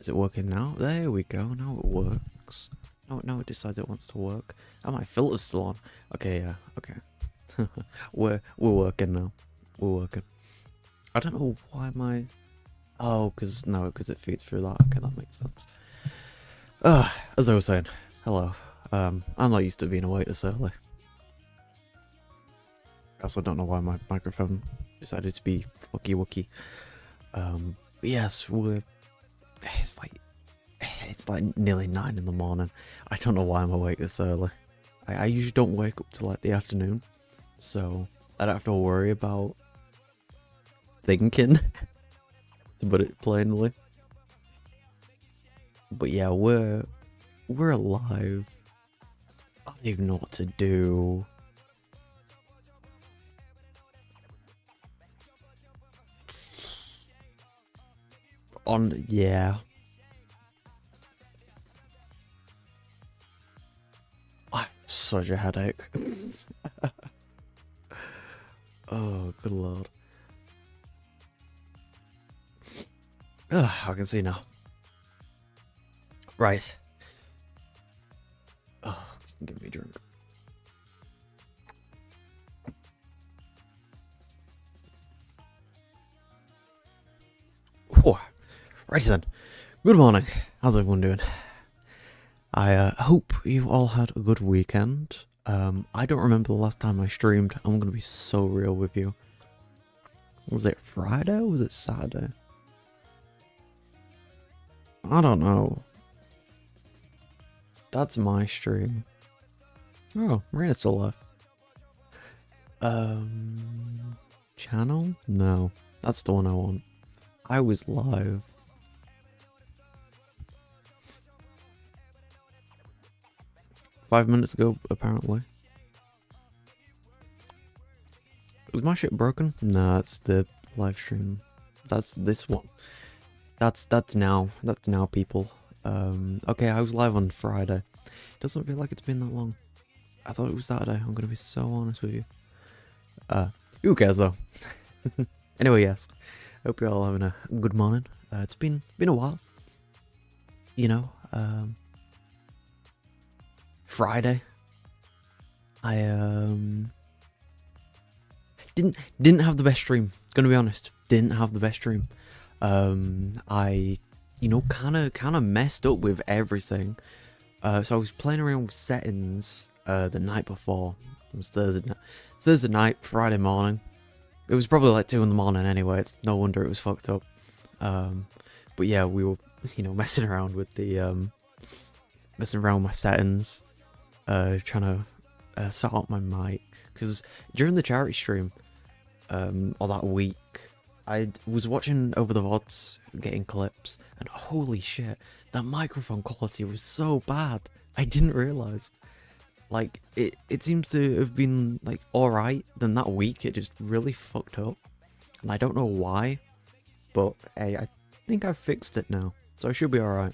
Is it working now? There we go. Now it works. No, it decides it wants to work. Oh, my filter's still on. Okay, yeah. Okay. we're working now. We're working. I don't know why my... Oh, because it feeds through that. Okay, that makes sense. As I was saying, hello. I'm not used to being awake this early. I also don't know why my microphone decided to be wookie wookie. But yes, it's like nearly 9 in the morning. I don't know why I'm awake this early. I usually don't wake up till like the afternoon, so I don't have to worry about thinking, to put it plainly. But yeah, we're alive. I don't even know what to do. Yeah. Such a headache. Oh, good lord. I can see now. Right. Oh, give me a drink. Whew. Right then. Good morning. How's everyone doing? I hope you all had a good weekend. I don't remember the last time I streamed. I'm gonna be so real with you. Was it Friday or was it Saturday? I don't know. That's my stream. Oh, Marina's still alive. Channel? No, that's the one I want. I was live. Five minutes ago, apparently. Was my shit broken? Nah, it's the live stream. That's this one. That's now. That's now, people. Okay, I was live on Friday. Doesn't feel like it's been that long. I thought it was Saturday. I'm gonna be so honest with you. Who cares though? Anyway, yes. Hope you're all having a good morning. It's been a while. You know, Friday. I didn't have the best stream. Gonna be honest, didn't have the best stream. I kind of messed up with everything. So I was playing around with settings the night before. It was Thursday night, Friday morning. It was probably like 2 in the morning anyway. It's no wonder it was fucked up. But yeah, we were messing around with my settings, trying to set up my mic, because during the charity stream or that week, I was watching over the VODs, getting clips, and holy shit, that microphone quality was so bad. I didn't realise. Like, it seems to have been, like, alright, then that week it just really fucked up. And I don't know why, but hey, I think I've fixed it now, so I should be alright.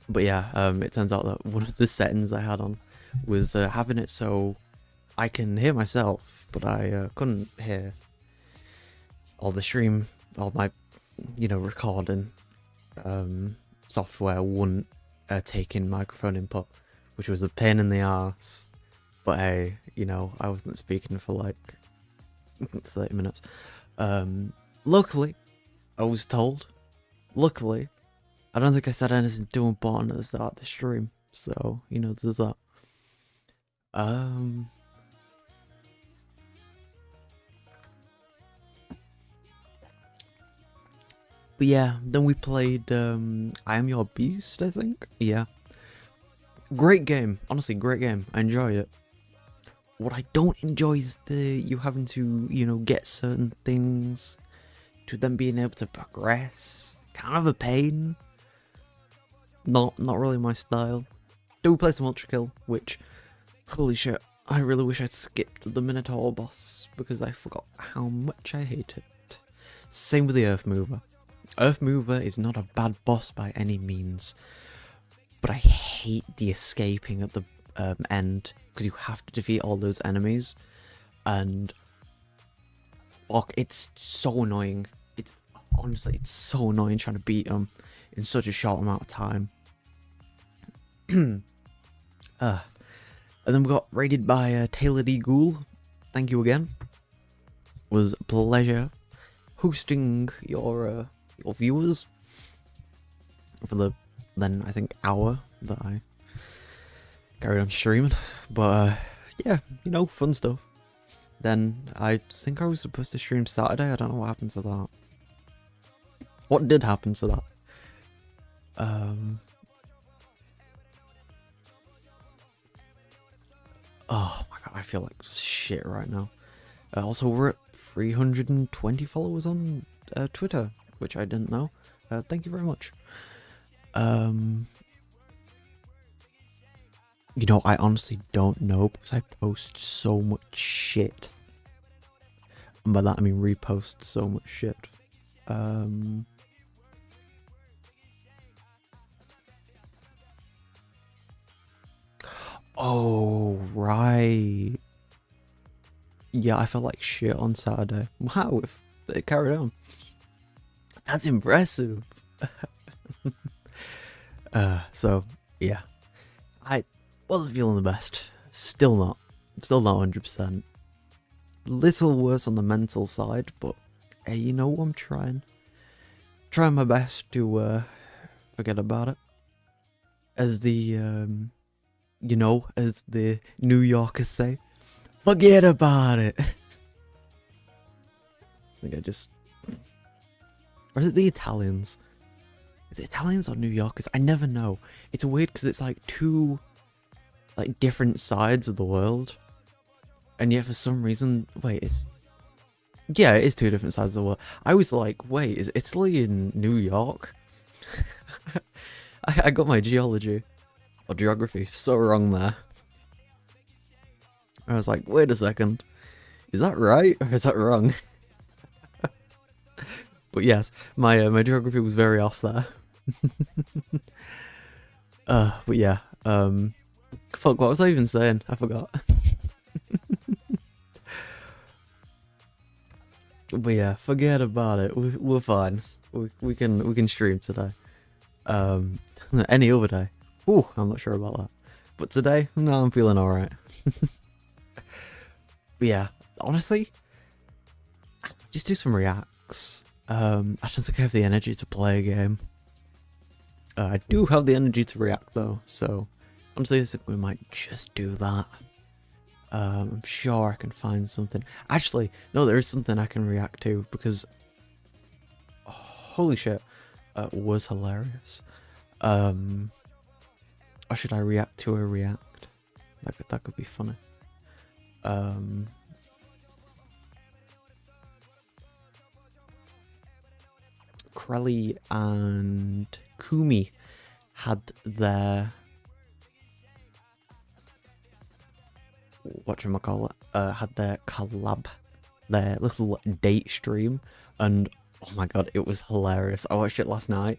But yeah, it turns out that one of the settings I had on was having it so I can hear myself, but I couldn't hear all the stream, all my, recording software wouldn't take in microphone input, which was a pain in the arse. But hey, I wasn't speaking for like 30 minutes. Luckily, I was told. Luckily, I don't think I said anything too important at the start of the stream, so there's that. But yeah, then we played I Am Your Beast, I think. Yeah. Great game. Honestly, great game. I enjoyed it. What I don't enjoy is you having to, get certain things to then being able to progress. Kind of a pain. Not really my style. Do we play some Ultra Kill, which, holy shit, I really wish I'd skipped the Minotaur boss because I forgot how much I hate it. Same with the Earth Mover. Earth Mover is not a bad boss by any means, but I hate the escaping at the end, because you have to defeat all those enemies, and fuck, it's so annoying. Honestly, it's so annoying trying to beat them. in such a short amount of time. And then we got raided by Taylor D. Ghoul. Thank you again. It was a pleasure hosting your viewers for the then I think hour that I carried on streaming. But yeah, you know, fun stuff. Then I think I was supposed to stream Saturday. I don't know what happened to that. What did happen to that? Oh my god, I feel like shit right now. Also, we're at 320 followers on Twitter, which I didn't know. Thank you very much. You know, I honestly don't know because I post so much shit. And by that I mean repost so much shit. Oh, right. Yeah, I felt like shit on Saturday. Wow, if it carried on. That's impressive. So, yeah. I wasn't feeling the best. Still not 100%. Little worse on the mental side, but hey, you know, I'm trying my best to forget about it. As the you know, as the New Yorkers say, forget about it. I think I just, or is it the Italians? Is it Italians or New Yorkers? I never know. It's weird because it's like two like different sides of the world, and yet for some reason, wait, it is two different sides of the world. I was like, wait, is Italy in New York? I got my geology or geography so wrong there. I was like, wait a second, is that right or is that wrong? But yes, my geography was very off there. But yeah, fuck, what was I even saying? I forgot. But yeah, forget about it. We're fine. We can stream today. Any other day. Ooh, I'm not sure about that. But today, no, I'm feeling alright. But yeah, honestly, just do some reacts. I don't think I have the energy to play a game. I do have the energy to react though, so honestly I think we might just do that. I'm sure I can find something. Actually, no, there is something I can react to because holy shit, it was hilarious. Or should I react to a react? That could be funny. Krelly and Kumi had their had their collab, their little date stream, and oh my god, it was hilarious. I watched it last night.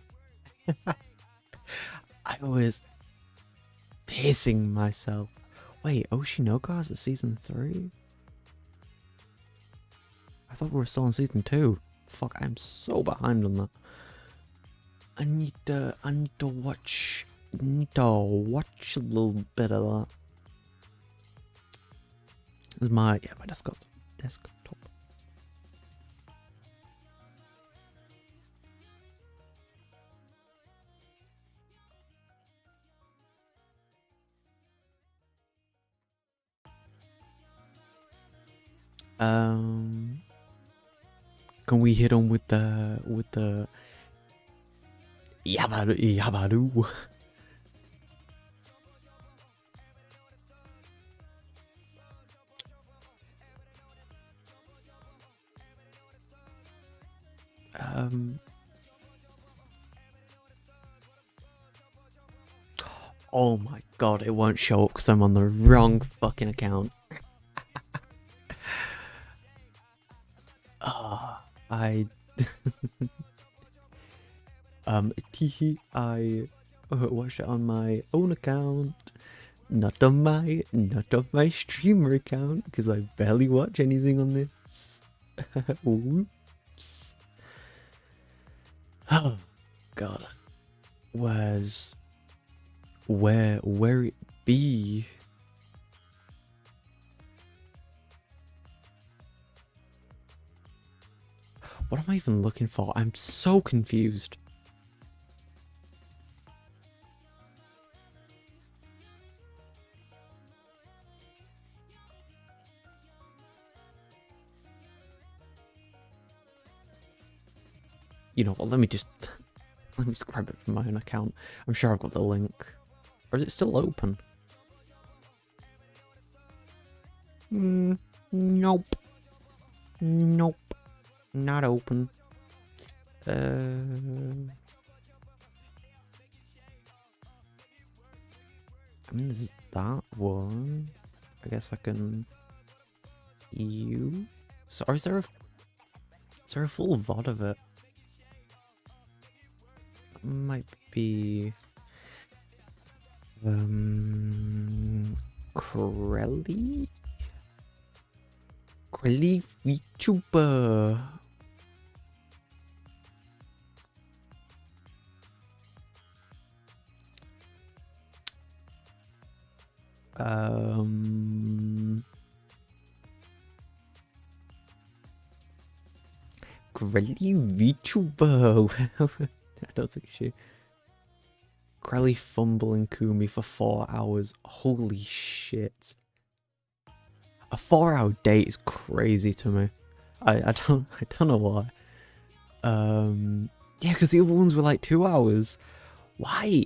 I was pissing myself. Wait, Oshinoko has a season 3? I thought we were still on season 2. Fuck, I'm so behind on that. I need to watch a little bit of that. This is my desktop. Can we hit on with the Yabaru? Oh my god, it won't show up because I'm on the wrong fucking account. I watched it on my own account, not on my streamer account, because I barely watch anything on this. Whoops. Oh god. Where it be? What am I even looking for? I'm so confused. You know what? Let me just grab it from my own account. I'm sure I've got the link. Or is it still open? Nope. Nope. Not open. I mean, this is that one. I guess I can use. So, or is there a full VOD of it? Might be Crelly VTuber. Crelly VTuber. I don't think she. Crelly fumbling Kumi for 4 hours. Holy shit. A 4-hour date is crazy to me. I don't know why. Yeah, because the other ones were like 2 hours. Why?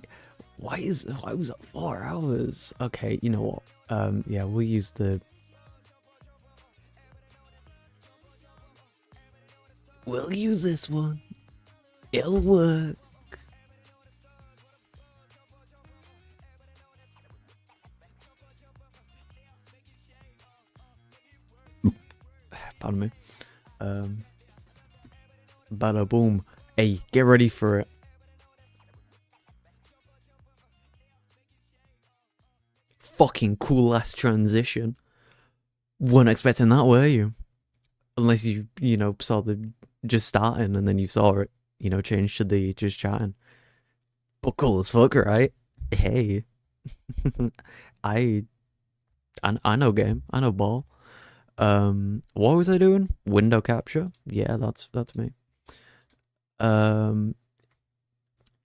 Why was that 4 hours? Okay, you know what? Yeah, we'll use the. We'll use this one. It'll work. Pardon me. Bada boom. Hey, get ready for it. Fucking cool ass transition. Weren't expecting that, were you? Unless you saw the just starting and then you saw it, change to the just chatting. But cool as fuck, right? Hey. I know game. I know ball. What was I doing? Window capture? Yeah, that's me. You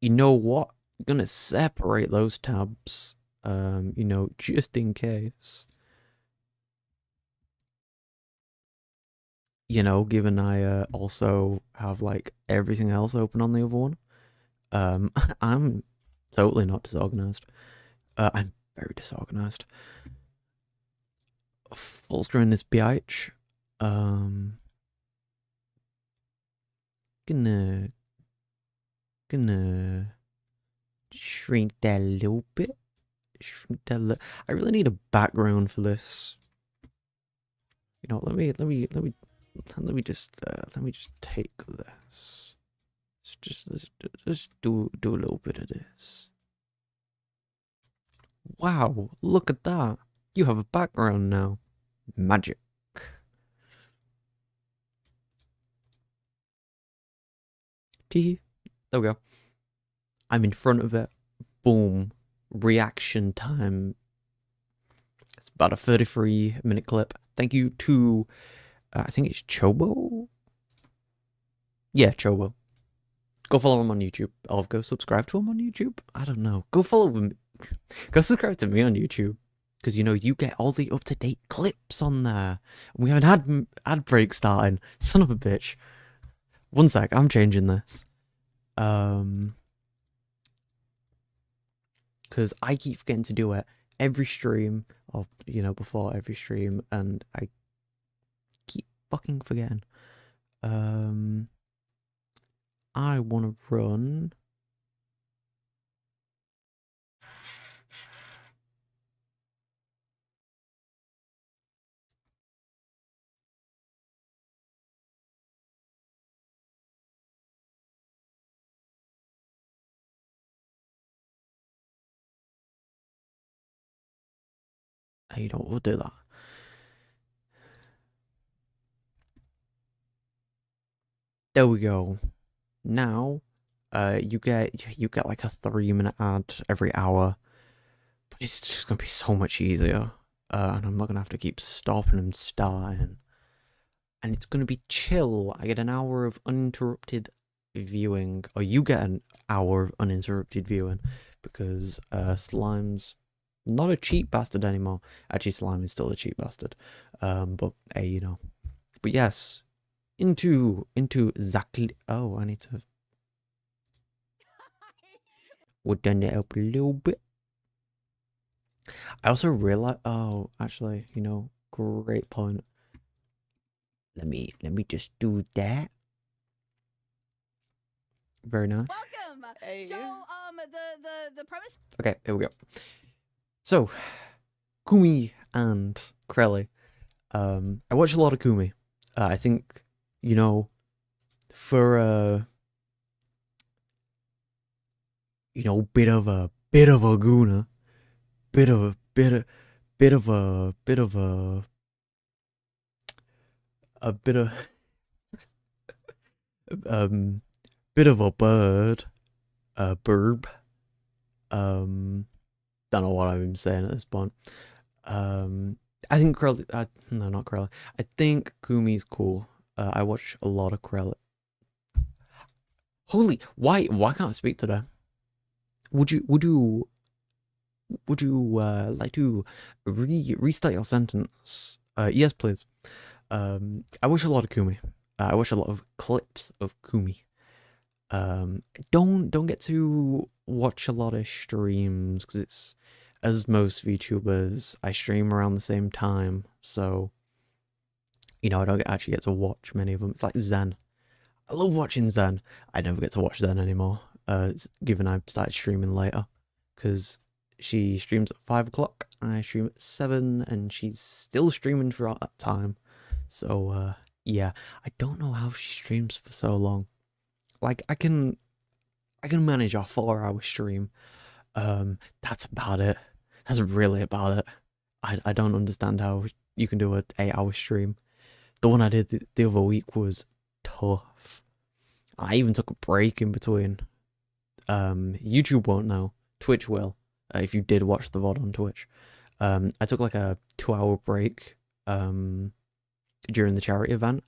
know what? I'm gonna separate those tabs. Just in case. Given I also have like everything else open on the other one. I'm totally not disorganized. I'm very disorganized. Full screen this bitch. Gonna shrink that a little bit. I really need a background for this. Let me just take this. Let's do a little bit of this. Wow, look at that. You have a background now. Magic. Tee. There we go. I'm in front of it. Boom. Reaction time. It's about a 33-minute clip. Thank you to, I think it's Chobo? Yeah, Chobo. Go follow him on YouTube. Or go subscribe to him on YouTube. I don't know. Go follow him. Go subscribe to me on YouTube. Because, you get all the up-to-date clips on there. We haven't had ad break starting. Son of a bitch. One sec, I'm changing this. Because I keep forgetting to do it every stream, or, before every stream, and I keep fucking forgetting. I want to run. We'll do that. There we go. Now, you get like a 3 minute ad every hour, but it's just gonna be so much easier. And I'm not gonna have to keep stopping and starting. And it's gonna be chill. I get an hour of uninterrupted viewing, or you get an hour of uninterrupted viewing, because Slime's not a cheap bastard anymore. Actually, Slime is still a cheap bastard. But hey, you know. But yes, into exactly. Oh, I need to widen it up a little bit. I also realize. Oh, actually, great point. Let me just do that. Very nice. Welcome. Hey. So, the premise. Okay, here we go. So, Kumi and Krelly. I watch a lot of Kumi. I think, for bit of a gooner, bit of a bit of bit of a bit of a bit of bit of a bird, a burb. Don't know what I'm saying at this point. I think Krelly. No, not Krelly. I think Kumi's cool. I watch a lot of Krelly. Holy, why can't I speak today? Would you like to restart your sentence? Yes, please. I watch a lot of Kumi. I watch a lot of clips of Kumi. Don't get to watch a lot of streams, because it's, as most VTubers, I stream around the same time, so I don't actually get to watch many of them. It's like Zen. I love watching Zen. I never get to watch Zen anymore, given I started streaming later, because she streams at 5 o'clock, and I stream at 7, and she's still streaming throughout that time. So, yeah, I don't know how she streams for so long. Like, I can manage a 4-hour stream. That's about it. That's really about it. I don't understand how you can do an 8-hour stream. The one I did the other week was tough. I even took a break in between. YouTube won't know. Twitch will. If you did watch the VOD on Twitch. I took like a 2-hour break during the charity event,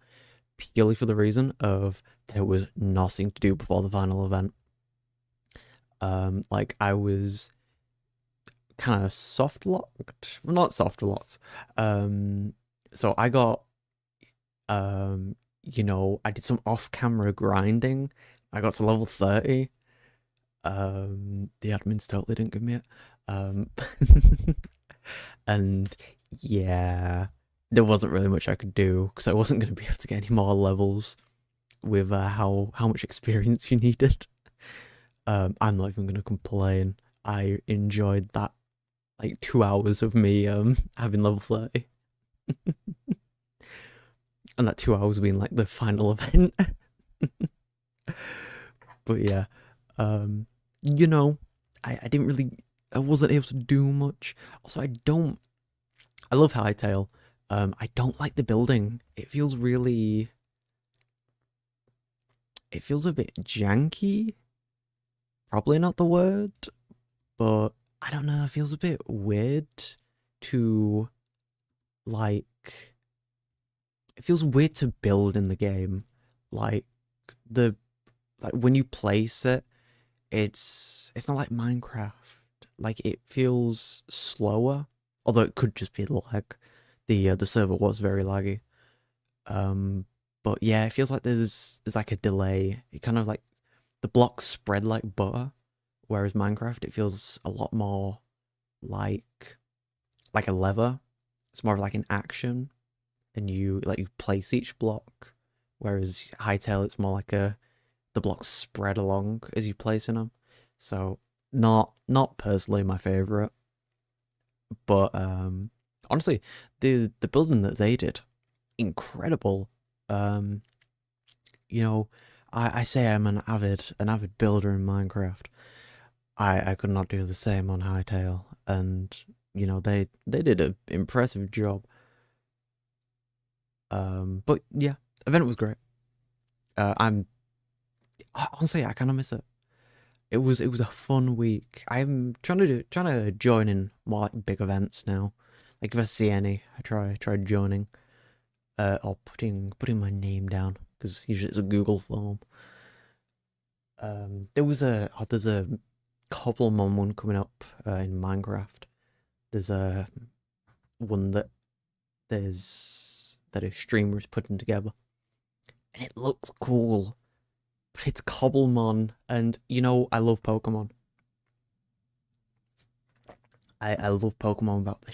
purely for the reason of there was nothing to do before the final event. Like, I was kind of soft locked. Well, not soft locked. So I got I did some off-camera grinding. I got to level 30. The admins totally didn't give me it. And yeah, there wasn't really much I could do, because I wasn't going to be able to get any more levels with how much experience you needed. I'm not even going to complain. I enjoyed that, like, 2 hours of me having level 30. And that 2 hours being like the final event. But yeah, I I wasn't able to do much. Also, I love Hytale. I don't like the building. It feels a bit janky. Probably not the word, but I don't know, it feels a bit weird to, like, it feels weird to build in the game. Like, when you place it, it's not like Minecraft. Like, it feels slower, although it could just be the lag. The server was very laggy. But yeah, it feels like there's like a delay. It kind of, like, the blocks spread like butter, whereas Minecraft, it feels a lot more like a lever. It's more of like an action, and you place each block, whereas Hytale, it's more like the blocks spread along as you place in them. So not personally my favorite, but honestly, the building that they did, incredible. I say I'm an avid builder in Minecraft. I could not do the same on Hytale, and they did an impressive job. But yeah, event was great. Honestly, I kind of miss it. it was a fun week. I'm trying to join in more like big events now. Like if I see any, I try joining. Or putting my name down because usually it's a Google form. There's a couple mon one coming up in Minecraft. There's a one that a streamer is putting together, and it looks cool. But it's Cobblemon, and you know I love Pokemon. I love Pokemon without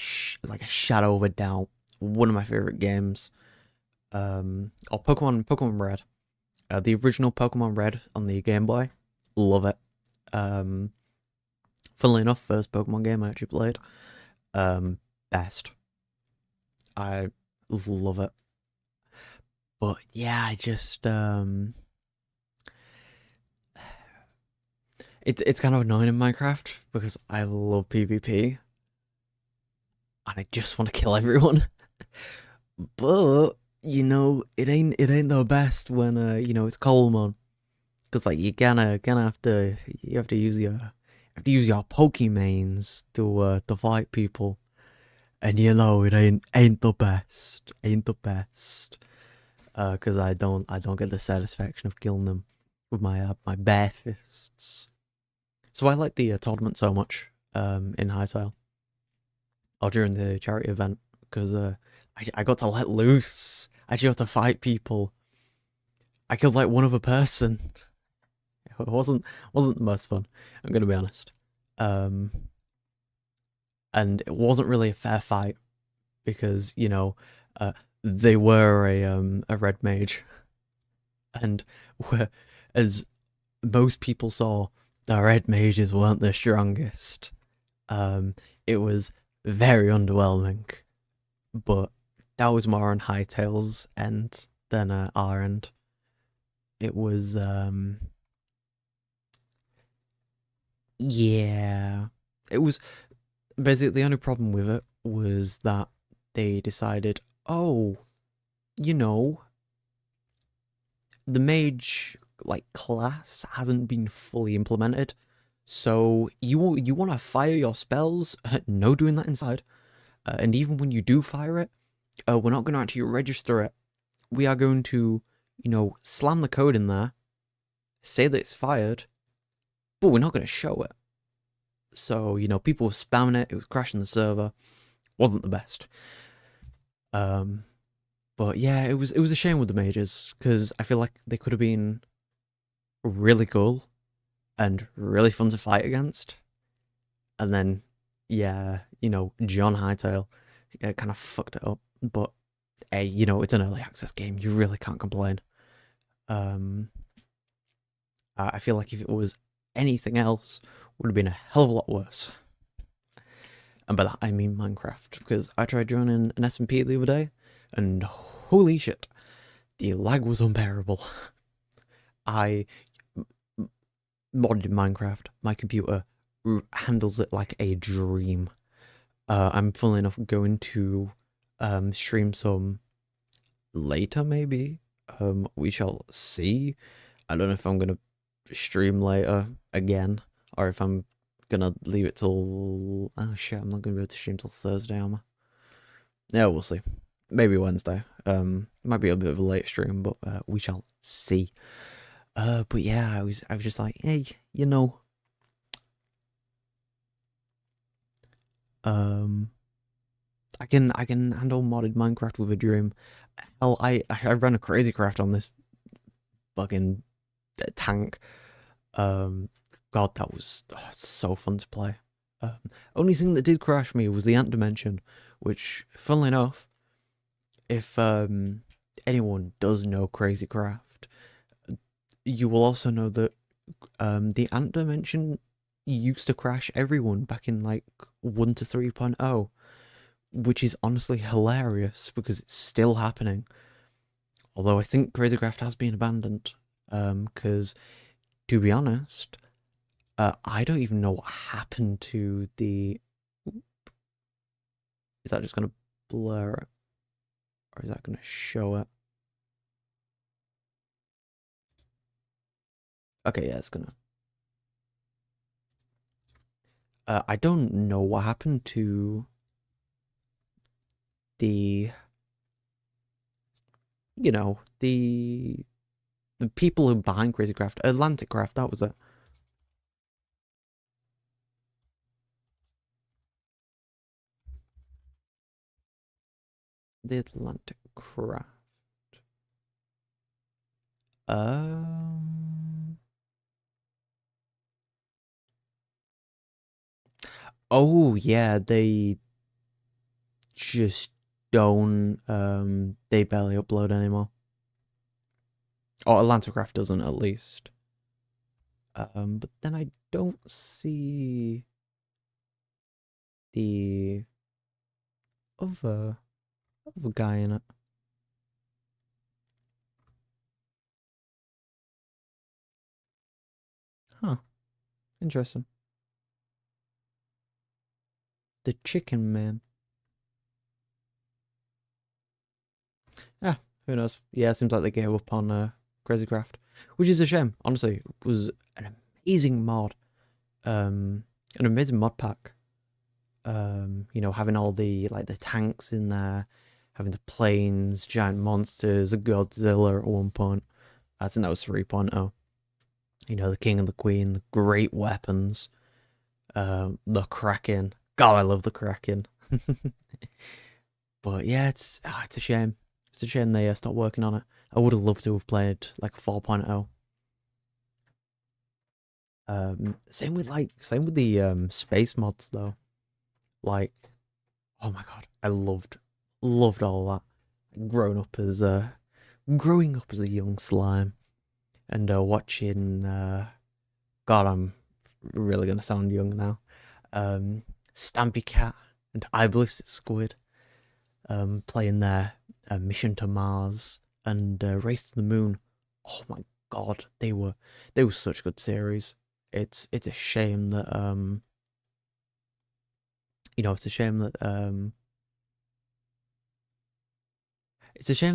like a shadow of a doubt. One of my favorite games. Or Pokemon Red. The original Pokemon Red on the Game Boy. Love it. Um, Funnily enough, first Pokemon game I actually played. Best. I love it. But yeah, I just it's kind of annoying in Minecraft because I love PvP and I just want to kill everyone. But you know, it ain't the best when you know it's Coleman. Cause like you have to use your Pokemains to fight people. And you know it ain't the best. Ain't the best. Cause I don't get the satisfaction of killing them with my bare fists. So I like the tournament so much in Hightail or during the charity event because I got to let loose. I actually got to fight people. I killed like one other person. It wasn't the most fun. I'm gonna be honest. And it wasn't really a fair fight because you know they were a red mage, and as most people saw, the red mages weren't the strongest. It was very underwhelming, but that was more on Hightail's end than our end. It was yeah, it was basically the only problem with it was that they decided, oh, you know, the mage like class hasn't been fully implemented. So you want to fire your spells? No, doing that inside. And even when you do fire it, we're not going to actually register it. We are going to, you know, slam the code in there, say that it's fired, but we're not going to show it. So you know, people were spamming it. It was crashing the server. Wasn't the best. But yeah, it was a shame with the mages because I feel like they could have been really cool and really fun to fight against. And then, yeah, you know, John Hightail kind of fucked it up. But hey, you know, it's an early access game. You really can't complain. Um, I feel like if it was anything else, would have been a hell of a lot worse. And by that I mean Minecraft, because I tried joining an SMP the other day, and holy shit, the lag was unbearable. I modded Minecraft. My computer handles it like a dream. I'm funnily enough going to stream some later, maybe. We shall see. I don't know if I'm gonna stream later again, or if I'm gonna leave it till oh shit, I'm not gonna be able to stream till Thursday, am I? Yeah, we'll see. Maybe Wednesday. Might be a bit of a late stream, but we shall see. But yeah, I was just like, hey, you know, um, I can handle modded Minecraft with a dream. Hell, I ran a crazy craft on this fucking tank. God, that was so fun to play. Only thing that did crash me was the ant dimension, which, funnily enough, if anyone does know Crazy Craft, you will also know that the ant dimension used to crash everyone back in like 1 to 3.0, which is honestly hilarious because it's still happening. Although I think Crazy Craft has been abandoned, because to be honest, I don't even know what happened to the. Is that just gonna blur it, or is that gonna show it? Okay, yeah, it's gonna. I don't know what happened to the, you know, the people who behind Crazy Craft. Atlantic Craft, that was it. The Atlantic Craft. Um. Oh yeah, they just don't. They barely upload anymore. Or Atlantic Craft doesn't, at least. But then I don't see the other guy in it. Huh. Interesting. The Chicken Man. Yeah, who knows? Yeah, it seems like they gave up on Crazy Craft, which is a shame. Honestly, it was an amazing mod. An amazing mod pack. You know, having all the like the tanks in there, having the planes, giant monsters, a Godzilla at one point. I think that was 3.0. You know, the King and the Queen, the great weapons, the Kraken. God, I love the Kraken. But yeah, it's a shame. It's a shame they stopped working on it. I would have loved to have played like 4.0. Same with the space mods though. Like, oh my god, I loved all that. Growing up as a young slime and watching God, I'm really gonna sound young now. Stampy Cat and I Ballistic Squid playing their Mission to Mars and Race to the Moon. Oh my god, they were such good series. It's a shame that you know, it's a shame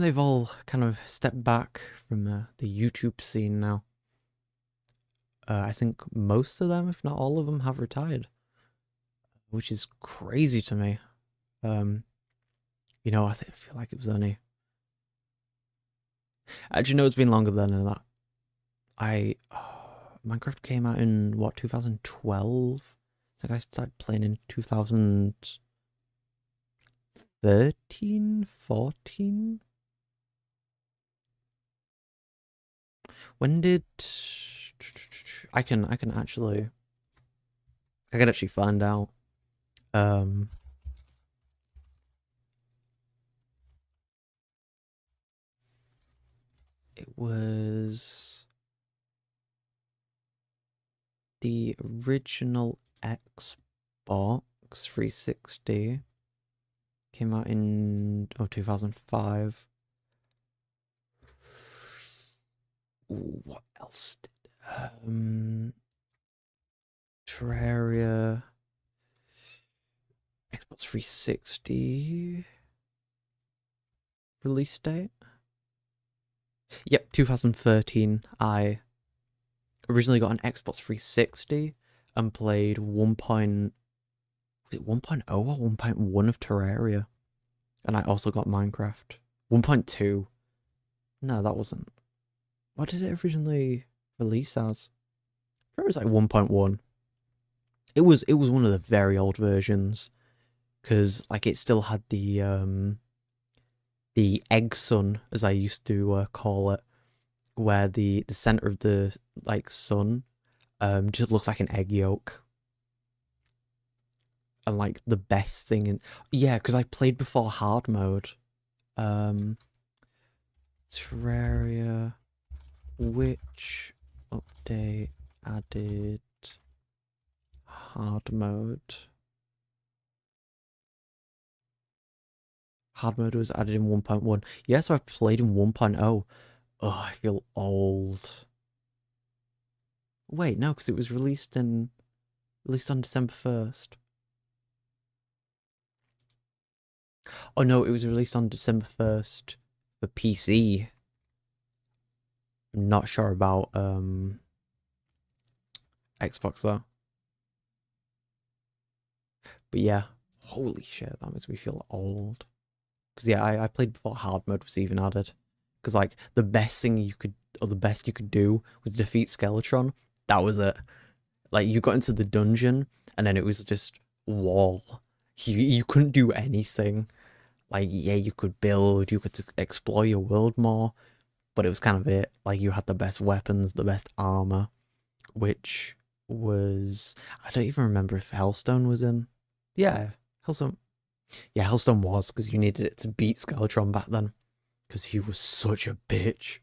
they've all kind of stepped back from the YouTube scene now. I think most of them, if not all of them, have retired, which is crazy to me. Um, you know, I feel like it was only. Actually, no, it's been longer than that. Minecraft came out in what 2012. I think I started playing in 2013, 14. When did I can actually find out. Um, it was the original Xbox 360 came out in 2005. Ooh, what else did Terraria, Xbox 360 release date? Yep, 2013. I originally got an Xbox 360 and played 1.0 or 1.1 of Terraria. And I also got Minecraft. 1.2. No, that wasn't. What did it originally release as? It was like 1.1. It was one of the very old versions because like it still had the egg sun, as I used to call it, where the center of the like sun just looked like an egg yolk. And like the best thing in, yeah, because I played before hard mode. Um, Terraria, which update added hard mode? Hard mode was added in 1.1. Yeah, so I played in 1.0. Oh, I feel old. Wait, no, because it was released on December 1st. Oh no, it was released on December 1st for PC. I'm not sure about Xbox though. But yeah, holy shit, that makes me feel old. Because yeah, I played before hard mode was even added. Because like the best thing you could, or the best you could do was defeat Skeletron. That was it. Like you got into the dungeon and then it was just wall. You couldn't do anything. Like yeah, you could build, you could explore your world more, but it was kind of it. Like you had the best weapons, the best armor, which was I don't even remember if Hellstone was in. Yeah, Hellstone. Yeah, Hellstone was because you needed it to beat Skeletron back then because he was such a bitch.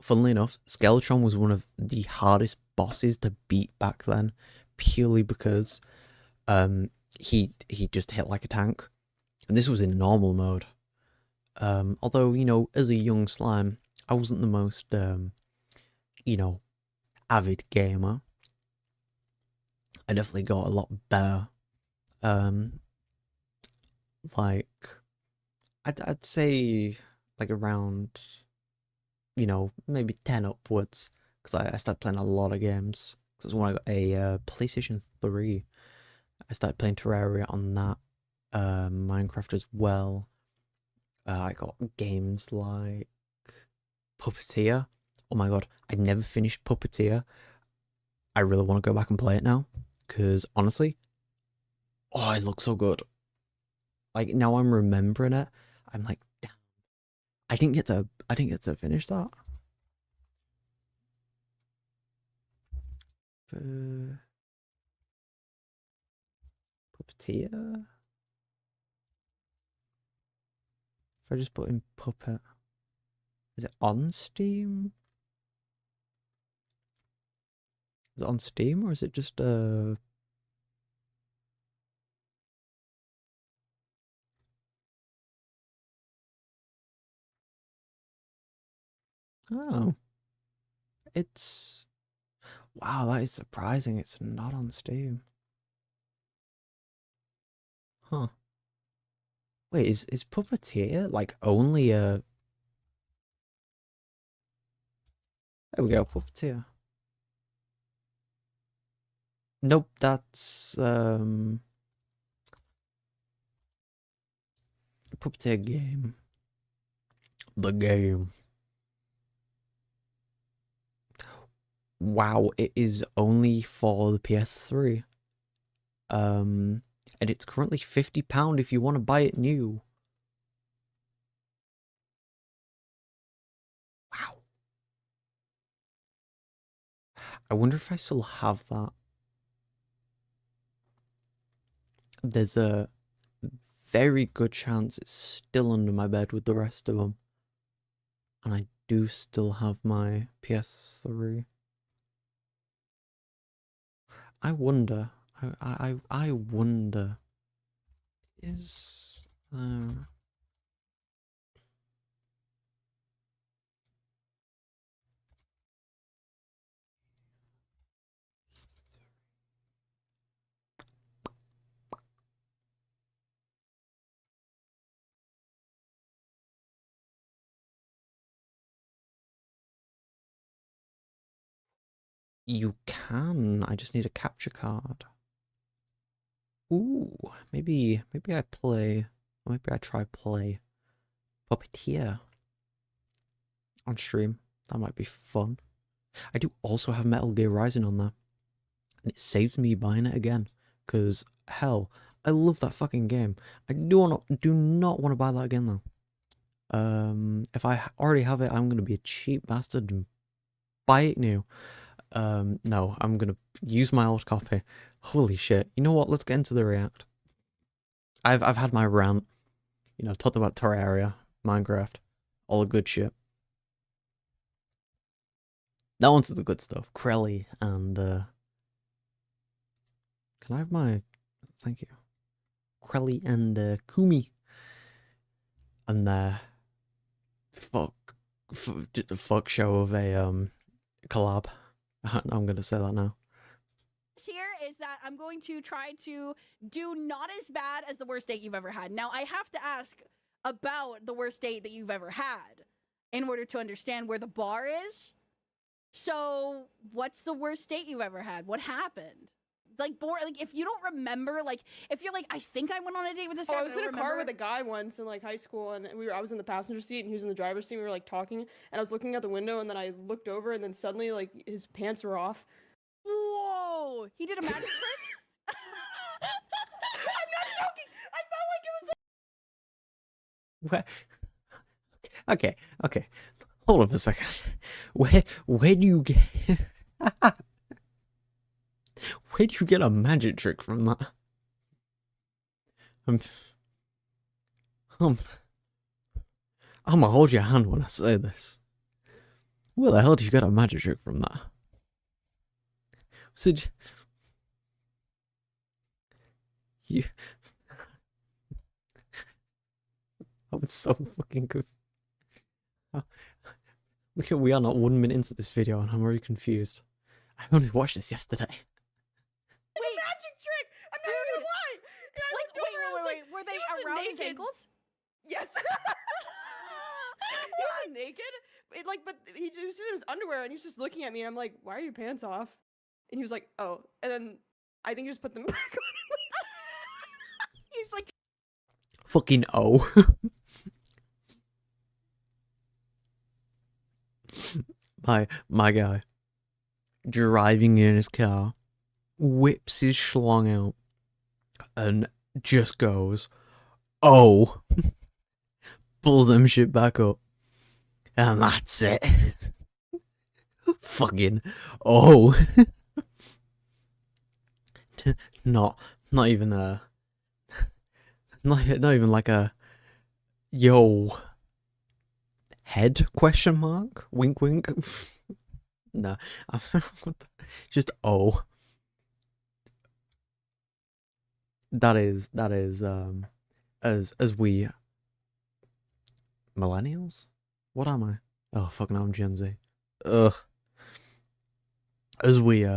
Funnily enough, Skeletron was one of the hardest bosses to beat back then, purely because he just hit like a tank, and this was in normal mode. Although you know, as a young slime, I wasn't the most you know avid gamer. I definitely got a lot better. Um, like I'd say like around maybe 10 upwards because I started playing a lot of games. Because when I got a PlayStation 3, I started playing Terraria on that, Minecraft as well. I got games like Puppeteer. Oh my god, I never finished Puppeteer. I really want to go back and play it now because honestly, oh, it looks so good. Like now I'm remembering it, I'm like, damn, I didn't get to finish that. Puppeteer. If I just put in Puppet, is it on Steam? Is it on Steam or is it just oh, it's wow, that is surprising. It's not on Steam. Huh. Wait, is Puppeteer like only a there we go, Puppeteer. Nope, that's Puppeteer game. The game. Wow, it is only for the PS3. Um and it's currently £50 if you want to buy it new. Wow. I wonder if I still have that. There's a very good chance it's still under my bed with the rest of them. And I do still have my PS3. I wonder. I wonder. Is you can. I just need a capture card. Ooh, maybe I play. Maybe I try play Puppeteer on stream. That might be fun. I do also have Metal Gear Rising on there, and it saves me buying it again. Cause hell, I love that fucking game. I do not want to buy that again though. If I already have it, I'm gonna be a cheap bastard and buy it new. No, I'm gonna use my old copy. Holy shit! You know what? Let's get into the react. I've had my rant. You know, talked about Terraria, Minecraft, all the good shit. Now onto the good stuff. Krelly and can I have my? Thank you. Krelly and Kumi and their fuck fuck show of a collab. I'm gonna say that now. Here is that I'm going to try to do not as bad as the worst date you've ever had. Now, I have to ask about the worst date that you've ever had in order to understand where the bar is. So, what's the worst date you've ever had? What happened? Like, if you don't remember, like, if you're like, I think I went on a date with this guy. I was but in I a don't car remember. with a guy once in like high school, and I was in the passenger seat, and he was in the driver's seat. We were like talking, and I was looking out the window, and then I looked over, and then suddenly like his pants were off. Whoa! He did a magic trick? I'm not joking. I felt like it was Where? Okay, okay. Hold on a second. Where do you get where do you get a magic trick from that? I'm gonna hold your hand when I say this. Where the hell did you get a magic trick from that? Did you? I'm so fucking good. We are not 1 minute into this video and I'm already confused. I only watched this yesterday. a magic trick. I'm not even gonna lie. And I looked over and I was like, Were they he wasn't around his naked. ankles? Yes. He wasn't naked. But he just in his underwear, and he's just looking at me, and I'm like, "Why are your pants off?" And he was like, "Oh." And then I think he just put them back on. He's like, Fucking oh. my guy driving in his car, whips his schlong out, and just goes, oh, pulls them shit back up, and that's it. Fucking oh. not even not even like a yo head question mark, wink wink. No, just oh. That is as we millennials, what am I? Oh fucking I'm Gen Z. Ugh. As we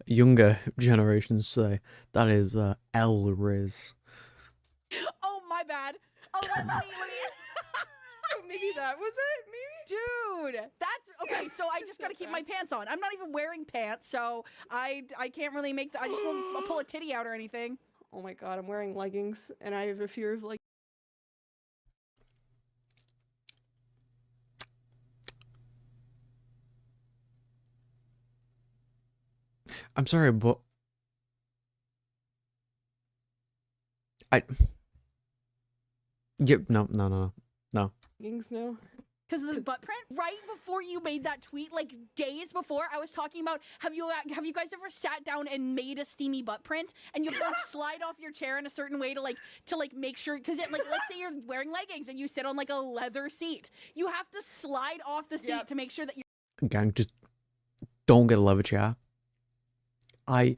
younger generations say, that is L Riz. oh, my bad. Oh, let me. So maybe that was it. Maybe. Dude, that's okay. So I just gotta keep my pants on. I'm not even wearing pants, so I can't really make I just won't pull a titty out or anything. Oh my god, I'm wearing leggings, and I have a fear of like. I'm sorry, but Yep, no. Leggings now. Because of the butt print, right before you made that tweet, like days before, I was talking about have you guys ever sat down and made a steamy butt print and you like slide off your chair in a certain way to make sure, because it like let's say you're wearing leggings and you sit on like a leather seat, you have to slide off the seat to make sure that you. Gang, just don't get a leather chair. I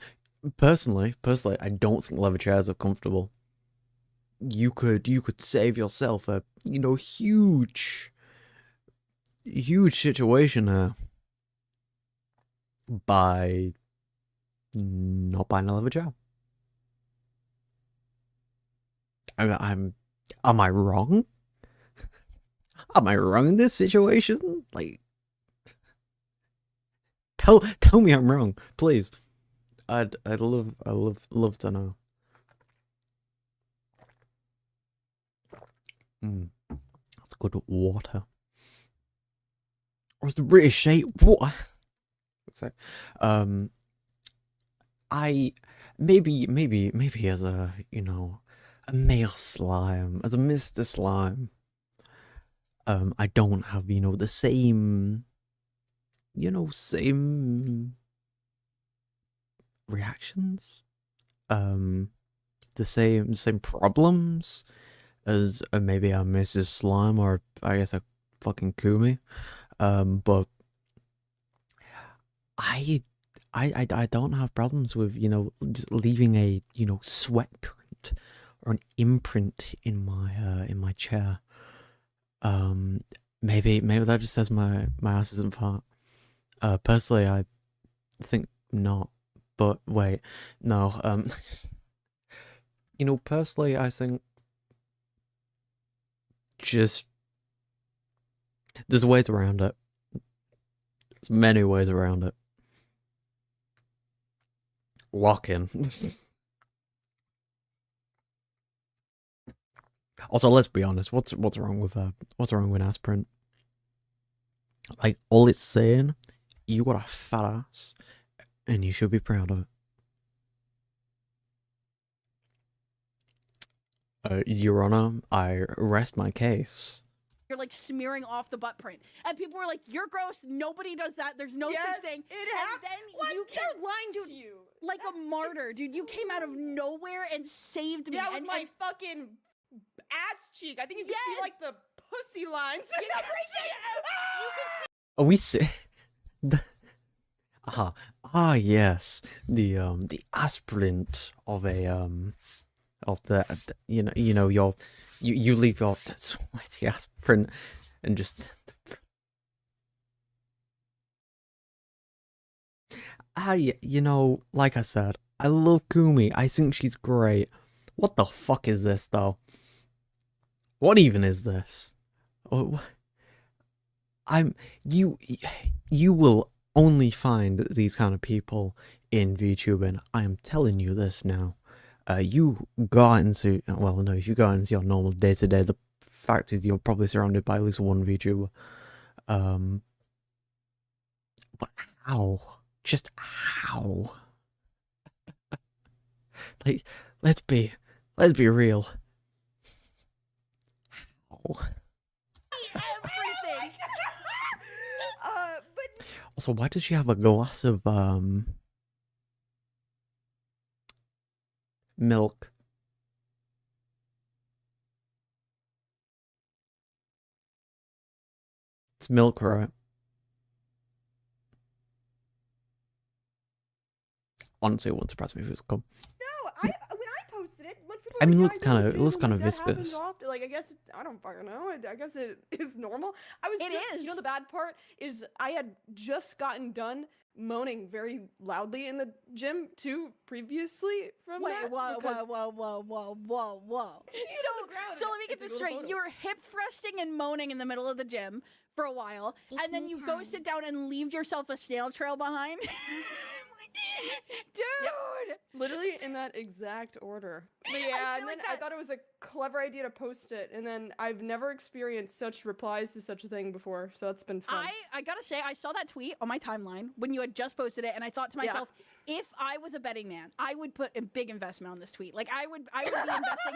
personally, I don't think leather chairs are comfortable. You could save yourself a huge situation here by not buying a leather chair. Am I wrong? Am I wrong in this situation? Like, tell me I'm wrong, please. I'd love to know. That's good water. Or is the British say what? What's that? I maybe as a a male slime, as a Mr. Slime, I don't have the same same reactions, the same problems as maybe a Mrs. Slime, or I guess a fucking Kumi. But I don't have problems with just leaving a sweat print or an imprint in my chair. Maybe that just says my ass isn't fat. Personally, I think not. But wait, no. Personally, I think just there's ways around it. There's many ways around it. Lock in. Also, let's be honest. What's wrong with aspirin? Like, all it's saying, you got a fat ass, and you should be proud of it. Your Honor, I rest my case. You're like smearing off the butt print, and people were like, "You're gross. Nobody does that. There's no Yes, such thing." It And then what? you They're came, lying dude, to you. like a martyr, dude. You came out of nowhere and saved me. Yeah, with and, my and fucking ass cheek. I think you can see Yes! like the pussy lines. you can see Are we yes, the aspirant of a of the you know you leave your sweaty aspirant and just you know, like I said, I love Kumi. I think she's great. What the fuck is this though? What even is this? Oh, you will only find these kind of people in VTubing. I am telling you this now. You go into, well, no, if you go into your normal day to day, the fact is you're probably surrounded by at least one VTuber. But how? Just how? Like, let's be real. How? everything. But Also, why does she have a glass of milk? It's milk, right? Honestly, it wouldn't surprise me if it was cum. no, when I posted it, when people I were mean, like, it "Yeah, I looks do the kind gym," of like, that happens viscous. often. Like, I guess I don't fucking know. I guess it is normal. It You know, is. the bad part is I had just gotten done moaning very loudly in the gym too previously from Wait, that. whoa, because- whoa. on the ground So let me and get take this a little straight. photo. You were hip thrusting and moaning in the middle of the gym for a while, It's and then me you go time. sit down and leave yourself a snail trail behind. Dude! Literally in that exact order. But yeah, and feel then like I that- thought it was a clever idea to post it, and then I've never experienced such replies to such a thing before, so that's been fun. I gotta say, I saw that tweet on my timeline when you had just posted it, and I thought to myself, if I was a betting man, I would put a big investment on this tweet. Like I would be investing.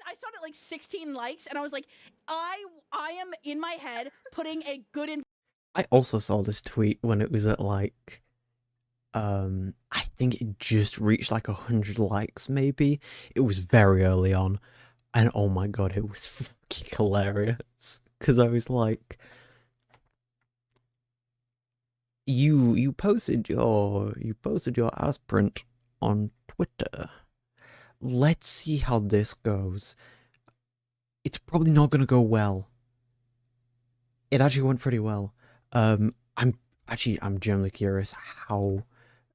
I saw it at like 16 likes, and I was like, I am in my head putting a good I also saw this tweet when it was at like, I think it just reached like 100 likes, maybe. It was very early on, and oh my god, it was fucking hilarious. Because I was like, you posted your aspirant on Twitter. Let's see how this goes. It's probably not gonna go well. It actually went pretty well. I'm genuinely curious how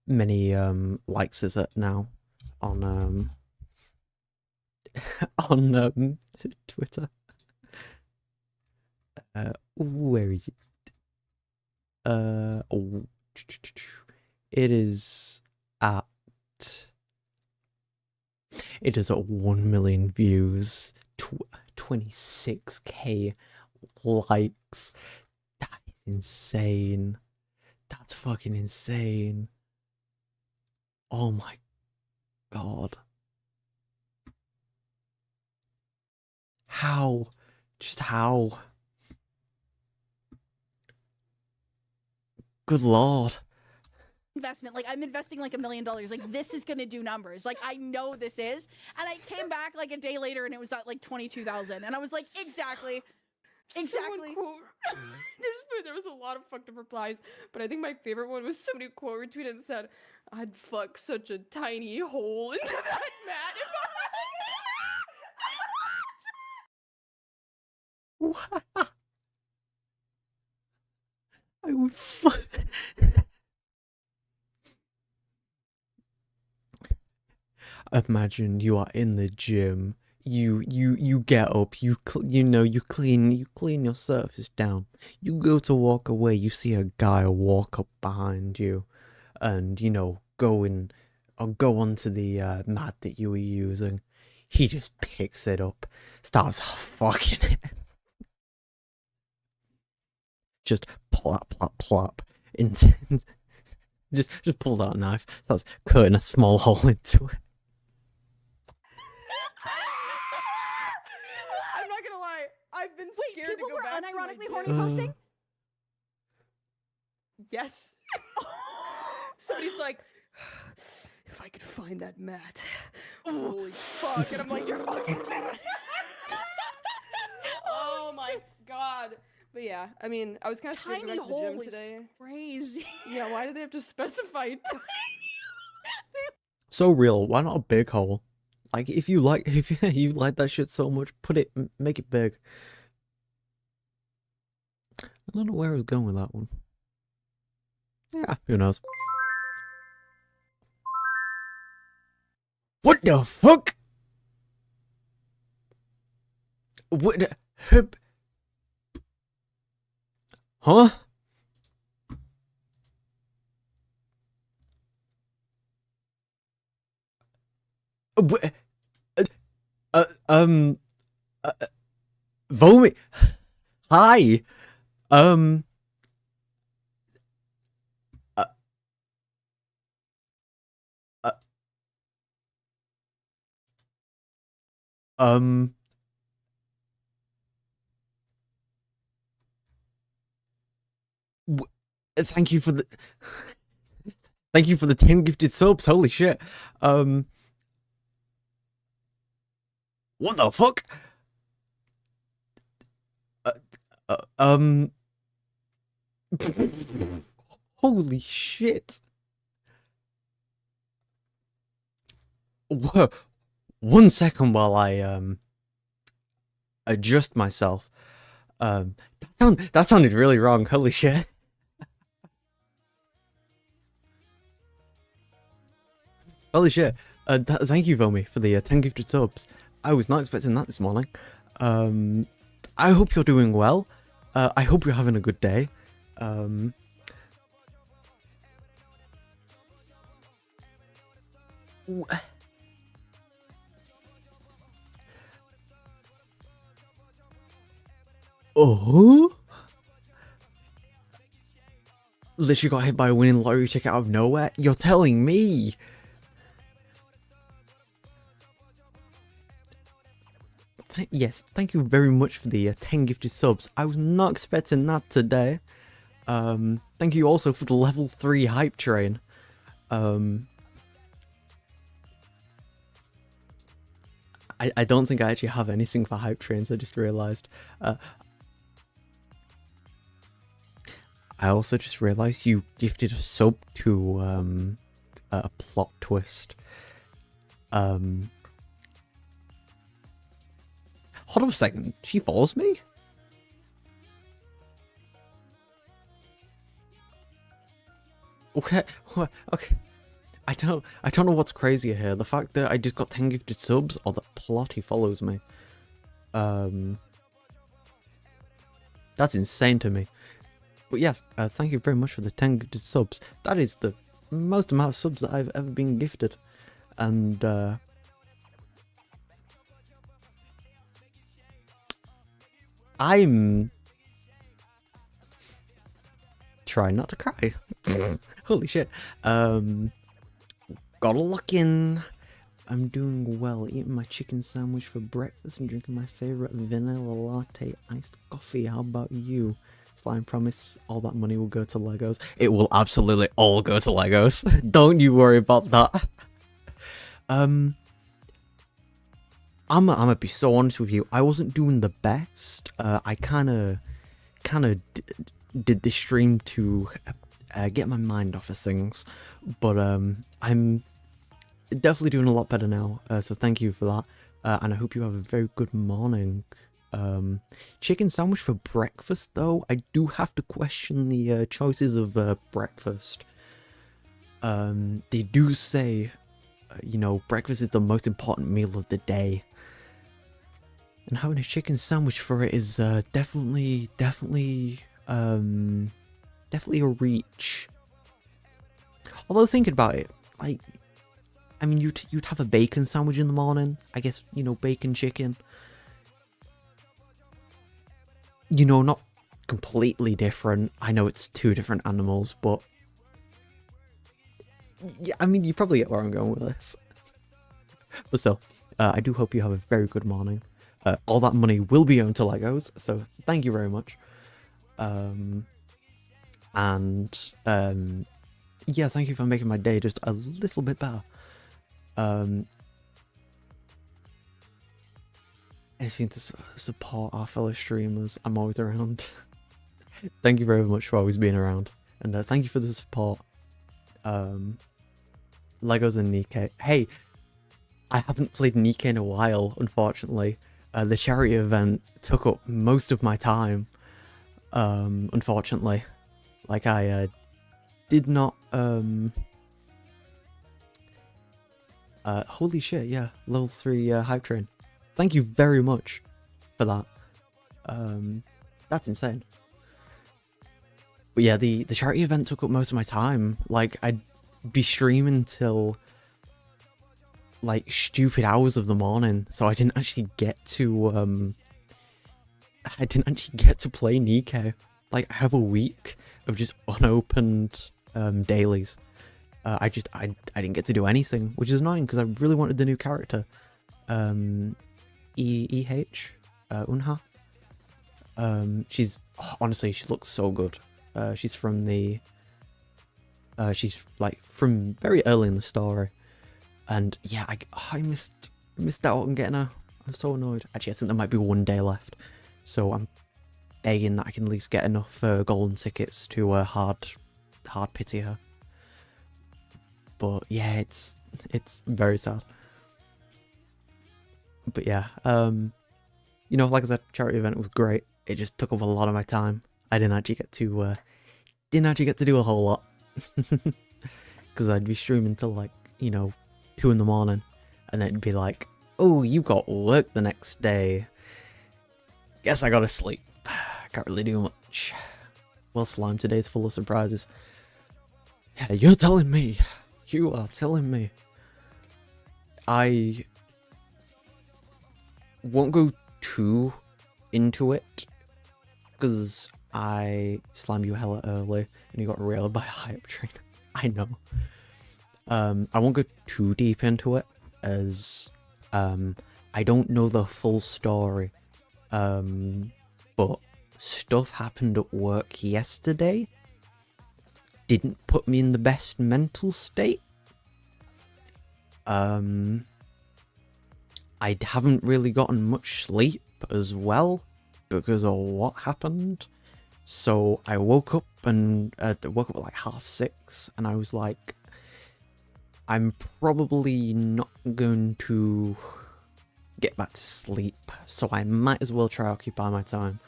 many likes is it now on on Twitter. Where is it? Oh, it is at 1 million views, 26k likes. That is insane. That's fucking insane. Oh my god. How? Just how? Good lord. investment. Like I'm investing like $1 million. Like this is gonna do numbers. Like I know this is. And I came back like a day later and it was at like 22,000. And I was like, exactly. Exactly. There was a lot of fucked up replies, but I think my favorite one was somebody quote retweeted and said, "I'd fuck such a tiny hole into that mat if What? I would Imagine you are in the gym, you get up, you clean your surface down. You go to walk away, you see a guy walk up behind you, and go onto the mat that you were using. He just picks it up, starts fucking it. Just plop, plop, plop. Just pulls out a knife, starts cutting a small hole into it. I'm not gonna lie. I've been Wait, scared to people go were back to my unironically gym. horny posting? Yes. Somebody's like, if I could find that mat. Holy fuck. And I'm like, you're fucking kidding me. Oh my god. But yeah, I mean, I was kind of scared to go Tiny back to the hole gym is today. crazy. Yeah, why do they have to specify tiny? So real, why not a big hole? Like, if you like that shit so much, make it big. I don't know where I was going with that one. Yeah, who knows? What the fuck? What the hip? Huh? What? Uh, um, Vomi. Hi. Uh, uh, um. Thank you for the. Thank you for the 10 gifted subs. Holy shit. What the fuck? Um. Holy shit. Whoa. 1 second while I adjust myself. That sounded really wrong. Holy shit. Holy shit. Thank you, Vomi, for the 10 gifted subs. I was not expecting that this morning. I hope you're doing well. I hope you're having a good day. Oh? Literally got hit by a winning lottery ticket out of nowhere? You're telling me? Yes, thank you very much for the 10 gifted subs. I was not expecting that today. Thank you also for the level 3 hype train. I don't think I actually have anything for hype trains, I just realised. I also just realised you gifted a sub to a plot twist. Hold on a second, she follows me? Okay, okay. I don't know what's crazier here, the fact that I just got 10 gifted subs or the plot he follows me. That's insane to me. But yes, thank you very much for the 10 gifted subs. That is the most amount of subs that I've ever been gifted. And I'm trying not to cry. Holy shit. Gotta lock in. I'm doing well, eating my chicken sandwich for breakfast and drinking my favorite vanilla latte iced coffee. How about you? Slime promise all that money will go to Legos. It will absolutely all go to Legos. Don't you worry about that. I'm gonna be so honest with you. I wasn't doing the best. I kind of did this stream to get my mind off of things, but I'm definitely doing a lot better now. So thank you for that, and I hope you have a very good morning. Chicken sandwich for breakfast, though. I do have to question the choices of breakfast. They do say, breakfast is the most important meal of the day. And having a chicken sandwich for it is definitely a reach. Although thinking about it, like, I mean, you'd have a bacon sandwich in the morning. I guess, you know, bacon chicken. You know, not completely different. I know it's two different animals, but yeah, I mean, you probably get where I'm going with this. But still, I do hope you have a very good morning. All that money will be owned to Legos, so thank you very much. Yeah, thank you for making my day just a little bit better. Anything to support our fellow streamers, I'm always around. Thank you very much for always being around, and thank you for the support. Legos and Nikkei. Hey, I haven't played Nikkei in a while, unfortunately. The charity event took up most of my time, unfortunately. Like, I did not, holy shit, yeah, level 3 hype train. Thank you very much for that. That's insane. But yeah, the charity event took up most of my time. Like, I'd be streaming till like stupid hours of the morning, so I didn't actually get to play Nikkei. Like, I have a week of just unopened dailies. I didn't get to do anything, which is annoying because I really wanted the new character. Unha. She's honestly, she looks so good. She's from the she's like from very early in the story, and yeah, I missed out on getting her. I'm so annoyed. Actually, I think there might be one day left, so I'm begging that I can at least get enough golden tickets to hard pity her. But yeah, it's very sad. But yeah, you know, like I said, charity event was great. It just took up a lot of my time. I didn't actually get to do a whole lot because I'd be streaming till like, you know, 2 in the morning, and then it'd be like, oh, you got work the next day. Guess I gotta sleep. Can't really do much. Well, Slime, today's full of surprises. Yeah, you're telling me. You are telling me. I won't go too into it because I slammed you hella early and you got railed by a hype train. I know. I won't go too deep into it as I don't know the full story. But stuff happened at work yesterday. Didn't put me in the best mental state. I haven't really gotten much sleep as well because of what happened. So I woke up and woke up at like 6:30, and I was like, I'm probably not going to get back to sleep, so I might as well try to occupy my time.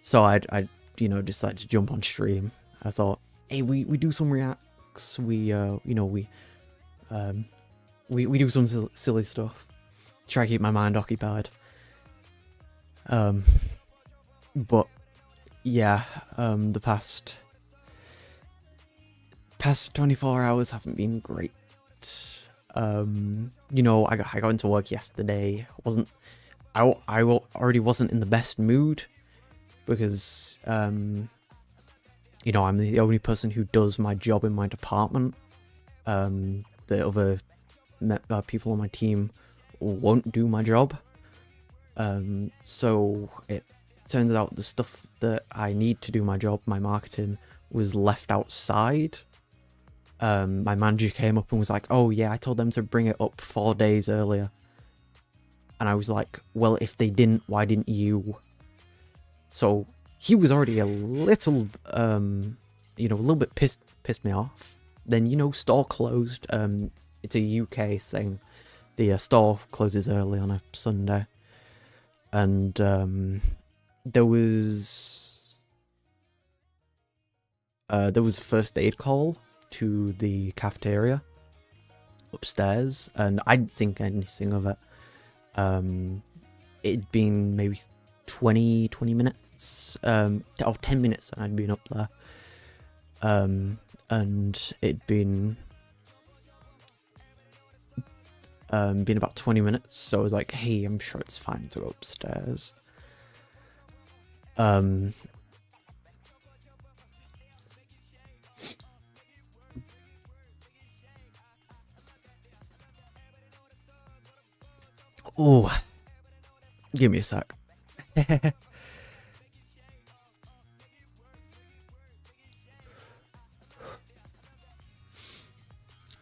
So I you know, decided to jump on stream. I thought, hey, we do some reacts, we you know, we do some silly stuff, try to keep my mind occupied. But yeah, the past 24 hours haven't been great. You know, I got into work yesterday. I already wasn't in the best mood because you know, I'm the only person who does my job in my department. The other people on my team won't do my job. So it turns out the stuff that I need to do my job, my marketing, was left outside. My manager came up and was like, oh yeah, I told them to bring it up 4 days earlier. And I was like, well, if they didn't, why didn't you? So he was already a little, you know, a little bit pissed me off. Then, you know, store closed. It's a UK thing. The store closes early on a Sunday. And there was a first aid call to the cafeteria upstairs, and I didn't think anything of it. it'd been maybe 20 minutes, or 10 minutes, and I'd been up there. And it'd been about 20 minutes, so I was like, hey, I'm sure it's fine to go upstairs. Oh, give me a sec.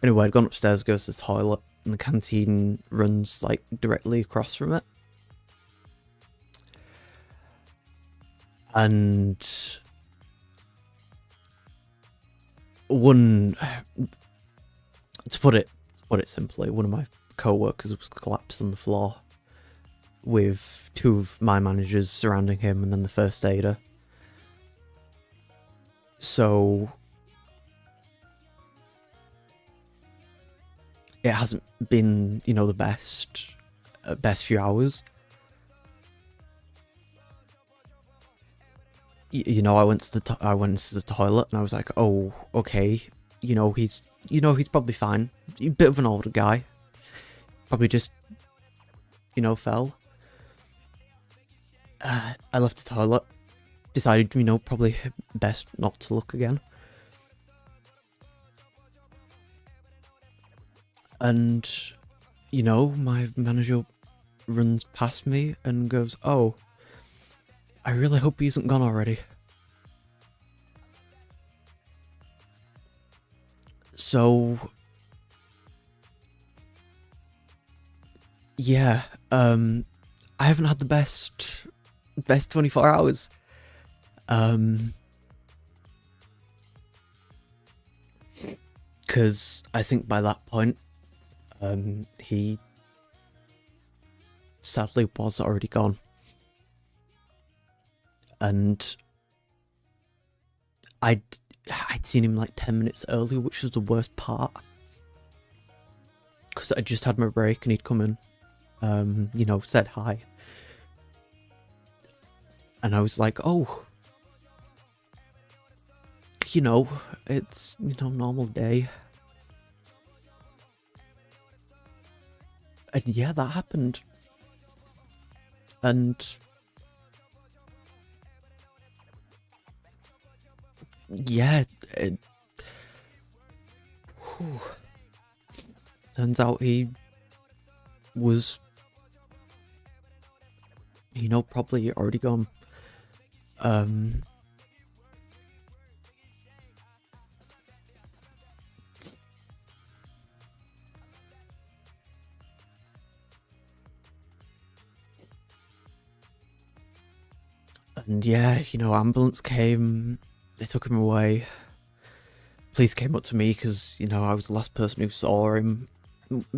Anyway, I'd gone upstairs, goes to the toilet, and the canteen runs like directly across from it. And to put it simply, one of my co-workers was collapsed on the floor with two of my managers surrounding him and then the first aider. So it hasn't been, the best few hours. I went to the toilet and I was like, oh, okay, he's probably fine. A bit of an older guy, probably just, fell. I left the toilet, decided, probably best not to look again. And, my manager runs past me and goes, oh, I really hope he isn't gone already. So, yeah, I haven't had the best 24 hours. Because I think by that point, he sadly was already gone. And I'd seen him like 10 minutes early, which was the worst part. Because I just had my break and he'd come in, said hi. And I was like, oh, it's, normal day. And yeah, that happened. And yeah, turns out he was, probably already gone. And yeah, ambulance came, they took him away. Police came up to me because, I was the last person who saw him,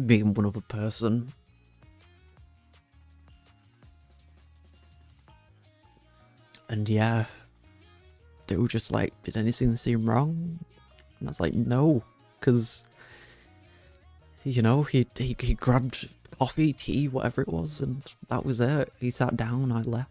being one other person. And yeah, they were just like, did anything seem wrong? And I was like, no, because, he grabbed coffee, tea, whatever it was, and that was it. He sat down, I left.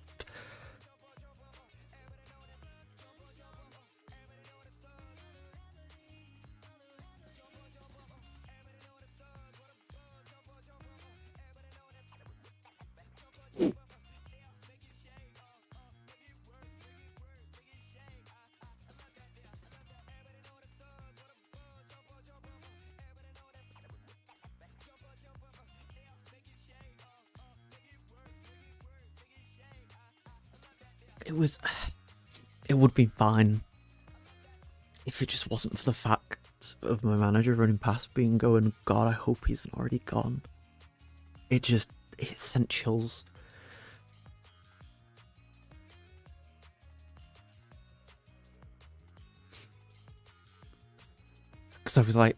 It would be fine if it just wasn't for the fact of my manager running past me and going, God, I hope he's already gone. It sent chills. Because I was like,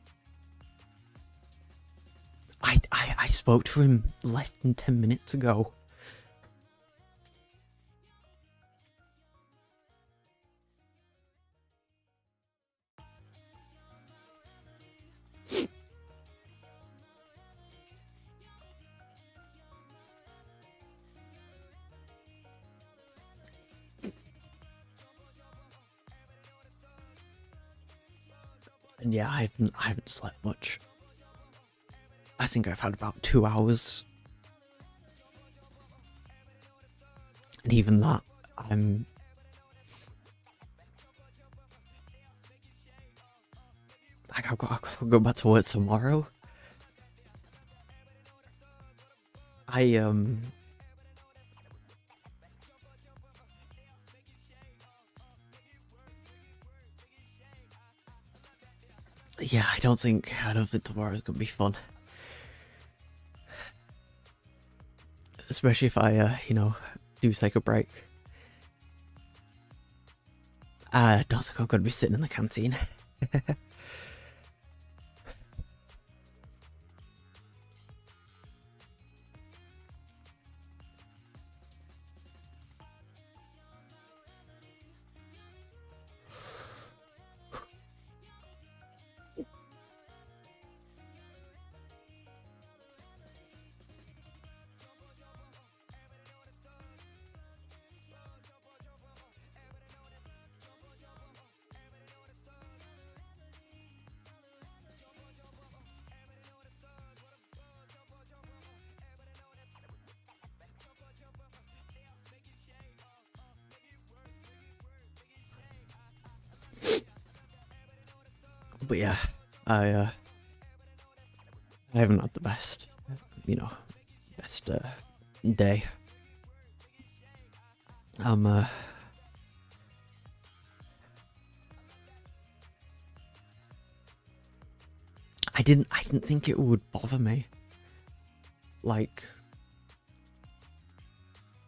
I spoke to him less than 10 minutes ago. And yeah, I haven't slept much. I think I've had about 2 hours. And even that, I've got to go back to work tomorrow. Yeah, I don't think tomorrow's gonna be fun. Especially if I, do take a break. I don't think I'm gonna be sitting in the canteen. But yeah, I haven't had the best, best day. I didn't think it would bother me. Like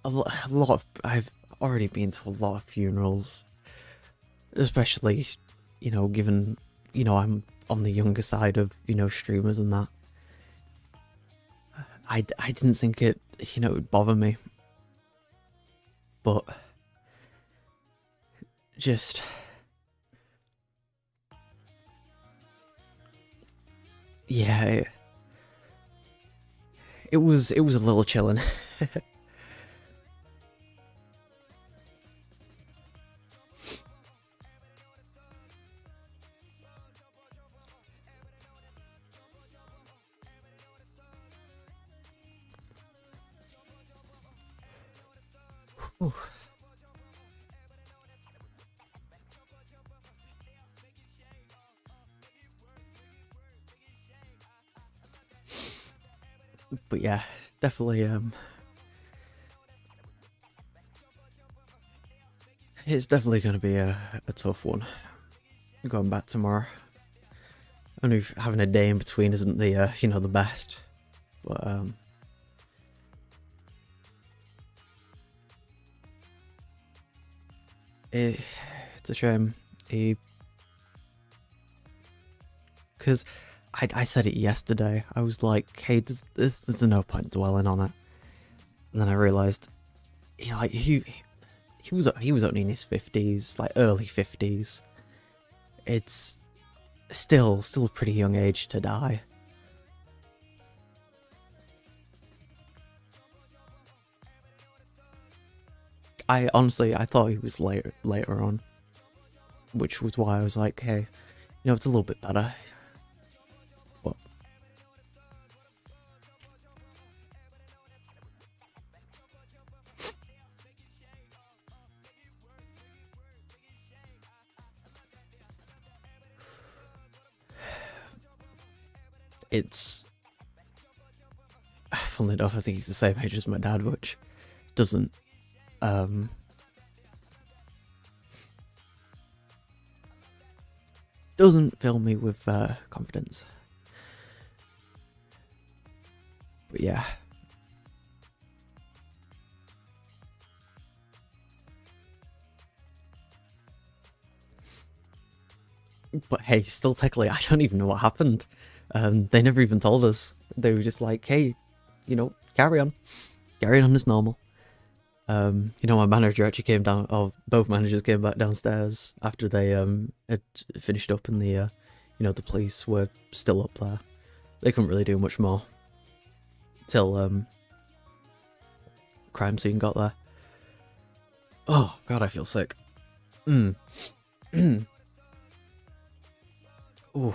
a lot of I've already been to a lot of funerals, especially, given, I'm on the younger side of, streamers and that. I didn't think it, would bother me. But just yeah, it was a little chilling. Ooh. But yeah, definitely it's definitely going to be a tough one going back tomorrow. I know having a day in between isn't the the best, but it's a shame. Because I said it yesterday. I was like, hey, there's no point dwelling on it. And then I realised, he was only in his 50s, like early 50s. It's still a pretty young age to die. I thought he was later on, which was why I was like, hey, it's a little bit better. But it's, funnily enough, I think he's the same age as my dad, which doesn't fill me with confidence. But yeah. But hey, still technically, I don't even know what happened. They never even told us. They were just like, hey, carry on as normal. My manager actually came down, or both managers came back downstairs after they had finished up, and the the police were still up there. They couldn't really do much more till crime scene got there. Oh god, I feel sick. Ooh.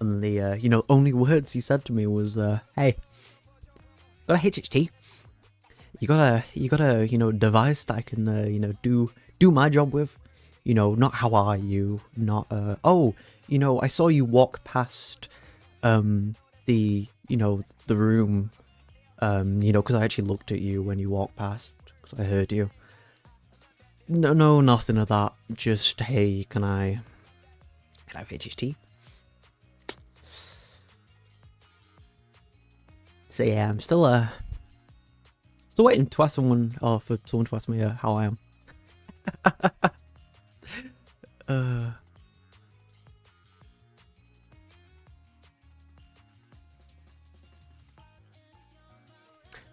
And the only words he said to me was, "Hey, got a HHT? You got a device that I can do my job with. Not how are you? Not oh, I saw you walk past the the room because I actually looked at you when you walked past because I heard you. No, nothing of that. Just, hey, can I have HHT?" So yeah, I'm still waiting to ask someone, or for someone to ask me how I am.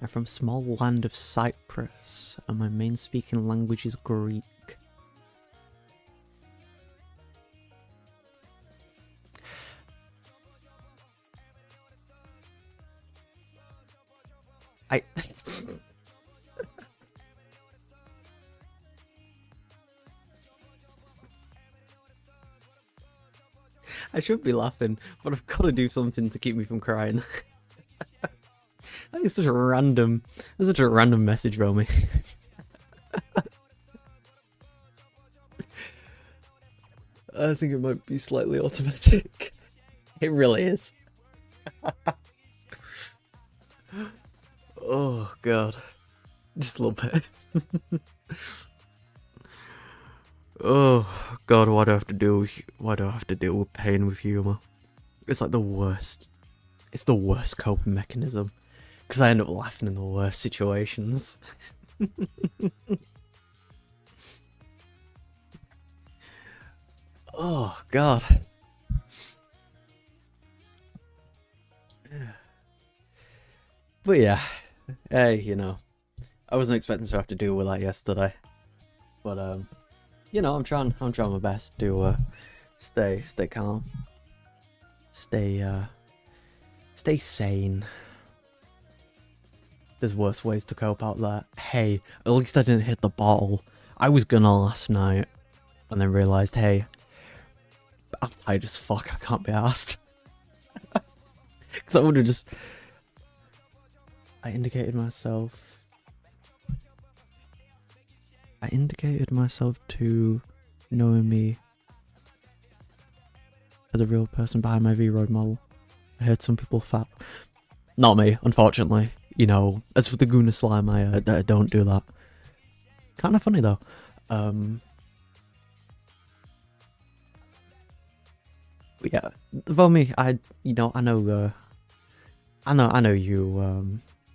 I'm from small land of Cyprus, and my main speaking language is Greek. I should be laughing, but I've got to do something to keep me from crying. That is such a random message from me. I think it might be slightly automatic. It really is. Oh god. Just a little bit. Oh god, why do I have to deal with pain with humor? It's like the worst. It's the worst coping mechanism. Because I end up laughing in the worst situations. Oh god. But yeah, hey, I wasn't expecting to have to deal with that yesterday. But I'm trying my best to stay calm. Stay sane. There's worse ways to cope out there. Hey, at least I didn't hit the bottle. I was gonna last night, and then realised, hey, I'm tired as fuck, I can't be arsed. Because I would have just... I indicated myself to knowing me as a real person behind my V-Road model. I heard some people fap. Not me, unfortunately. As for the Guna slime, I don't do that. Kind of funny though. But yeah, for me, I know you're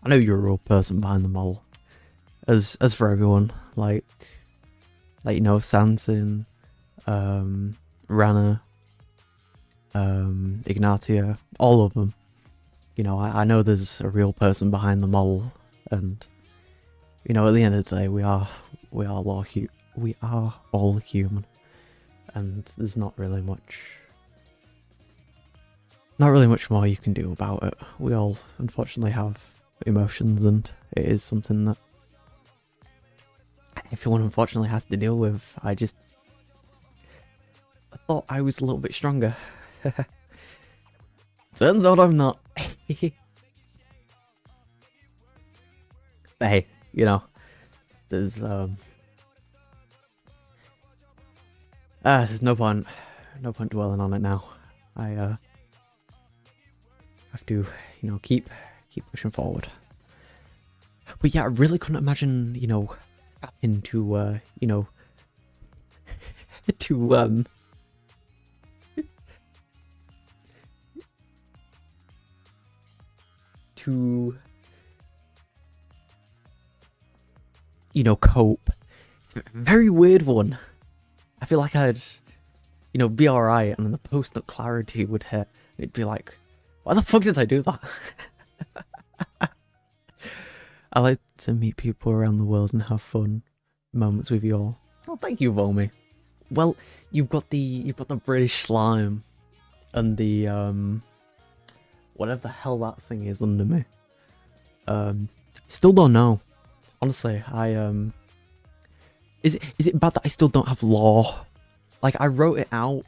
a real person behind the model. As for everyone, like Sansin, Rana, Ignatia, all of them. I know there's a real person behind the model, and at the end of the day, we are all human, and there's not really much more you can do about it. We all unfortunately have emotions, and it is something that everyone unfortunately has to deal with. I thought I was a little bit stronger. Turns out I'm not. But hey, there's no point dwelling on it now. I have to, keep pushing forward. But yeah, I really couldn't imagine, into to cope. It's a very weird one. I feel like I'd be alright, and then the post-nut clarity would hit. It'd be like, why the fuck did I do that? I like to meet people around the world and have fun moments with you all. Oh, thank you, Vomi. Well, you've got the British slime and the whatever the hell that thing is under me. Still don't know. Honestly, Is it bad that I still don't have lore? Like, I wrote it out.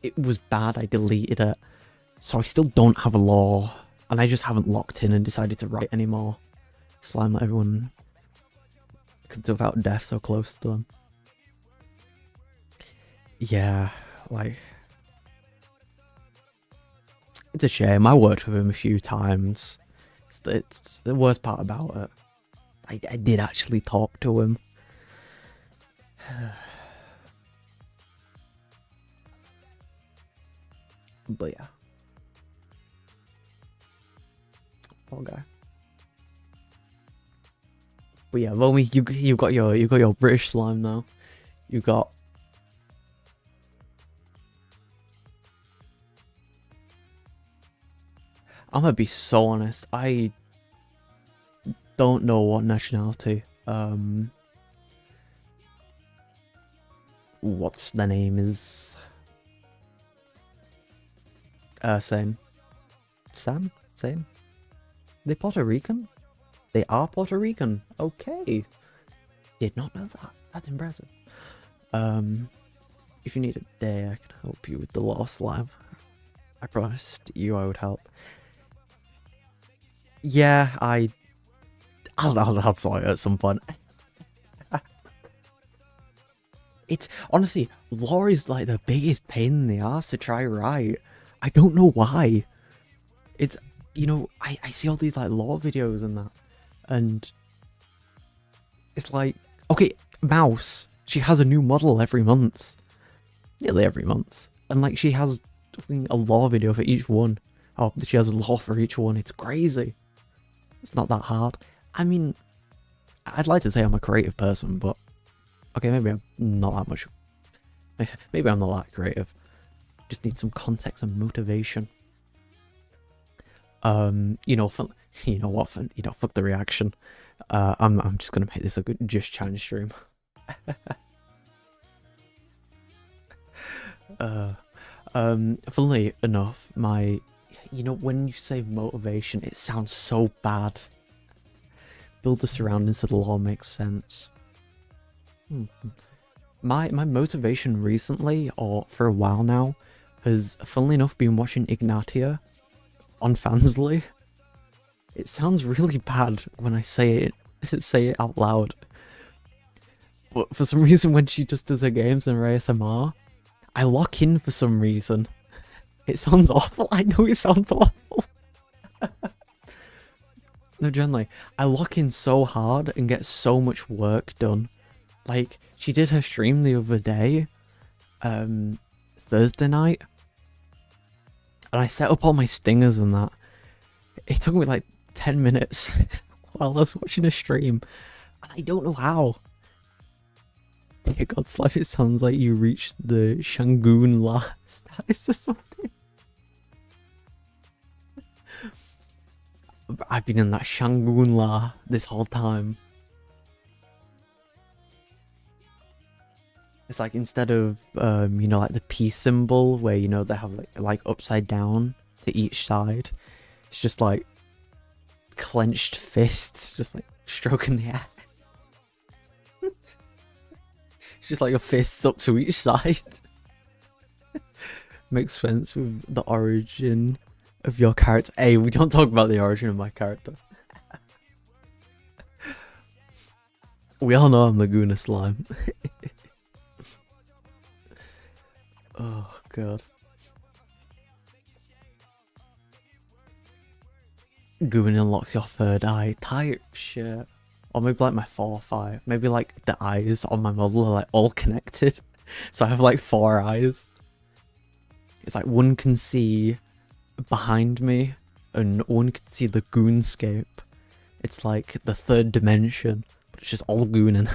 It was bad. I deleted it. So I still don't have a lore. And I just haven't locked in and decided to write anymore. Slime that everyone can talk about death so close to them. Yeah, like... It's a shame. I worked with him a few times. It's the worst part about it. I did actually talk to him. But yeah. Poor guy. But yeah, well, you got your British slime now. You got... I'm gonna be so honest. I don't know what nationality. What's the name is? Same. Sam? Same? They Puerto Rican? They are Puerto Rican. Okay. Did not know that. That's impressive. If you need a day, I can help you with the law slime. I promised you I would help. Yeah, I'll sort it at some point. It's honestly, law is like the biggest pain in the ass to try right. I don't know why. It's, you know, I see all these like law videos and that, and it's like, okay, Mouse, she has a new model every month, nearly every month, and like she has a law video for each one. Oh, she has a law for each one. It's crazy. It's not that hard. I mean, I'd like to say I'm a creative person, but okay, maybe I'm not that much. Maybe I'm not that creative. Just need some context and motivation. You know, you know what? You know, fuck the reaction. I'm just gonna make this a good Just Chan stream. Funnily enough, you know, when you say motivation, it sounds so bad. Build the surroundings so the law makes sense. My motivation recently, or for a while now, has, funnily enough, been watching Ignatia on Fansly. It sounds really bad when I say it out loud. But for some reason, when she just does her games and her ASMR, I lock in for some reason. It sounds awful. I know it sounds awful. No, generally, I lock in so hard and get so much work done. Like, she did her stream the other day, Thursday night, and I set up all my stingers and that. It took me like 10 minutes while I was watching a stream, and I don't know how. Dear God, Slav, it sounds like you reached the Shangoon last. That is just something. I've been in that Shangoon La this whole time. It's like, instead of, you know, like the peace symbol where, you know, they have like upside down to each side. It's just like clenched fists, just like stroking the air. It's just like your fists up to each side. Makes sense with the origin of your character. Hey, we don't talk about the origin of my character. We all know I'm Laguna Slime. Oh god. Goon unlocks your third eye type shit. Or maybe like my fourth eye. Maybe like the eyes on my model are like all connected. So I have like 4 eyes. It's like one can see behind me and one can see the goonscape. It's like the 3rd dimension, but it's just all goon and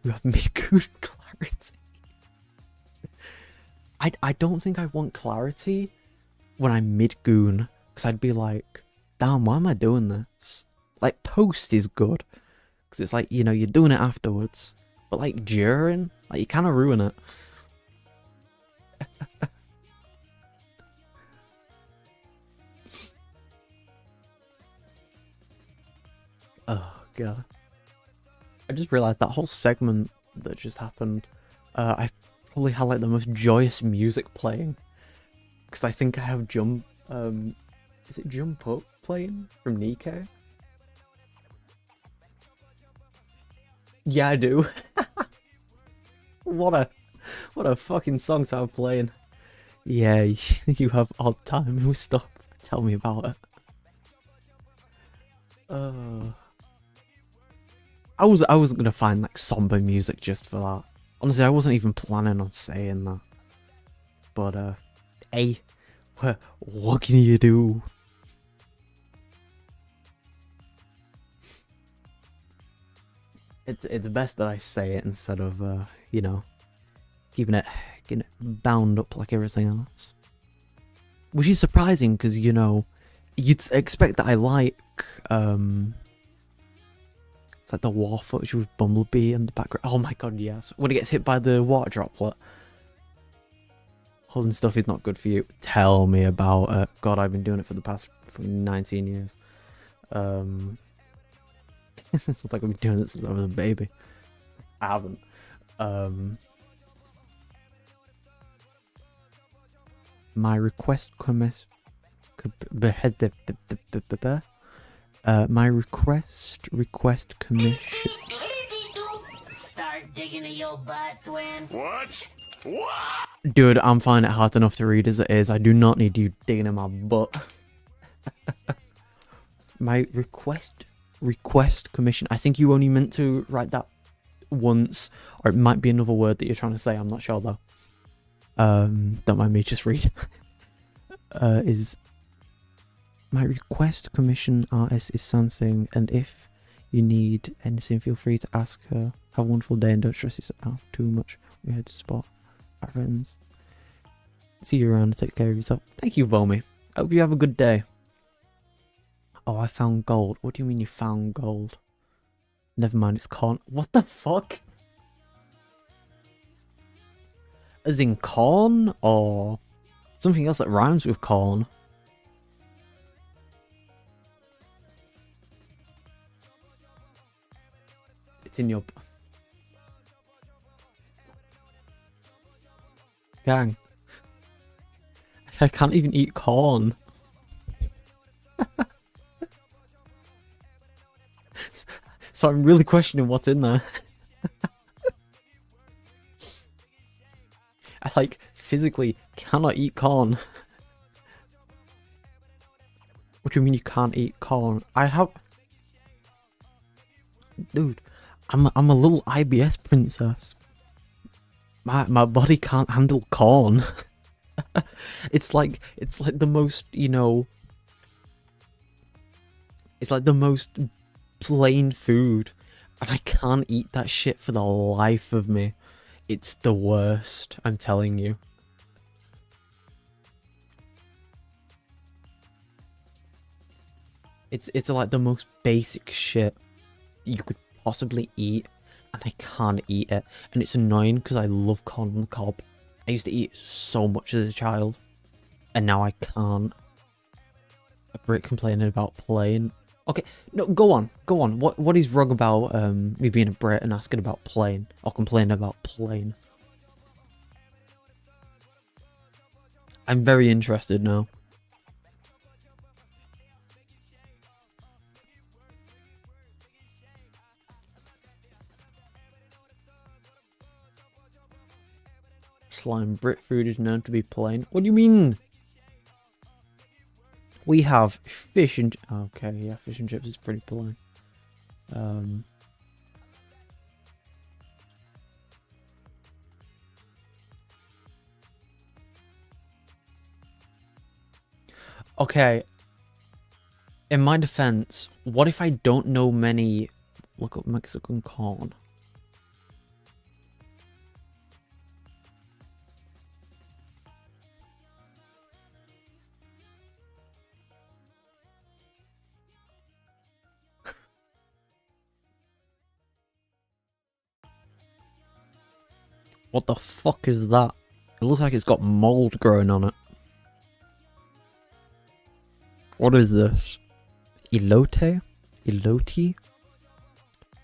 you have mid-goon clarity. I don't think I want clarity when I'm mid-goon, because I'd be like, damn, why am I doing this? Like, post is good, because it's like, you know, you're doing it afterwards, but like during, like, you kind of ruin it. Oh god. I just realized that whole segment that just happened, I probably had like the most joyous music playing. Because I think I have Jump, is it Jump Up playing from Nico? Yeah, I do. What a fucking song to have playing. Yeah, you have odd time with stuff. Tell me about it. I wasn't gonna find like somber music just for that. Honestly, I wasn't even planning on saying that. But hey, what can you do? It's best that I say it instead of you know, keeping it bound up like everything else. Which is surprising because, you know, you'd expect that I like it's like the war footage with Bumblebee in the background. Oh my god, yes. When he gets hit by the water droplet. Holding stuff is not good for you. Tell me about it. God, I've been doing it for the past 19 years. It's not like I've been doing this since I was a baby. I haven't. My request commission. My request commission. Start digging in your butt, twin. What? Dude, I'm finding it hard enough to read as it is. I do not need you digging in my butt. My request commission. I think you only meant to write that once, or it might be another word that you're trying to say. I'm not sure though. Don't mind me, just read. Is my request commission artist is Sansing, and if you need anything, feel free to ask her. Have a wonderful day and don't stress yourself out too much. We're here to support our friends. See you around and take care of yourself. Thank you, Vomi. I hope you have a good day. Oh, I found gold. What do you mean you found gold? Never mind, it's corn. What the fuck? As in corn or something else that rhymes with corn? It's in your... Gang. I can't even eat corn. So I'm really questioning what's in there. I like physically cannot eat corn. What do you mean you can't eat corn? I have... Dude, I'm a little IBS princess. My body can't handle corn. It's like the most, you know, it's like the most plain food, and I can't eat that shit for the life of me. It's the worst, I'm telling you. It's like the most basic shit you could possibly eat, and I can't eat it, and it's annoying because I love corn on the cob. I used to eat it so much as a child, and now I can't. A Brit complaining about plain. Okay, no, go on. What is wrong about me being a Brit and asking about plain, or complaining about plain? I'm very interested now. Slime Brit food is known to be plain. What do you mean? We have fish and... Okay, yeah, fish and chips is pretty plain. Okay. In my defense, what if I don't know many... Look up Mexican corn. What the fuck is that? It looks like it's got mold growing on it. What is this? Elote? Elote?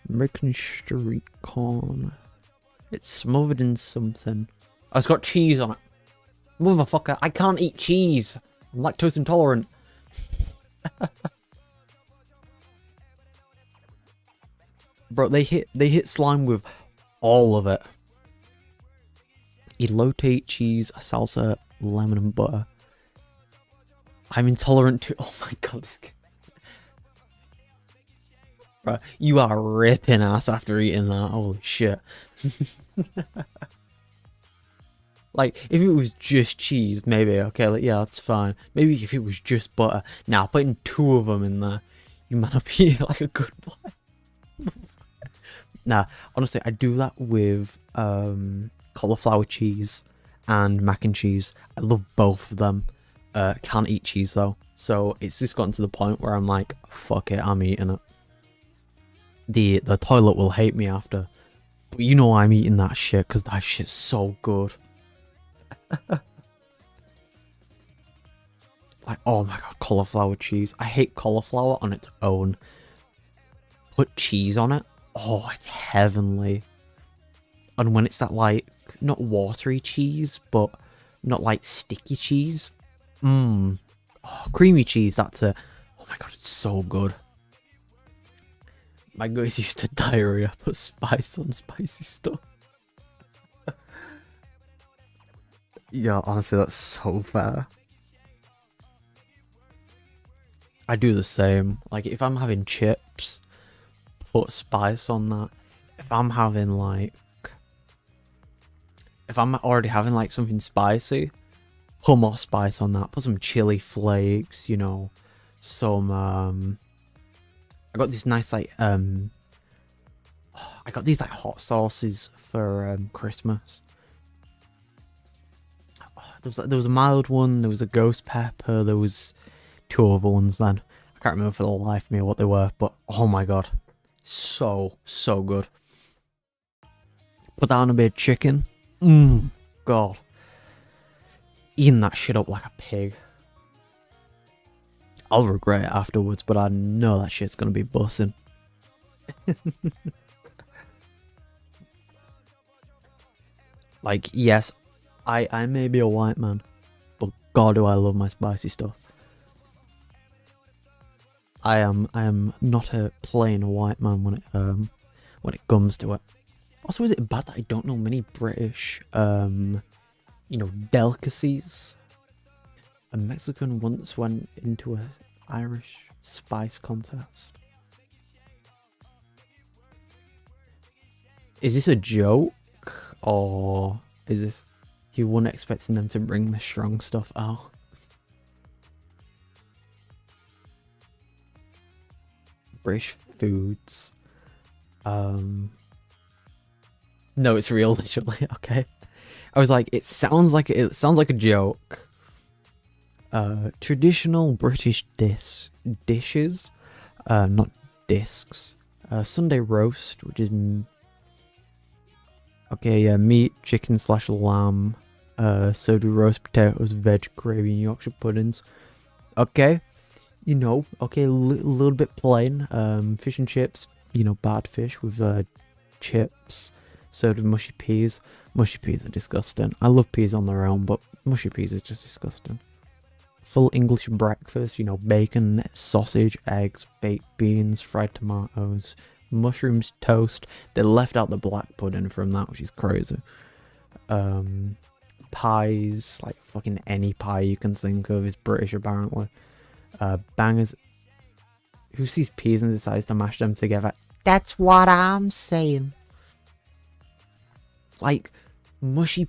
American street corn. It's smothered in something. Oh, it's got cheese on it. Motherfucker, I can't eat cheese. I'm lactose intolerant. Bro, they hit slime with all of it. Elote, cheese, salsa, lemon, and butter. I'm intolerant to. Oh my god, this kid. Bro, you are ripping ass after eating that. Holy shit. Like, if it was just cheese, maybe, okay, like, yeah, that's fine. Maybe if it was just butter. Now, putting 2 of them in there, you might not be like a good boy. Nah, honestly, I do that with cauliflower cheese and mac and cheese. I love both of them. Can't eat cheese though, so it's just gotten to the point where I'm like, fuck it, I'm eating it. The toilet will hate me after, but you know I'm eating that shit because that shit's so good. Like, oh my god, cauliflower cheese. I hate cauliflower on its own. Put cheese on it, oh, it's heavenly. And when it's that, like, not watery cheese, but not like sticky cheese. Oh, creamy cheese, that's it. Oh my god, it's so good. My guys used to diarrhea, put spice on spicy stuff. Yeah, honestly, that's so fair. I do the same. Like, if I'm having chips, put spice on that. If I'm having, like... If I'm already having, like, something spicy, put more spice on that. Put some chili flakes, you know. Some, I got this nice, like, I got these, like, hot sauces for, Christmas. There was a mild one, there was a ghost pepper, there was 2 other ones then. I can't remember for the life of me what they were, but oh my god. So good. Put that on a bit of chicken. God. Eating that shit up like a pig. I'll regret it afterwards, but I know that shit's gonna be bussing. Like, yes, I may be a white man, but god do I love my spicy stuff. I am not a plain white man when it comes to it. Also, is it bad that I don't know many British you know, delicacies? A Mexican once went into an Irish spice contest. Is this a joke? Or is this... You weren't expecting them to bring the strong stuff out? British foods. No, it's real, literally. Okay. I was like, it sounds like a joke. Traditional British dishes, not discs. Sunday roast, which is okay, yeah, meat, chicken / lamb. So do roast potatoes, veg, gravy, and Yorkshire puddings. Okay, you know, okay, a little bit plain. Fish and chips, you know, bad fish with chips. So do mushy peas. Mushy peas are disgusting. I love peas on their own, but mushy peas is just disgusting. Full English breakfast, you know, bacon, sausage, eggs, baked beans, fried tomatoes, mushrooms, toast. They left out the black pudding from that, which is crazy. Pies, like fucking any pie you can think of is British apparently. Bangers. Who sees peas and decides to mash them together? That's what I'm saying. Like, mushy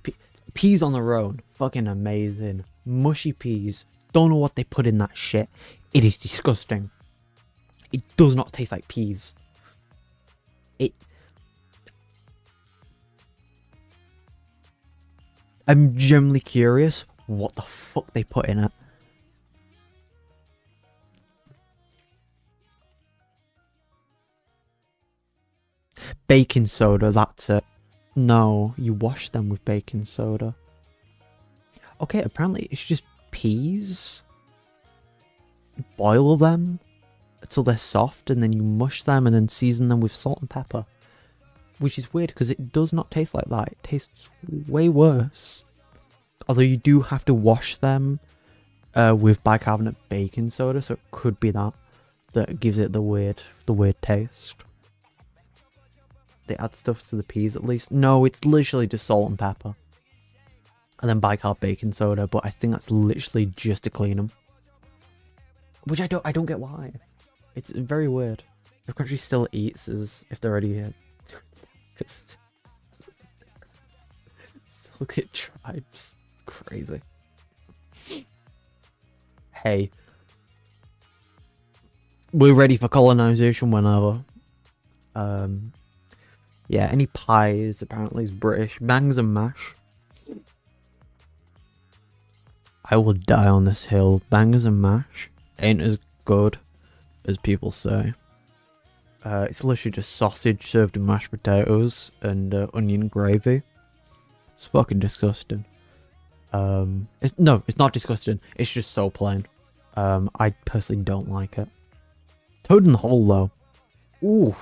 peas on their own, fucking amazing. Mushy peas, don't know what they put in that shit. It is disgusting. It does not taste like peas. I'm genuinely curious what the fuck they put in it. Baking soda, that's it. No, you wash them with baking soda. Okay, apparently it's just peas. Boil them till they're soft, and then you mush them and then season them with salt and pepper. Which is weird because it does not taste like that. It tastes way worse. Although you do have to wash them with bicarbonate baking soda, so it could be that gives it the weird taste. They add stuff to the peas at least. No, it's literally just salt and pepper. And then bicarb baking soda, but I think that's literally just to clean them. Which I don't get why. It's very weird. The country still eats as if they're already here. Because look at tribes. It's crazy. Hey. We're ready for colonization whenever. Yeah, any pies apparently is British. Bangs and mash. I will die on this hill. Bangers and mash ain't as good as people say. It's literally just sausage served in mashed potatoes and onion gravy. It's fucking disgusting. It's not disgusting. It's just so plain. I personally don't like it. Toad in the hole though. Ooh.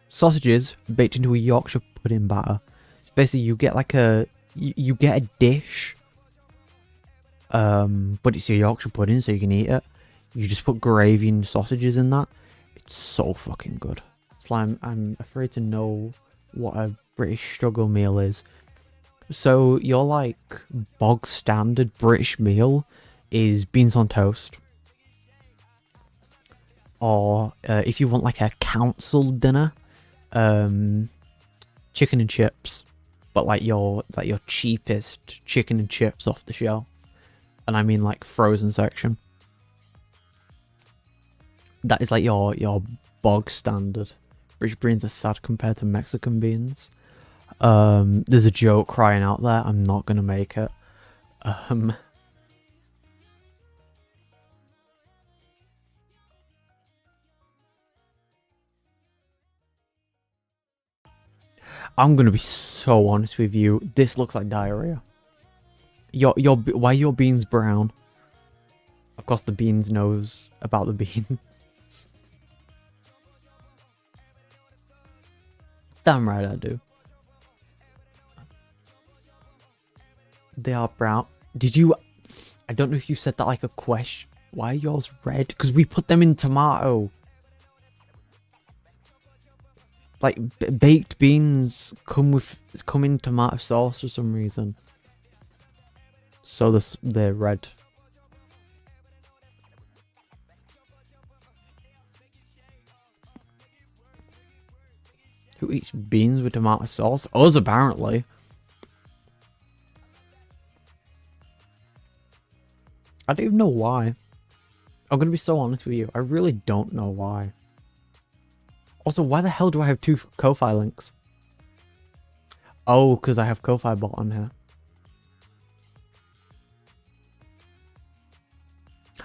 Sausages baked into a Yorkshire pudding batter. So basically, you get like you get a dish. But it's a Yorkshire pudding, so you can eat it. You just put gravy and sausages in that. It's so fucking good. It's like I'm afraid to know what a British struggle meal is. So your like bog standard British meal is beans on toast. Or if you want like a council dinner, chicken and chips. But like your cheapest chicken and chips off the shelf. And I mean like frozen section. That is like your bog standard. British beans are sad compared to Mexican beans. There's a joke crying out there. I'm not gonna make it. I'm gonna be so honest with you. This looks like diarrhea. Why are your beans brown? Of course, the beans knows about the beans. Damn right I do. They are brown. Did you... I don't know if you said that like a question. Why are yours red? Because we put them in tomato. Like, baked beans come in tomato sauce for some reason. So they're red. Who eats beans with tomato sauce? Us, apparently. I don't even know why. I'm gonna be so honest with you. I really don't know why. Also, why the hell do I have 2 Ko-Fi links? Oh, because I have Ko-Fi bot on here.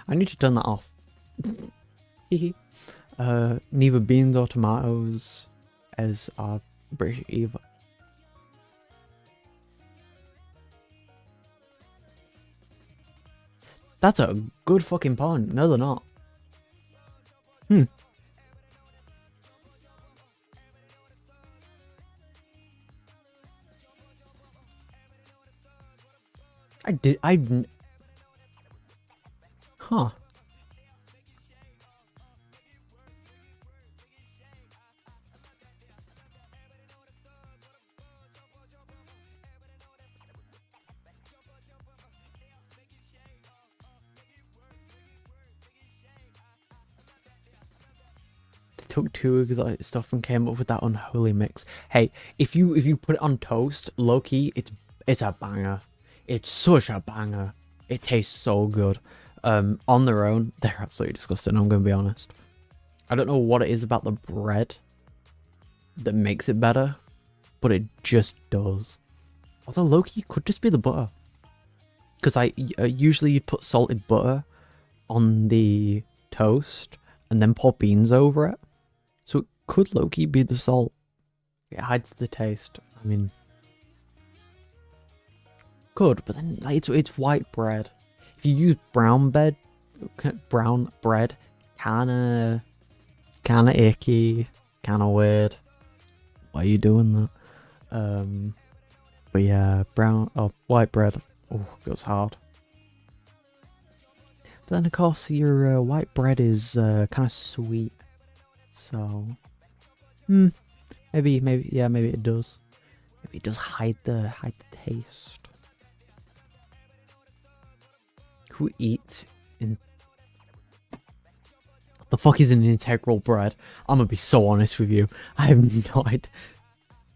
I need to turn that off. Neither beans or tomatoes as our British either. That's a good fucking point. No, they're not. Huh. Took 2 exotic stuff and came up with that unholy mix. Hey, if you put it on toast, low key, it's a banger. It's such a banger. It tastes so good. On their own, they're absolutely disgusting. I'm gonna be honest. I don't know what it is about the bread that makes it better, but it just does. Although low key could just be the butter, because I usually you'd put salted butter on the toast and then pour beans over it. So it could low-key be the salt. It hides the taste. I mean, could, but then like, it's white bread. If you use brown bread, Kinda icky, kinda weird. Why are you doing that? But yeah, white bread. Oh, goes hard. But then of course your white bread is kind of sweet, so maybe it does. Maybe it does hide the taste. Who eats in? The fuck is an integral bread? I'm gonna be so honest with you. I have no idea.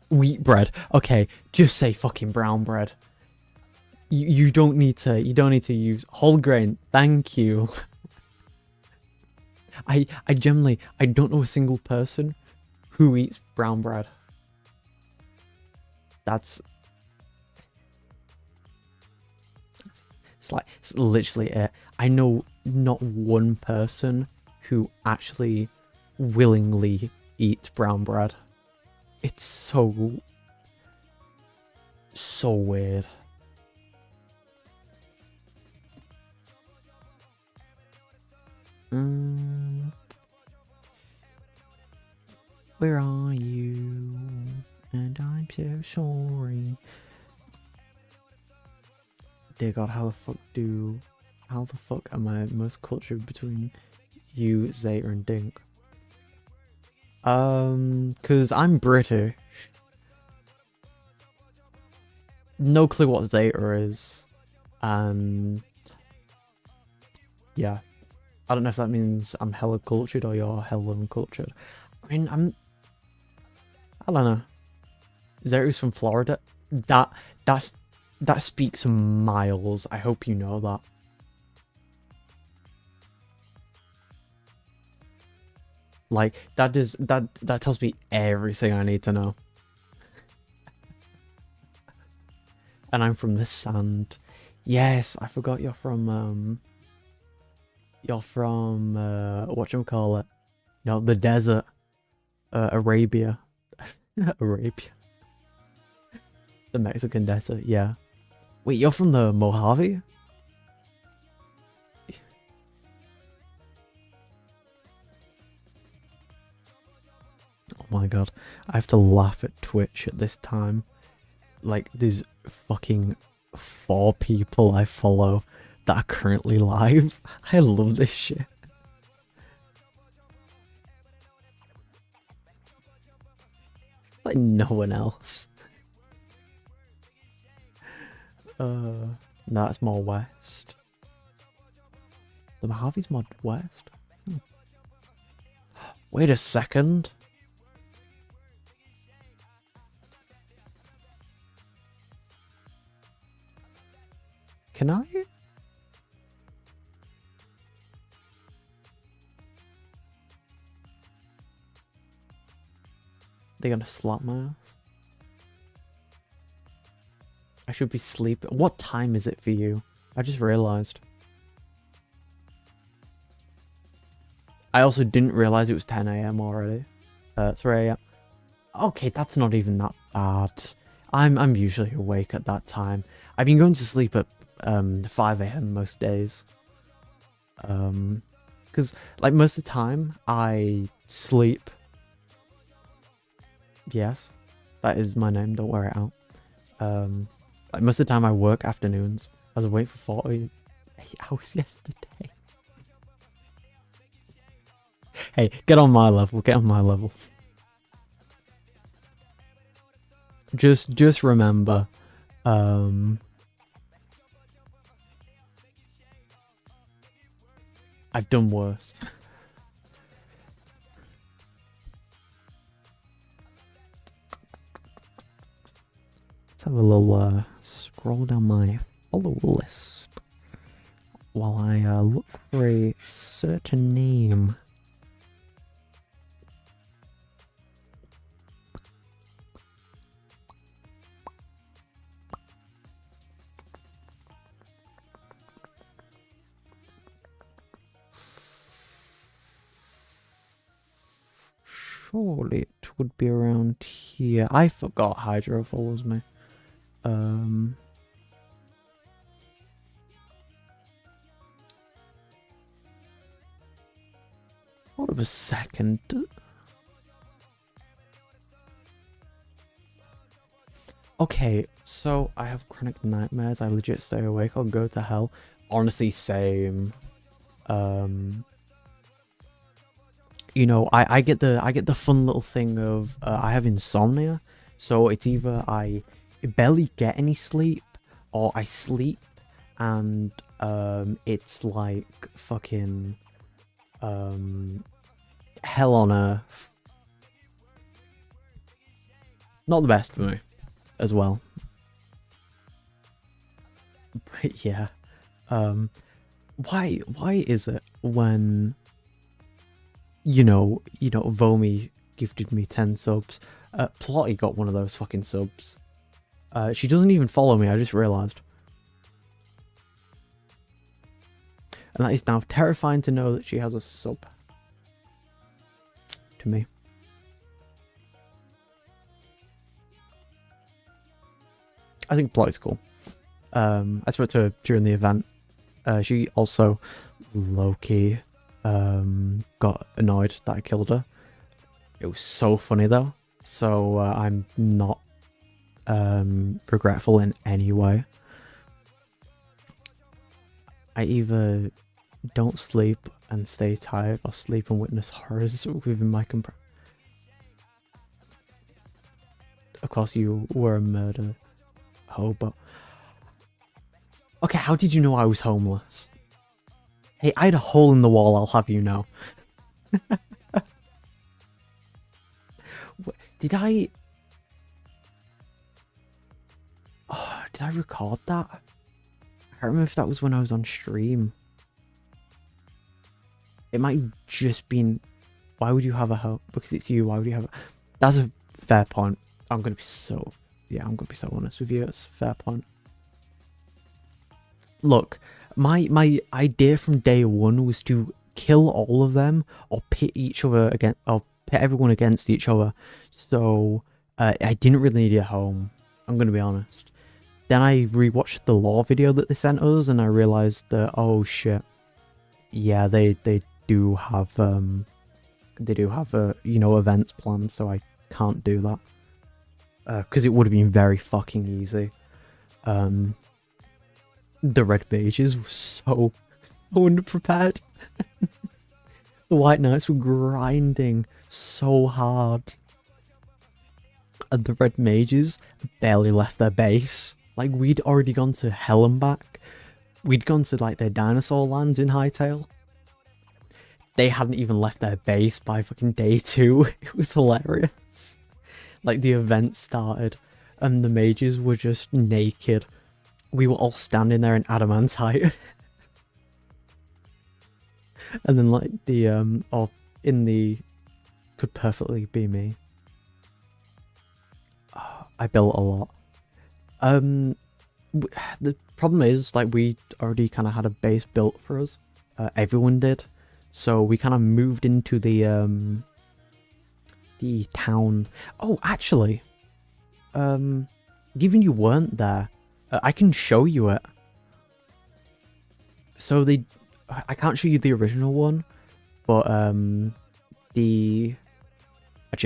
Wheat bread. Okay, just say fucking brown bread. You don't need to use whole grain. Thank you. I generally don't know a single person who eats brown bread. It's literally it. I know not one person who actually willingly eats brown bread. It's so weird. Where are you? And I'm so sorry. Dear God, how the fuck am I most cultured between you, Zeta, and Dink? Cause I'm British. No clue what Zeta is. And yeah. I don't know if that means I'm hella cultured or you're hella uncultured. I mean, I don't know. Zeta's from Florida. That speaks miles. I hope you know that. Like that tells me everything I need to know. And I'm from the sand. Yes, I forgot you're from whatchamacallit? No, the desert. Arabia. Arabia. The Mexican desert, yeah. Wait, you're from the Mojave? Oh my god, I have to laugh at Twitch at this time. Like, there's fucking 4 people I follow that are currently live. I love this shit. Like no one else. No, it's more west. The Mojave's more west. Wait a second. Can I? They're gonna slap my ass. I should be sleeping. What time is it for you? I just realized. I also didn't realize it was 10 AM already. 3 AM. Okay, that's not even that bad. I'm usually awake at that time. I've been going to sleep at 5 AM most days. Because like most of the time I sleep. Yes, that is my name. Don't wear it out. Like most of the time I work afternoons. I was awake for 48 hours yesterday. Hey, get on my level. Get on my level. Just remember, I've done worse. Let's have a little scroll down my follow list while I look for a certain name. Surely it would be around here. I forgot Hydro follows me. Hold up a second. Okay, so I have chronic nightmares. I legit stay awake or go to hell. Honestly, same. You know, I get the fun little thing of I have insomnia, so it's either I barely get any sleep or I sleep and it's like fucking hell on earth. Not the best for me as well. But yeah. Why is it when Vomi gifted me 10 subs. Plotty got one of those fucking subs. She doesn't even follow me, I just realised. And that is now terrifying to know that she has a sub. To me. I think Plotty's cool. I spoke to her during the event. She also low-key got annoyed that I killed her. It was so funny though, so I'm not regretful in any way. I either don't sleep and stay tired or sleep and witness horrors within my Of course you were a murder hobo. Okay, how did you know I was homeless? Hey, I had a hole in the wall, I'll have you know. Did I... Oh, did I record that? I can't remember if that was when I was on stream. It might have just been... Why would you have a hole? Because it's you, why would you have a... That's a fair point. I'm going to be so... Yeah, I'm going to be so honest with you. It's a fair point. Look, my idea from day one was to kill all of them or pit each other against, or pit everyone against each other. So I didn't really need a home. I'm gonna be honest. Then I rewatched the lore video that they sent us, and I realized that oh shit, yeah, they do have events planned, so I can't do that because it would have been very fucking easy. The red mages were so underprepared. The white knights were grinding so hard. And the red mages barely left their base. Like, we'd already gone to hell and back. We'd gone to, like, their dinosaur lands in Hytale. They hadn't even left their base by fucking day 2. It was hilarious. Like, the event started and the mages were just naked. We were all standing there in adamantite. And then like the could perfectly be me. Oh, I built a lot. The problem is like we already kind of had a base built for us. Everyone did. So we kind of moved into the town. Oh, actually, given you weren't there, I can show you it. So I can't show you the original one, but actually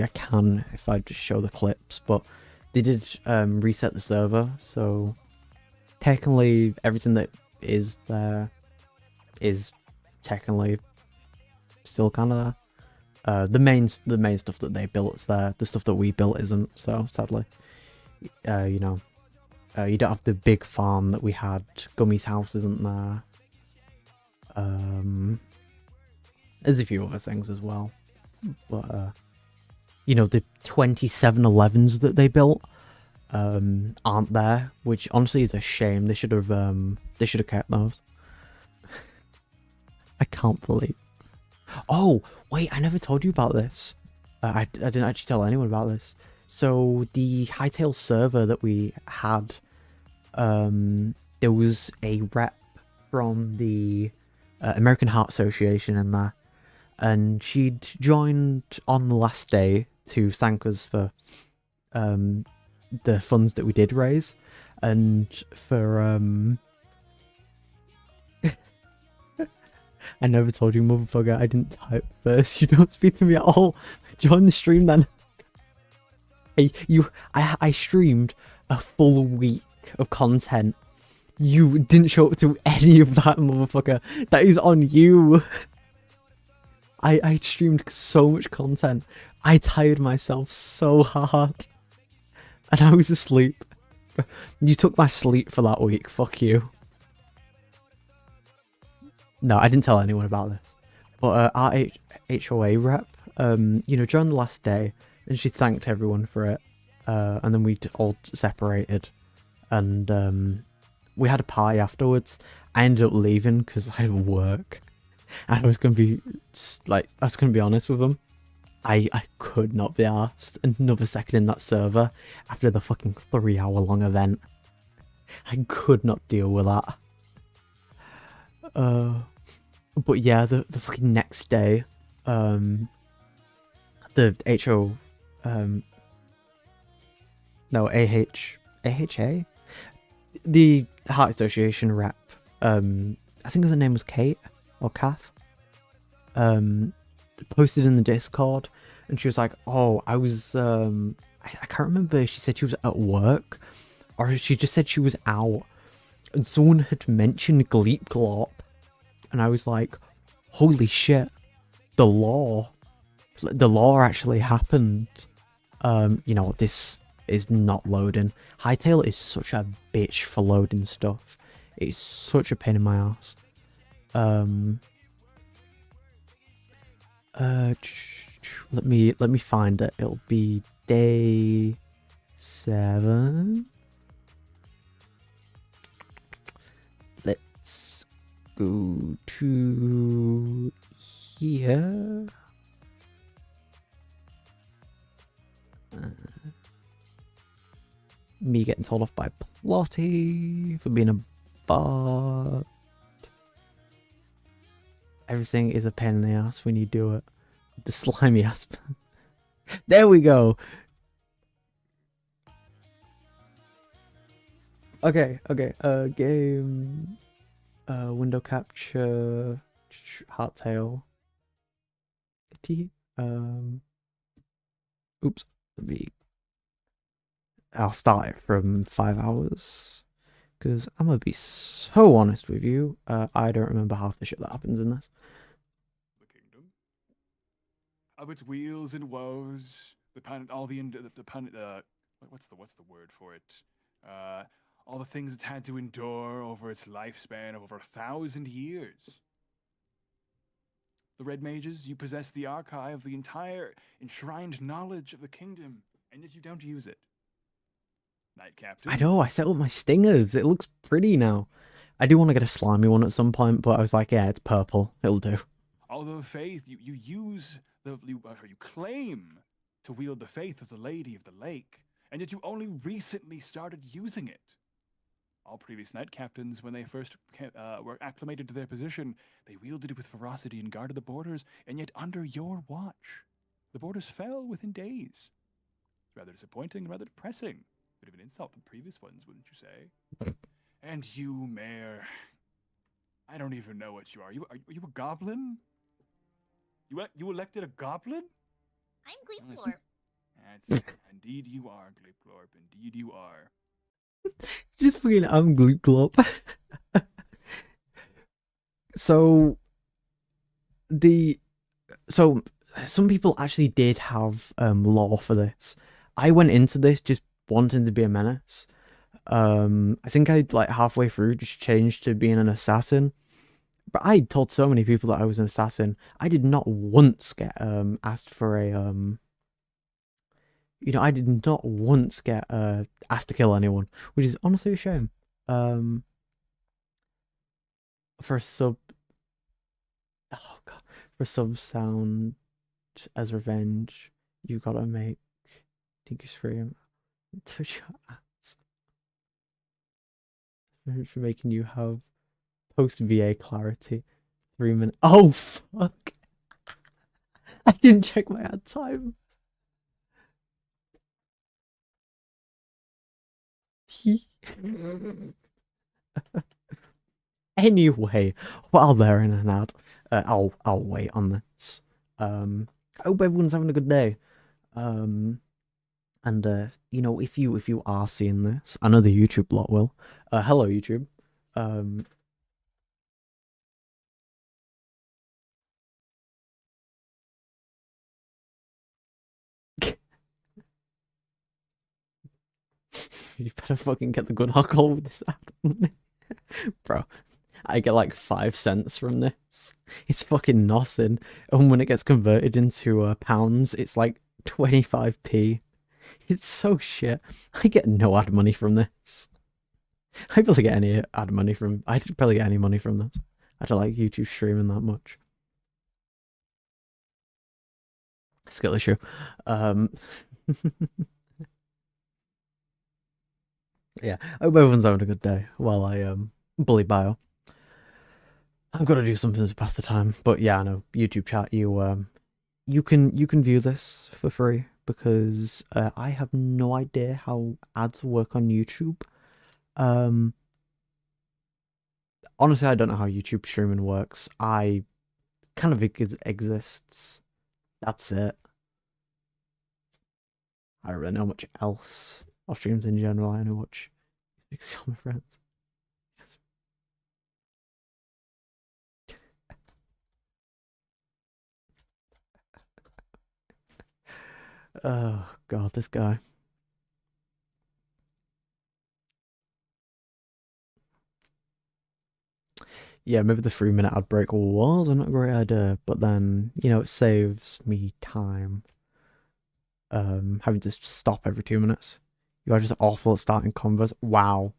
I can if I just show the clips, but they did reset the server, so technically everything that is there is technically still kind of there. The main stuff that they built is there. The stuff that we built isn't, so sadly. You don't have the big farm that we had. Gummy's house isn't there. There's a few other things as well. But, the 2711s that they built aren't there, which honestly is a shame. They should have kept those. I can't believe. Oh, wait, I never told you about this. I didn't actually tell anyone about this. So the Hytale server that we had, there was a rep from the American Heart Association in there, and she'd joined on the last day to thank us for the funds that we did raise, and for I never told you, motherfucker. I didn't type first. You don't speak to me at all. Join the stream then. Hey, I streamed a full week of content. You didn't show up to any of that, motherfucker. That is on you. I streamed so much content. I tired myself so hard. And I was asleep. You took my sleep for that week. Fuck you. No, I didn't tell anyone about this. But our HOA rep, you know, during the last day, and she thanked everyone for it. And then we all separated. And we had a party afterwards. I ended up leaving because I had work. And I was going to be, like, I was going to be honest with them. I could not be asked another second in that server after the fucking 3-hour-long event. I could not deal with that. But yeah, the fucking next day, the AHA? The Heart Association rep, I think her name was Kate, or Kath, posted in the Discord, and she was like, oh, I was, I can't remember if she said she was at work, or she just said she was out, and someone had mentioned Gleep Glop, and I was like, holy shit, the law actually happened. You know, this is not loading. Hightail is such a bitch for loading stuff. It's such a pain in my ass. Let me find it. It'll be day 7. Let's go to here. Me getting told off by Plotty for being a bot. Everything is a pain in the ass when you do it. The slimy ass. There we go. Okay. Game. Window capture. Hardtail. Oops. I'll start it from 5 hours. Because I'm going to be so honest with you. I don't remember half the shit that happens in this. The kingdom of its wheels and woes, the planet, all the planet. What's the word for it? All the things it's had to endure over its lifespan of over 1,000 years. The Red Mages, you possess the archive of the entire enshrined knowledge of the kingdom, and yet you don't use it. Knight Captain. I know, I set up my stingers. It looks pretty now. I do want to get a slimy one at some point, but I was like, yeah, it's purple. It'll do. Although faith, you claim to wield the faith of the Lady of the Lake, and yet you only recently started using it. All previous Knight Captains, when they first were acclimated to their position, they wielded it with ferocity and guarded the borders, and yet under your watch, the borders fell within days. It's rather disappointing and rather depressing. Bit of an insult to previous ones, wouldn't you say? And you, Mayor, I don't even know what you are. Are you a goblin? You elected a goblin? I'm Gleeplorp. That's indeed you are, Gleeplorp. Indeed you are. Just fucking I'm Gloop Glop. So some people actually did have lore for this. I went into this just wanting to be a menace. I think I like halfway through just changed to being an assassin. But I told so many people that I was an assassin. I did not once get asked for a you know, I did not once get asked to kill anyone, which is honestly a shame. For a sub for sub sound as revenge, you gotta make Dinky scream. Touch your ass. For making you have post VA clarity. 3 minutes. Oh fuck! I didn't check my ad time. Anyway, while they're in an ad, I'll wait on this. I hope everyone's having a good day. And you know, if you are seeing this, I know the YouTube lot will. Hello YouTube. You better fucking get the good alcohol with this ad. Bro, I get like 5 cents from this. It's fucking nothing. And when it gets converted into pounds, it's like 25p. It's so shit. I get no ad money from this. I barely get any ad money from. I didn't barely get any money from this. I don't like YouTube streaming that much. Skill issue. Yeah, I hope everyone's having a good day while I bully bio. I've got to do something to pass the time, but yeah, I know YouTube chat. You can view this for free because I have no idea how ads work on YouTube. Honestly, I don't know how YouTube streaming works. I kind of exists. That's it. I don't really know much else. Or streams in general, I only watch because all my friends. Oh god, this guy. Yeah, maybe the 3-minute ad break wasn't a great idea, but then, you know, it saves me time. Having to stop every 2 minutes. You are just awful at starting convos. Wow.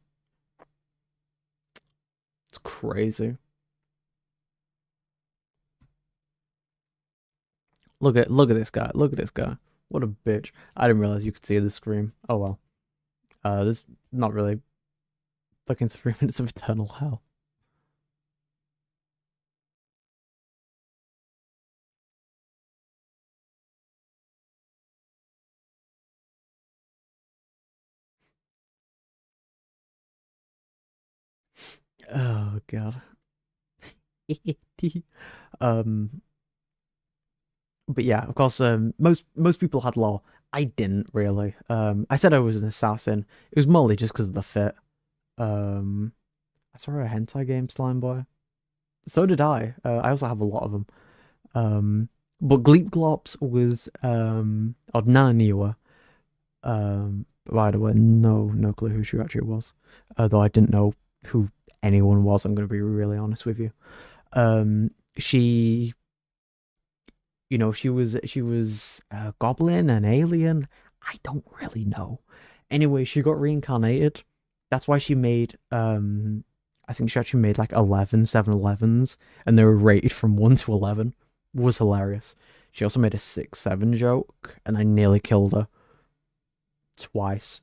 It's crazy. Look at this guy. Look at this guy. What a bitch. I didn't realize you could see the scream. Oh well. There's not really fucking 3 minutes of eternal hell. Oh god. But yeah, of course, most people had lore. I didn't really. I said I was an assassin. It was mostly just because of the fit. I saw a hentai game, Slime Boy. So did I. I also have a lot of them. But Gleep Glops was or Naniwa. By the way, no clue who she actually was. Though I didn't know who anyone was. I'm gonna be really honest with you. She, you know, she was a goblin, an alien. I don't really know. Anyway, she got reincarnated. That's why she made I think she actually made like 11 7-Elevens, and they were rated from 1 to 11. It was hilarious. She also made a 6-7 joke, and I nearly killed her twice.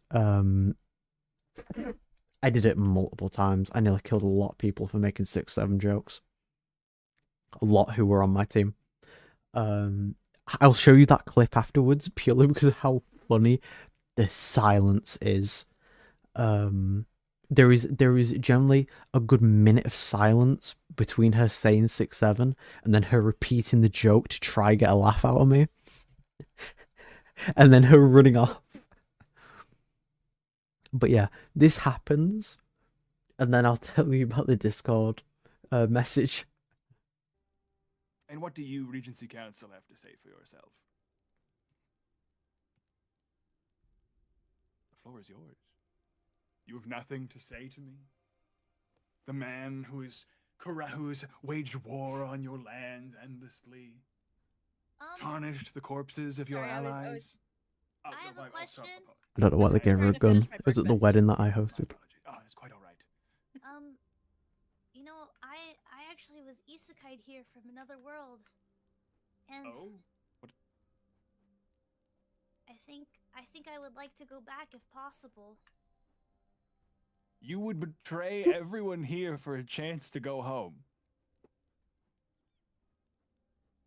I did it multiple times. I nearly killed a lot of people for making 6-7 jokes. A lot who were on my team. I'll show you that clip afterwards purely because of how funny the silence is. There is generally a good minute of silence between her saying 6-7 and then her repeating the joke to try get a laugh out of me. And then her running off. But yeah, this happens, and then I'll tell you about the Discord message. And what do you, Regency Council, have to say for yourself? The floor is yours. You have nothing to say to me? The man who's waged war on your lands endlessly, tarnished the corpses of your allies. I have a question. I don't know why they gave her a gun. Was it the wedding that I hosted? Oh, it's quite all right. You know, I actually was isekai'd here from another world, and Oh, what? I think I would like to go back if possible. You would betray everyone here for a chance to go home.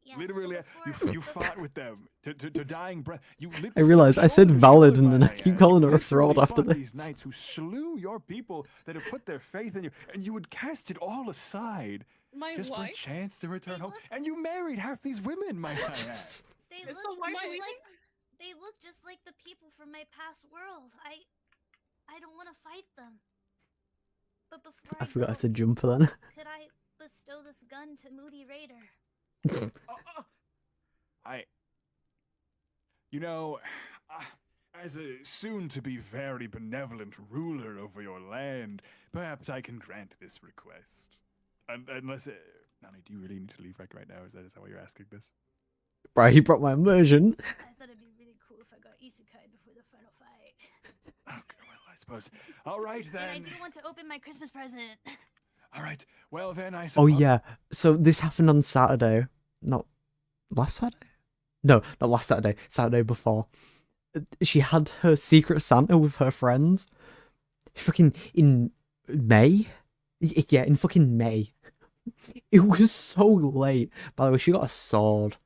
Yes, Literally, before- you fought with them to dying breath. You I realized I said valid and then I keep calling her a fraud after These this. knights who slew your people that have put their faith in you, and you would cast it all aside My just for a wife? chance to return They home. look- And you married half these women, might I add. They Is the look wife just leaving? like they look just like the people from my past world. I don't want to fight them. But before I I forgot I go, said jumper then. could I bestow this gun to Moody Raider? I, you know, as a soon-to-be very benevolent ruler over your land, perhaps I can grant this request. Unless, Nani, do you really need to leave right now? Is that why you're asking this? Right, he brought my immersion. I thought it'd be really cool if I got isekai before the final fight. Okay, well, I suppose. All right then. And I do want to open my Christmas present. All right. Well then, I Oh suppose. yeah, so this happened on Saturday. Not last Saturday? No, not last Saturday. Saturday before. She had her Secret Santa with her friends. Fucking in May? Yeah, in fucking May. It was so late. By the way, she got a sword.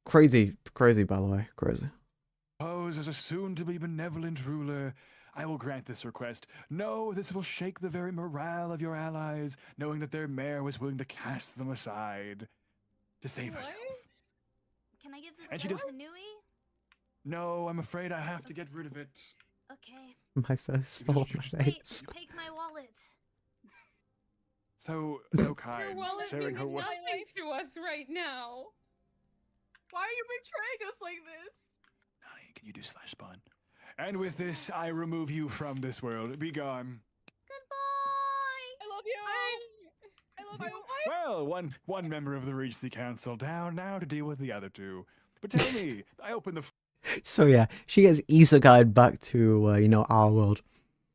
Crazy, crazy, by the way. Crazy. Suppose as a soon-to-be benevolent ruler, I will grant this request. No, this will shake the very morale of your allies, knowing that their mayor was willing to cast them aside to save herself. Can I give this And she gun just- to Nui? No, I'm afraid I have to get rid of it. Okay. My first fall on my Wait, face. take my wallet. So Your kind, wallet sharing her means wealth. nothing to us right now. Why are you betraying us like this? Nani, can you do slash spawn? And with this, I remove you from this world. Be gone. Goodbye. I love you. I love you. Well, one member of the Regency Council down now to deal with the other two. But tell me, I opened the So yeah, she gets isekai'd back to our world,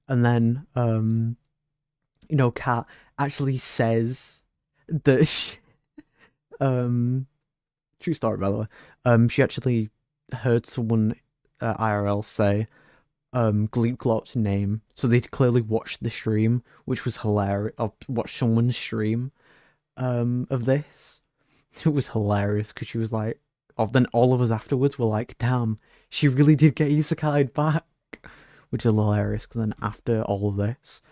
and then Kat actually says that she, true story by the way, she actually heard someone IRL say Gleep Glop's name, so they'd clearly watched the stream, which was hilarious. Or watched someone's stream of this. It was hilarious because she was like, then all of us afterwards were like, damn, she really did get isekai'd back, which is hilarious because then after all of this,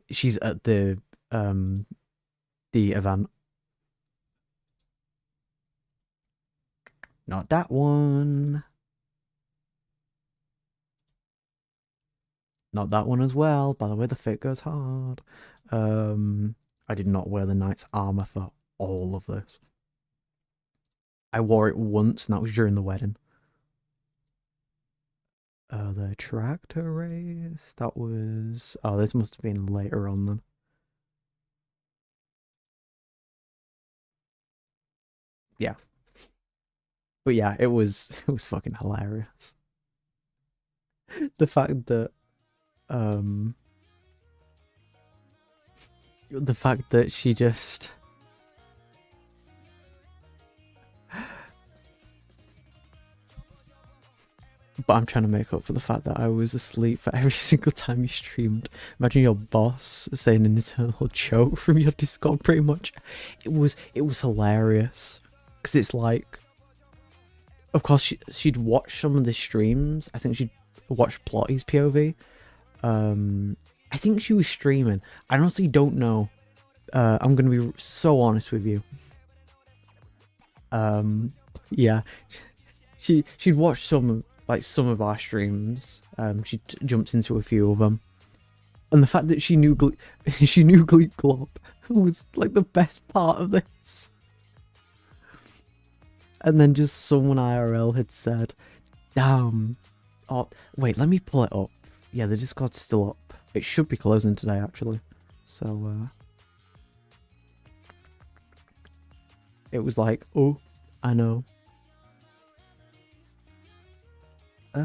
she's at the event. Not that one. Not that one as well. By the way, the fit goes hard. I did not wear the knight's armor for all of this. I wore it once, and that was during the wedding. The tractor race, that was... Oh, this must have been later on then. Yeah. But yeah, it was fucking hilarious. The fact that she just but I'm trying to make up for the fact that I was asleep for every single time you streamed. Imagine your boss saying an internal joke from your Discord pretty much. It was hilarious. Because it's like, of course she'd watch some of the streams. I think she'd watch Plotty's POV. I think she was streaming. I honestly don't know. I'm gonna be so honest with you. Yeah, she'd watch some of our streams. She jumped into a few of them, and the fact that she knew Gleep Glop was like the best part of this. And then just someone IRL had said, "Damn." Oh wait, let me pull it up. Yeah, the Discord's still up. It should be closing today, actually. So, it was like, oh, I know. I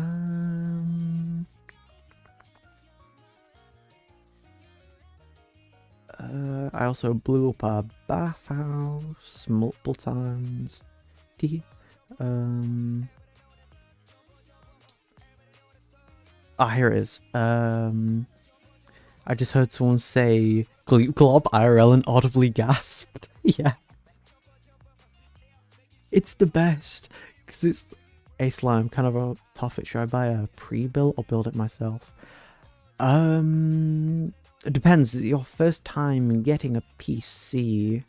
also blew up our bathhouse multiple times. Here it is. I just heard someone say Gleep Glop IRL and audibly gasped. Yeah. It's the best. Because it's a slime, kind of a tough it. Should I buy a pre-built or build it myself? It depends. Your first time getting a PC,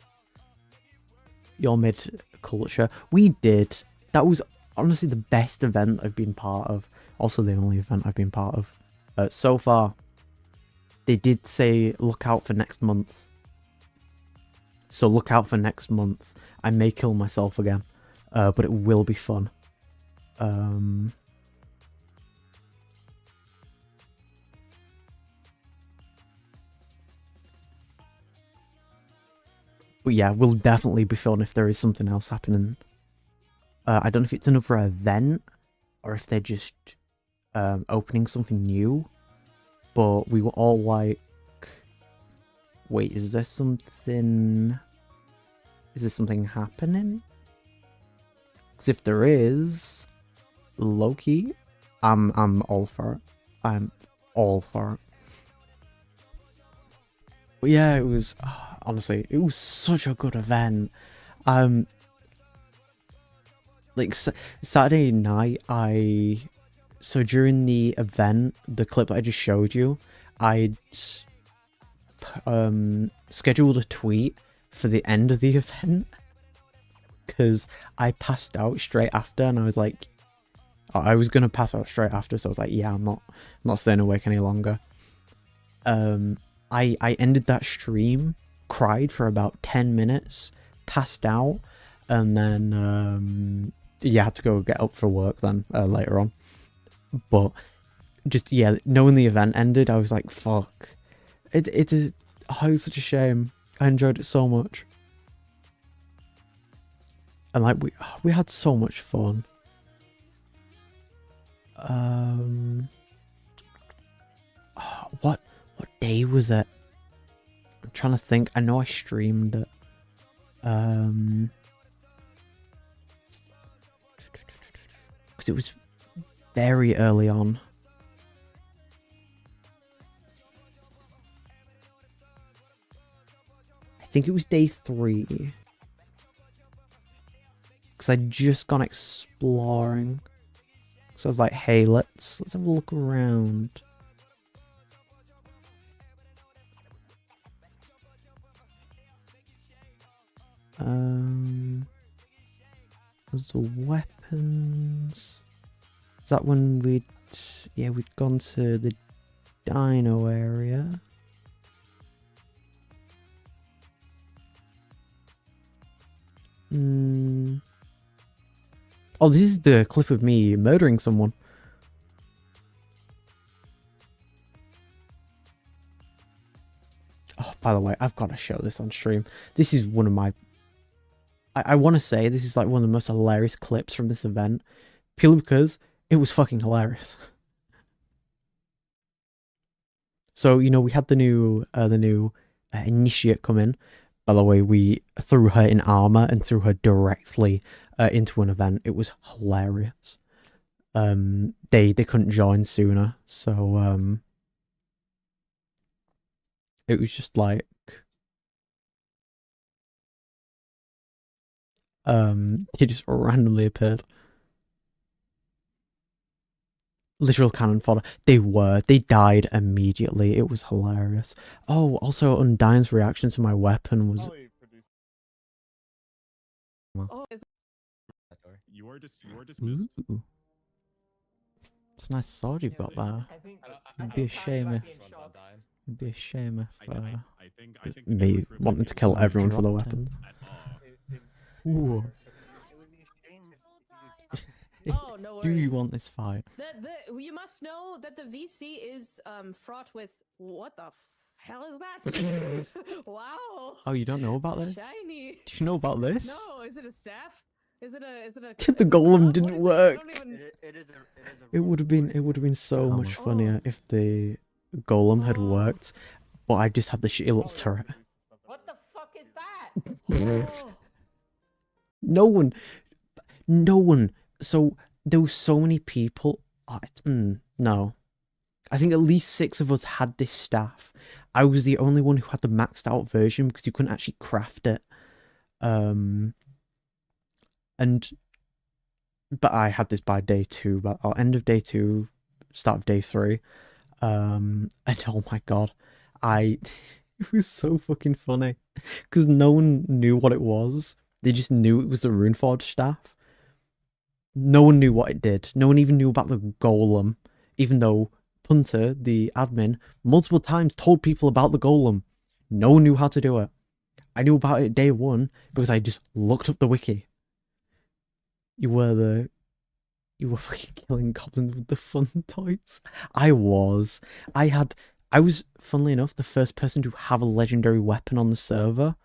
your mid culture. We did. That was honestly the best event I've been part of. Also, the only event I've been part of so far. They did say look out for next month. So look out for next month. I may kill myself again, but it will be fun. But yeah, will definitely be fun if there is something else happening. I don't know if it's another event or if they're just opening something new. But we were all like, wait, is there something happening? Because if there is, Loki, I'm all for it. I'm all for it. But yeah, it was honestly, it was such a good event. Like Saturday night, so during the event, the clip that I just showed you, I'd scheduled a tweet for the end of the event because I passed out straight after, and I was like, I was gonna pass out straight after, so I was like, yeah, I'm not staying awake any longer. I ended that stream, cried for about 10 minutes, passed out, and then yeah, I had to go get up for work then later on. But just yeah, knowing the event ended, I was like, fuck. It was such a shame. I enjoyed it so much. And like we had so much fun. What day was it? I'm trying to think. I know I streamed it. Because it was very early on. I think it was day 3. Because I'd just gone exploring. So I was like, hey, let's have a look around. Was the weapons? Is that when we'd gone to the dino area? Oh, this is the clip of me murdering someone. Oh, by the way, I've got to show this on stream. This is one of my... I want to say this is like one of the most hilarious clips from this event. Purely because it was fucking hilarious. So, you know, we had the new initiate come in. By the way, we threw her in armor and threw her directly into an event. It was hilarious. They couldn't join sooner, so it was just like he just randomly appeared. Literal cannon fodder. They died immediately. It was hilarious. Oh, also Undyne's reaction to my weapon was... Oh, you are dismissed. Ooh. It's a nice sword you've got there. It'd be a shame if me wanting to kill everyone for the weapon. Ooh. Oh, no Do you worries. want this fight? You must know that the VC is fraught with what the hell is that? Wow. Oh, you don't know about this? Shiny. Do you know about this? No, is it a staff? Is it a The golem didn't work. It would have been so much funnier if the golem had worked, but I just had the shitty little turret. What the fuck is that? No one. So there were so many people. No, I think at least 6 of us had this staff. I was the only one who had the maxed out version because you couldn't actually craft it. But I had this by day 2, but I'll end of day 2, start of day 3. And oh my god, it was so fucking funny because no one knew what it was. They just knew it was the Runeforge staff. No one knew what it did. No one even knew about the golem, even though Punter, the admin, multiple times told people about the golem. No one knew how to do it. I knew about it day one because I just looked up the wiki. You were fucking killing goblins with the fun toys. I was, funnily enough, the first person to have a legendary weapon on the server.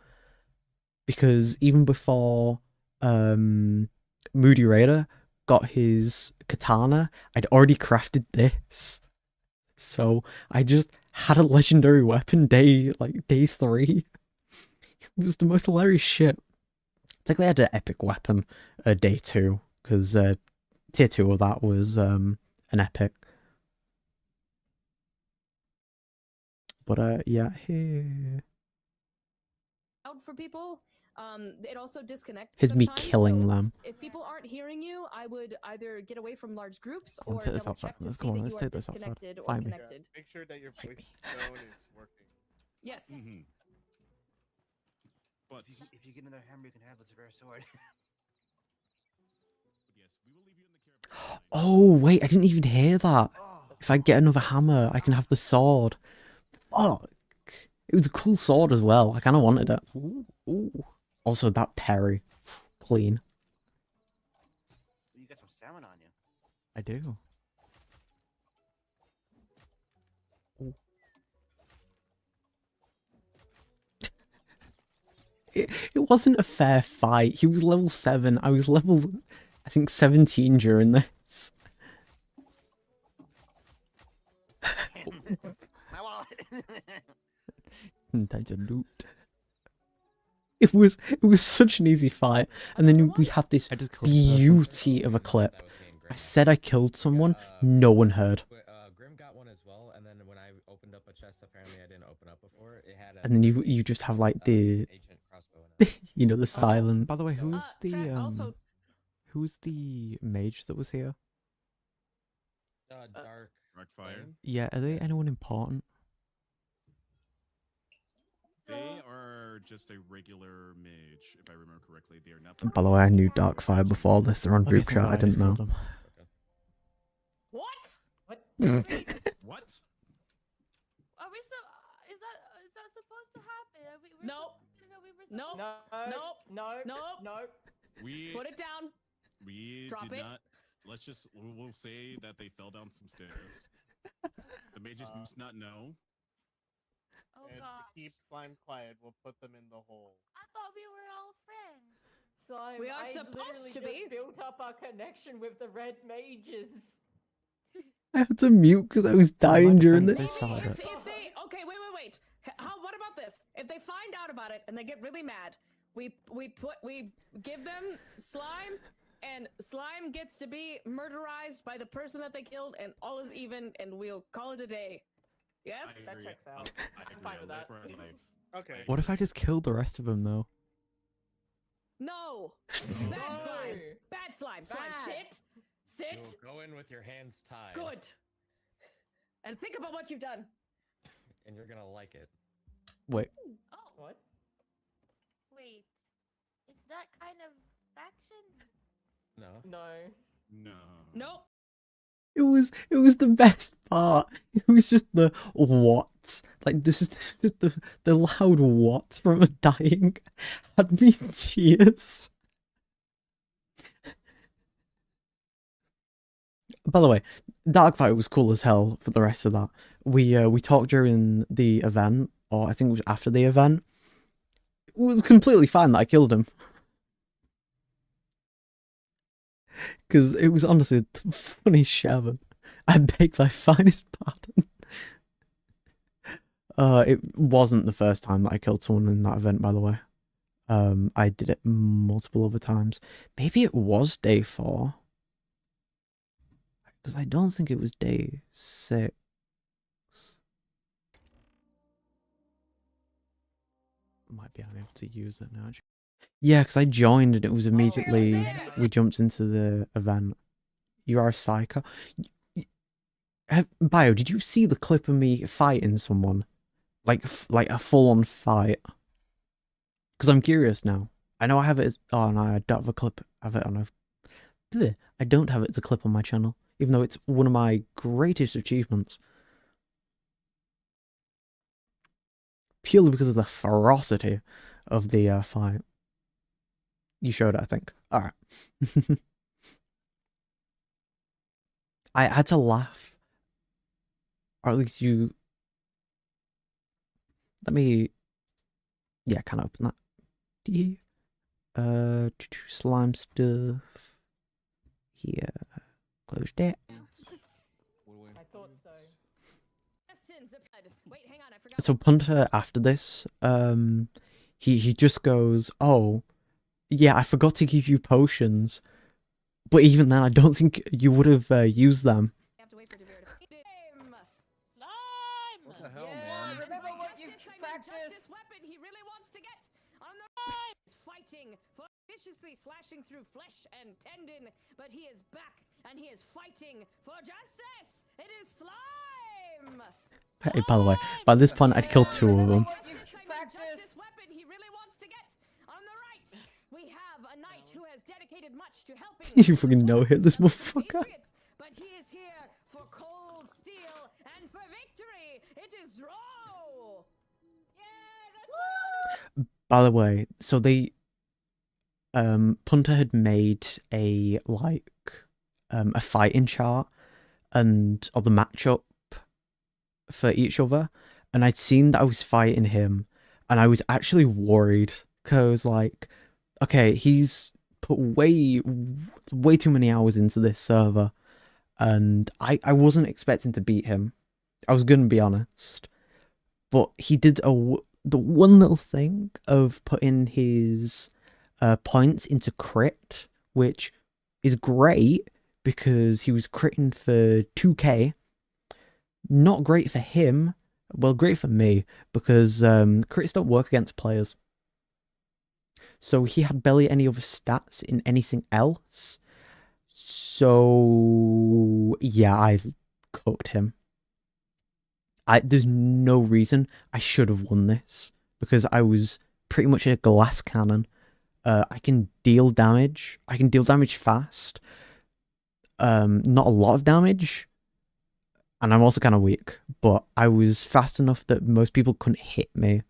Because even before Moody Raider got his katana, I'd already crafted this. So I just had a legendary weapon day 3. It was the most hilarious shit. Technically I had an epic weapon day 2, because tier 2 of that was an epic. But yeah, here. Out for people. It also disconnects. Here's me sometimes, killing so them. If people aren't hearing you, I would either get away from large groups Come on, or take this double outside. check to Let's see go on, that let's you take are this outside. disconnected or Find me. connected. Make sure that your voice tone is working. Yes. But If you get another hammer, you can have this rare sword. yes, we will leave you in the care. Oh, wait, I didn't even hear that. Oh. If I get another hammer, I can have the sword. Fuck. It was a cool sword as well. I kind of wanted it. Ooh, ooh. Also, that parry. Clean. You got some salmon on you. I do. Ooh. It wasn't a fair fight. He was level 7. I was level, I think, 17 during this. My wallet. Inside your loot. It was such an easy fight, and then we had this beauty of a clip. I said I killed someone, no one heard. Grim got one as well, and then when I opened up a chest, apparently I didn't open up before. It had a, And then you just have like the ancient crossbow in it. you know, the silent. By the way, who's the mage that was here? Dark Fire. Yeah, are they anyone important? They are just a regular mage, if I remember correctly. They are not. By the way, I knew Darkfire before this. They're on group chat. I didn't know. What? What? What? Are we so? Is that supposed to happen? Are we, Nope. Nope. No. Nope. No. Nope. No. We Put it down. we Drop did it. not. We'll say that they fell down some stairs. The mages must not know. Oh And god. to keep slime quiet, we'll put them in the hole. I thought we were all friends. Slime, We are I supposed literally to just be. built up our connection with the red mages. I had to mute because I was dying during Maybe this. if they okay, wait. What about this? If they find out about it and they get really mad, we give them slime, and slime gets to be murderized by the person that they killed, and all is even, and we'll call it a day. Yes. I agree. checks out. I agree. fine with that. For our life. Okay. What if I just killed the rest of them though? No. Bad slime. Bad slime. Slime. Bad. Sit. You'll go in with your hands tied. Good. And think about what you've done. And you're gonna like it. Wait. Oh. What? Wait. Is that kind of faction? No. No. No. Nope. It was the best part. It was just the what, like just the loud what from us dying had me in tears. By the way, Darkfire was cool as hell for the rest of that. We talked during the event, or I think it was after the event. It was completely fine that I killed him. Because it was honestly the funniest shit ever. I beg thy finest pardon. It wasn't the first time that I killed someone in that event, by the way. I did it multiple other times. Maybe it was day 4. Because I don't think it was day 6. Might be unable to use it now. Yeah, because I joined and it was immediately we jumped into the event. You are a psycho. Bio, did you see the clip of me fighting someone like a full-on fight. Because I'm curious now. I know I have it as... Oh, no, I don't have a clip of it on a... Bleh. I don't have it as a clip on my channel, even though it's one of my greatest achievements. Purely because of the ferocity of the fight. You showed it, I think. Alright. I had to laugh. Or at least you... Let me... Yeah, can I open that? Slime stuff. Here. Close that. I thought so. Wait, hang on, I forgot. So Punter, after this, he just goes, oh, yeah, I forgot to give you potions. But even then, I don't think you would have used them. You have to wait for Devere to Slime! What the hell, Yeah, man? remember what you justice practiced? weapon he really wants to get on the He's fighting for viciously slashing through flesh and tendon, but he is back and he is fighting for justice. It is slime. Hey, by the way, by this point, I'd killed 2 of them. Justice weapon he really wants to get on the right. We have a knight who has dedicated much to helping. You fucking no-hit this motherfucker. But he is here for cold steel and for victory. It is raw. Yeah, By the way, so they... Punter had made a, like, a fighting chart and of the matchup for each other, and I'd seen that I was fighting him, and I was actually worried, because, like, okay, he's put way too many hours into this server, and I wasn't expecting to beat him. I was gonna be honest, but he did the one little thing of putting his points into crit, which is great because he was critting for 2k. Not great for him, well, great for me, because crits don't work against players. So he had barely any other stats in anything else. So yeah, I cooked him. There's no reason I should have won this, because I was pretty much a glass cannon. I can deal damage. I can deal damage fast. Not a lot of damage. And I'm also kind of weak, but I was fast enough that most people couldn't hit me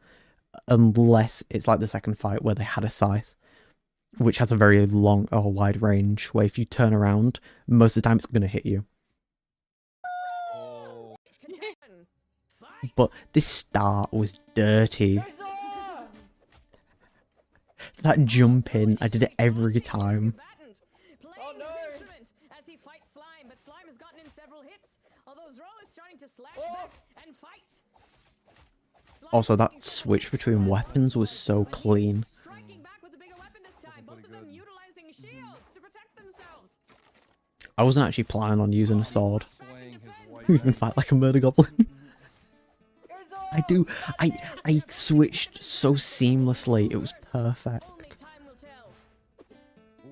unless it's like the second fight where they had a scythe, which has a very long or wide range, where if you turn around, most of the time it's going to hit you. But this start was dirty. That jump in, I did it every time. Oh no! As he fights Slime, but Slime has gotten in several hits. Although Zoro is starting to slash back and fight. Also, that switch between weapons was so clean. Striking back with a bigger weapon this time. Both of them utilizing shields to protect themselves. I wasn't actually planning on using a sword. Even fight like a murder goblin. I switched so seamlessly, it was perfect.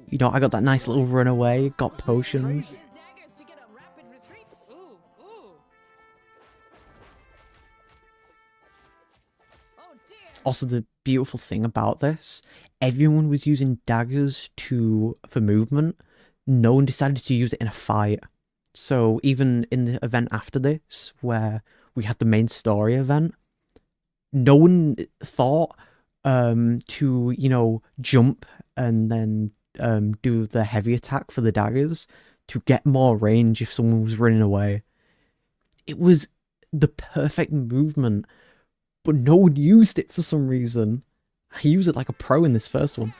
You know, I got that nice little runaway, got potions. Also, the beautiful thing about this, everyone was using daggers for movement. No one decided to use it in a fight. So even in the event after this, where we had the main story event, no one thought to, you know, jump and then do the heavy attack for the daggers to get more range if someone was running away. It was the perfect movement, but no one used it for some reason. I used it like a pro in this first one.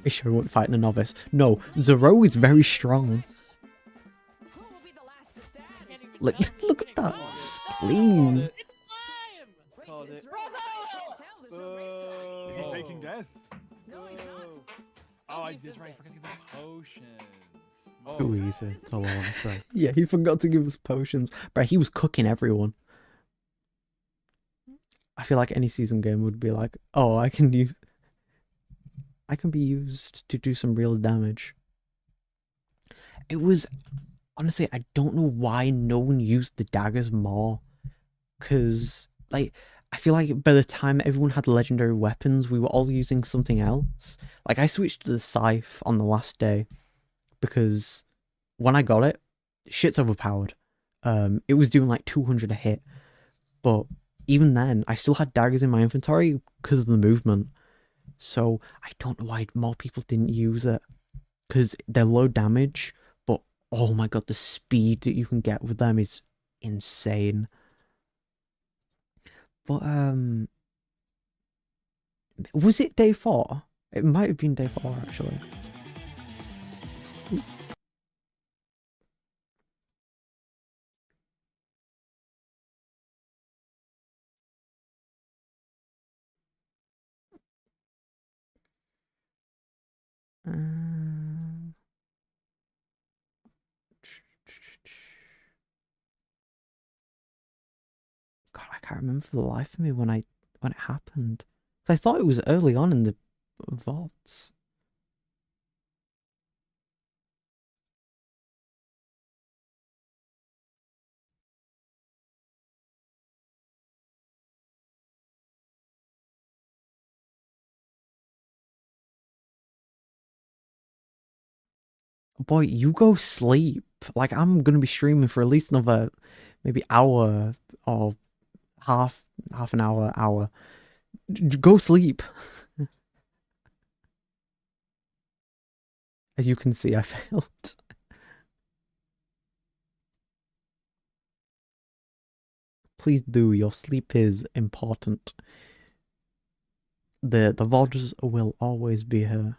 I sure won't fighting a novice. No, Zoro is very strong. Look at that spleen. It's slime! Called it. Is he faking death? No, he's not. Oh, that's right. I forgot to give them potions. Oh, Too easy, that's all I want to say. Yeah, he forgot to give us potions. But he was cooking everyone. I feel like any season game would be like, oh, I can use... I can be used to do some real damage. It was honestly, I don't know why no one used the daggers more, because like I feel like by the time everyone had legendary weapons, we were all using something else. Like I switched to the scythe on the last day because when I got it, shit's overpowered. It was doing like 200 a hit, but even then, I still had daggers in my inventory because of the movement. So I don't know why more people didn't use it, because they're low damage, but oh my god, the speed that you can get with them is insane. But was it day 4? It might have been day 4 actually. God, I can't remember for the life of me when it happened. I thought it was early on in the vaults. Boy, you go sleep. Like, I'm gonna be streaming for at least another maybe hour or half an hour. Go sleep. As you can see, I failed. Please do. Your sleep is important. The VODs will always be here.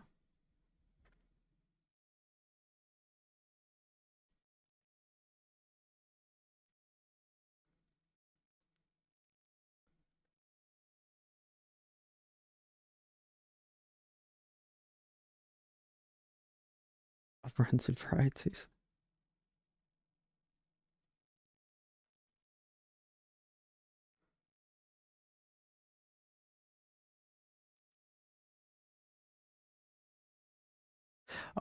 Of rancid varieties.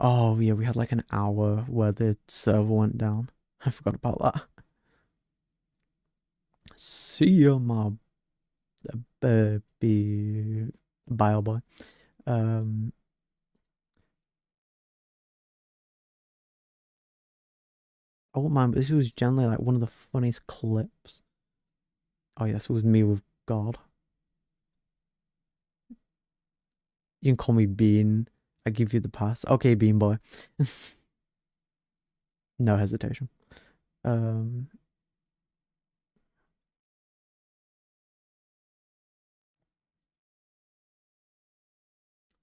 Oh yeah, we had like an hour where the server went down. I forgot about that. See you, my baby bio boy. I won't mind, but this was generally like one of the funniest clips. Oh yes, it was me with God. You can call me Bean. I give you the pass. Okay, Bean boy. No hesitation.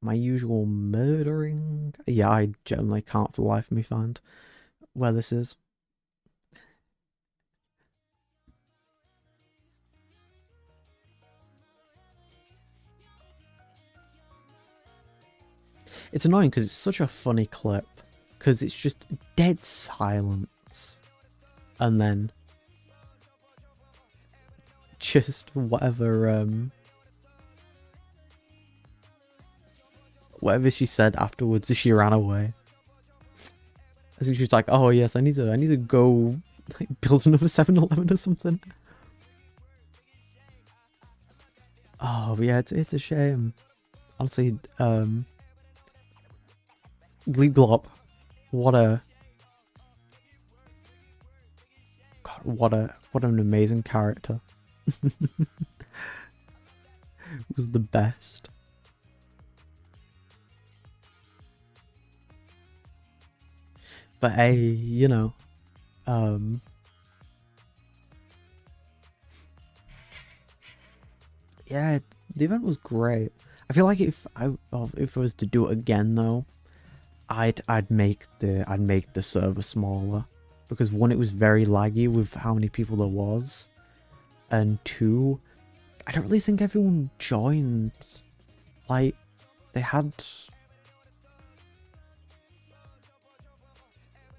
My usual murdering. Yeah, I generally can't for the life of me find where this is. It's annoying because it's such a funny clip, because it's just dead silence, and then just whatever she said afterwards as she ran away. I think she's like, "Oh yes, I need to go like, build another 7-Eleven or something." Oh yeah, it's a shame. Honestly, Gleep Glop, what an amazing character. Was the best. But hey, you know, yeah, the event was great. I feel like if I was to do it again though, I'd make the server smaller, because one, it was very laggy with how many people there was, and two, I don't really think everyone joined. Like, they had,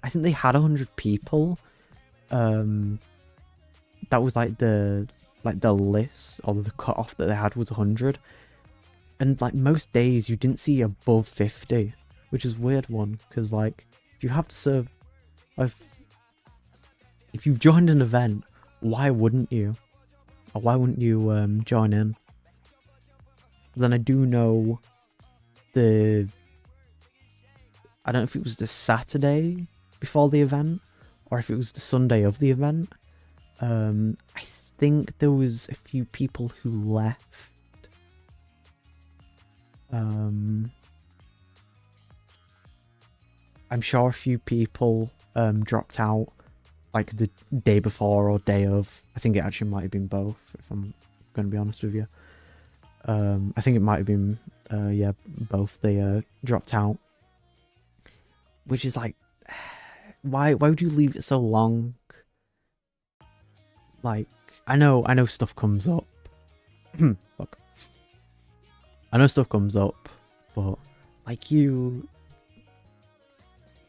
I think they had 100 people. That was like the list, or the cutoff that they had was 100. And like most days you didn't see above 50, which is a weird one, because like if you have to serve, if you've joined an event, why wouldn't you? Or why wouldn't you join in? Then I do know I don't know if it was the Saturday before the event or if it was the Sunday of the event. I think there was a few people who left. I'm sure a few people dropped out like the day before or day of. I think it actually might have been both, if I'm going to be honest with you. I think it might have been yeah, both. They dropped out, which is like, why would you leave it so long? Like, I know stuff comes up. Fuck. I know stuff comes up, but like you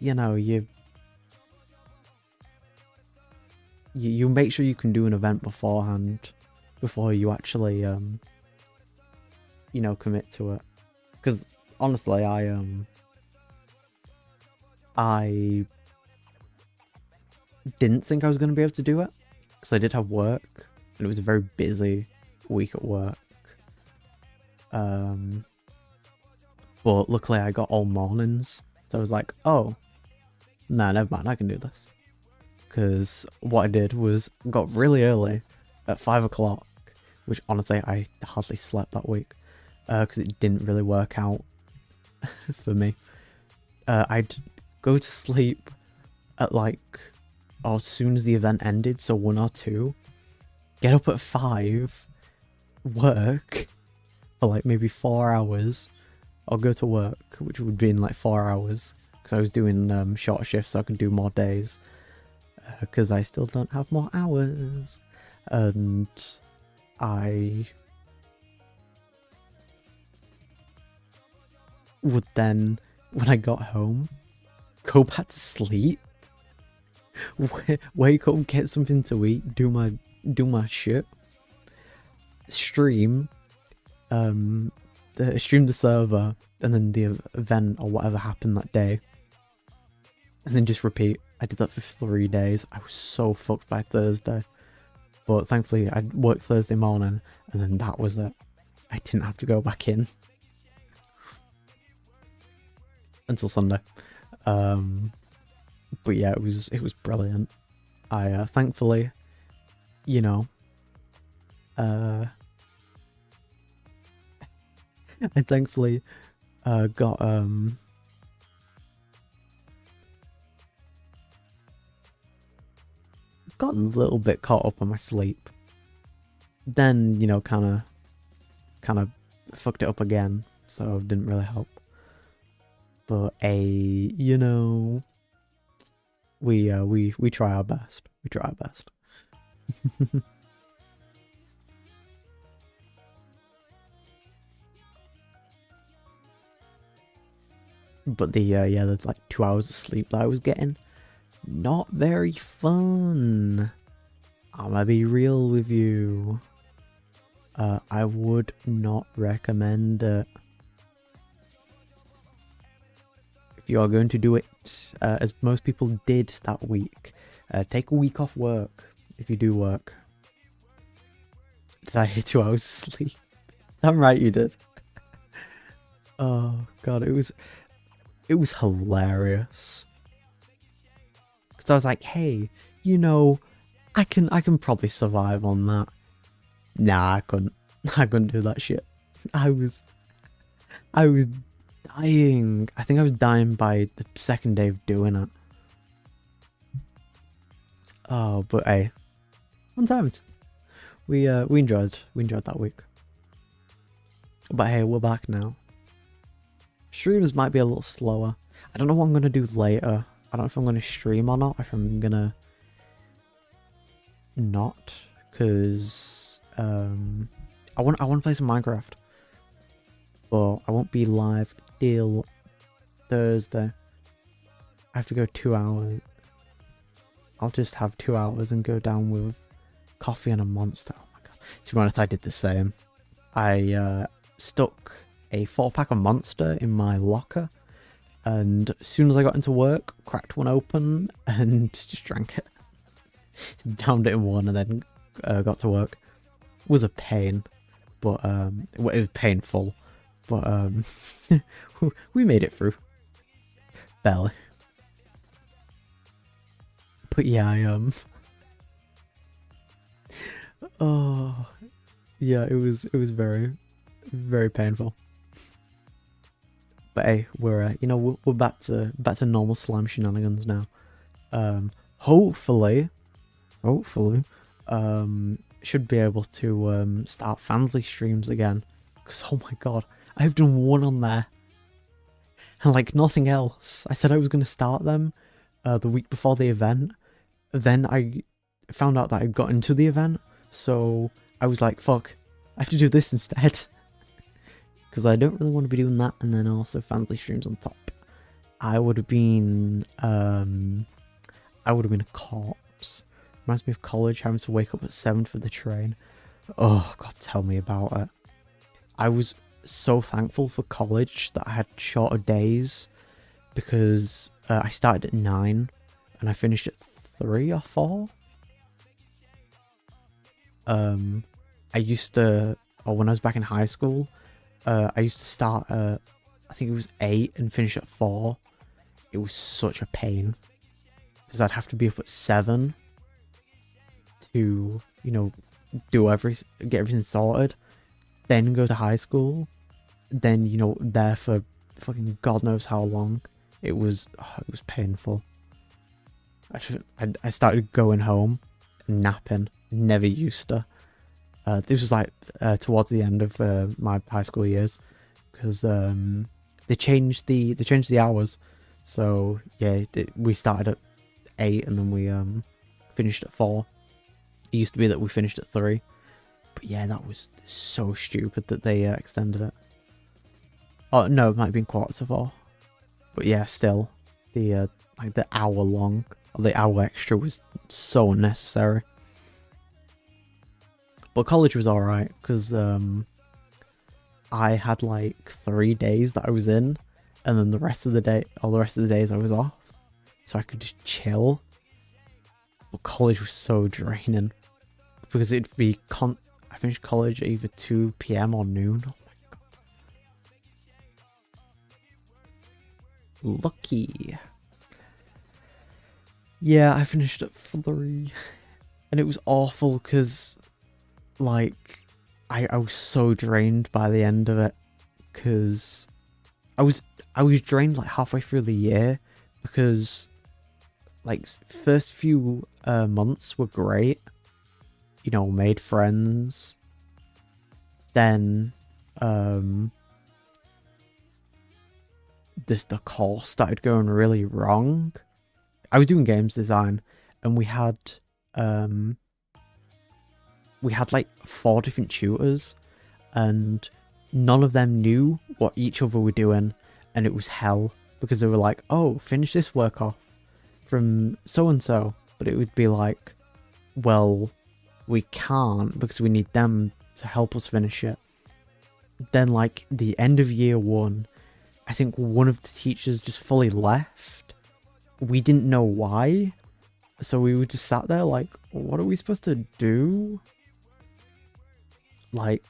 know, you make sure you can do an event beforehand before you actually you know, commit to it. Because honestly, I didn't think I was going to be able to do it because I did have work and it was a very busy week at work. But luckily I got all mornings, so I was like, oh, nah, never mind, I can do this. Because what I did was got really early at 5 o'clock, which honestly I hardly slept that week because it didn't really work out for me. I'd go to sleep at like, or as soon as the event ended, so 1 or 2, get up at 5, work for like maybe 4 hours, or go to work, which would be in like 4 hours, because I was doing shorter shifts so I could do more days, because I still don't have more hours, and I would then, when I got home, go back to sleep, wake up, get something to eat, do my shit, stream the server, and then the event or whatever happened that day, and then just repeat. I did that for 3 days. I was so fucked by Thursday, but thankfully I worked Thursday morning, and then that was it. I didn't have to go back in until Sunday. But yeah, it was brilliant. I thankfully, you know, I thankfully got a little bit caught up on my sleep. Then, you know, kind of fucked it up again, so it didn't really help. But you know, we try our best. We try our best. But the like 2 hours of sleep that I was getting, not very fun. I'm gonna be real with you. I would not recommend it. If you are going to do it, as most people did that week, take a week off work if you do work. Did I hit 2 hours of sleep? I'm right, you did. Oh god, it was hilarious. Because I was like, hey, you know, I can probably survive on that. Nah, I couldn't do that shit. I was dying. I think I was dying by the second day of doing it. Oh, but hey, fun times. We enjoyed that week. But hey, we're back now. Streams might be a little slower. I don't know what I'm gonna do later. I don't know if I'm gonna stream or not. If I'm gonna not, because I want to play some Minecraft, but I won't be live till Thursday. I have to go 2 hours. I'll just have 2 hours and go down with coffee and a monster. Oh my god! To be honest, I did the same. I stuck a 4-pack of Monster in my locker, and as soon as I got into work, cracked one open and just drank it. Downed it in one and then got to work. It was a pain, but it was painful, but we made it through. Barely. But yeah, oh yeah, it was very, very painful. But hey, we're you know, we're back to normal slime shenanigans now. Hopefully, should be able to start Fansly streams again. Because oh my god, I've done one on there, and like nothing else. I said I was gonna start them the week before the event. Then I found out that I got into the event, so I was like, fuck, I have to do this instead. Because I don't really want to be doing that, and then also Fansly streams on top. I would have been a corpse. Reminds me of college, having to wake up at 7 for the train. Oh god, tell me about it. I was so thankful for college that I had shorter days, because I started at 9 and I finished at 3 or 4. I used to, or when I was back in high school, I used to start at, I think it was 8 and finish at 4. It was such a pain, because I'd have to be up at 7 to, you know, get everything sorted, then go to high school, then, you know, there for fucking god knows how long. It was painful. I started going home, napping. Never used to. This was like towards the end of my high school years, because they changed the hours. So yeah, we started at 8 and then we finished at 4. It used to be that we finished at 3, but yeah, that was so stupid that they extended it. Oh no, it might have been 3:45, but yeah, still the like the hour long, or the hour extra was so unnecessary. But college was alright, because I had like 3 days that I was in, and then the rest of the days I was off, so I could just chill. But college was so draining, because it'd be I finished college at either 2 PM or noon. Oh my god. Lucky. Yeah, I finished at 3, and it was awful, because like I was so drained by the end of it, because I was drained like halfway through the year, because like first few months were great, you know, made friends. Then the course started going really wrong. I was doing games design, and we had like 4 different tutors, and none of them knew what each other were doing, and it was hell, because they were like, oh, finish this work off from so and so, but it would be like, well, we can't, because we need them to help us finish it. Then like the end of year 1, I think one of the teachers just fully left. We didn't know why, so we were just sat there like, what are we supposed to do? Like,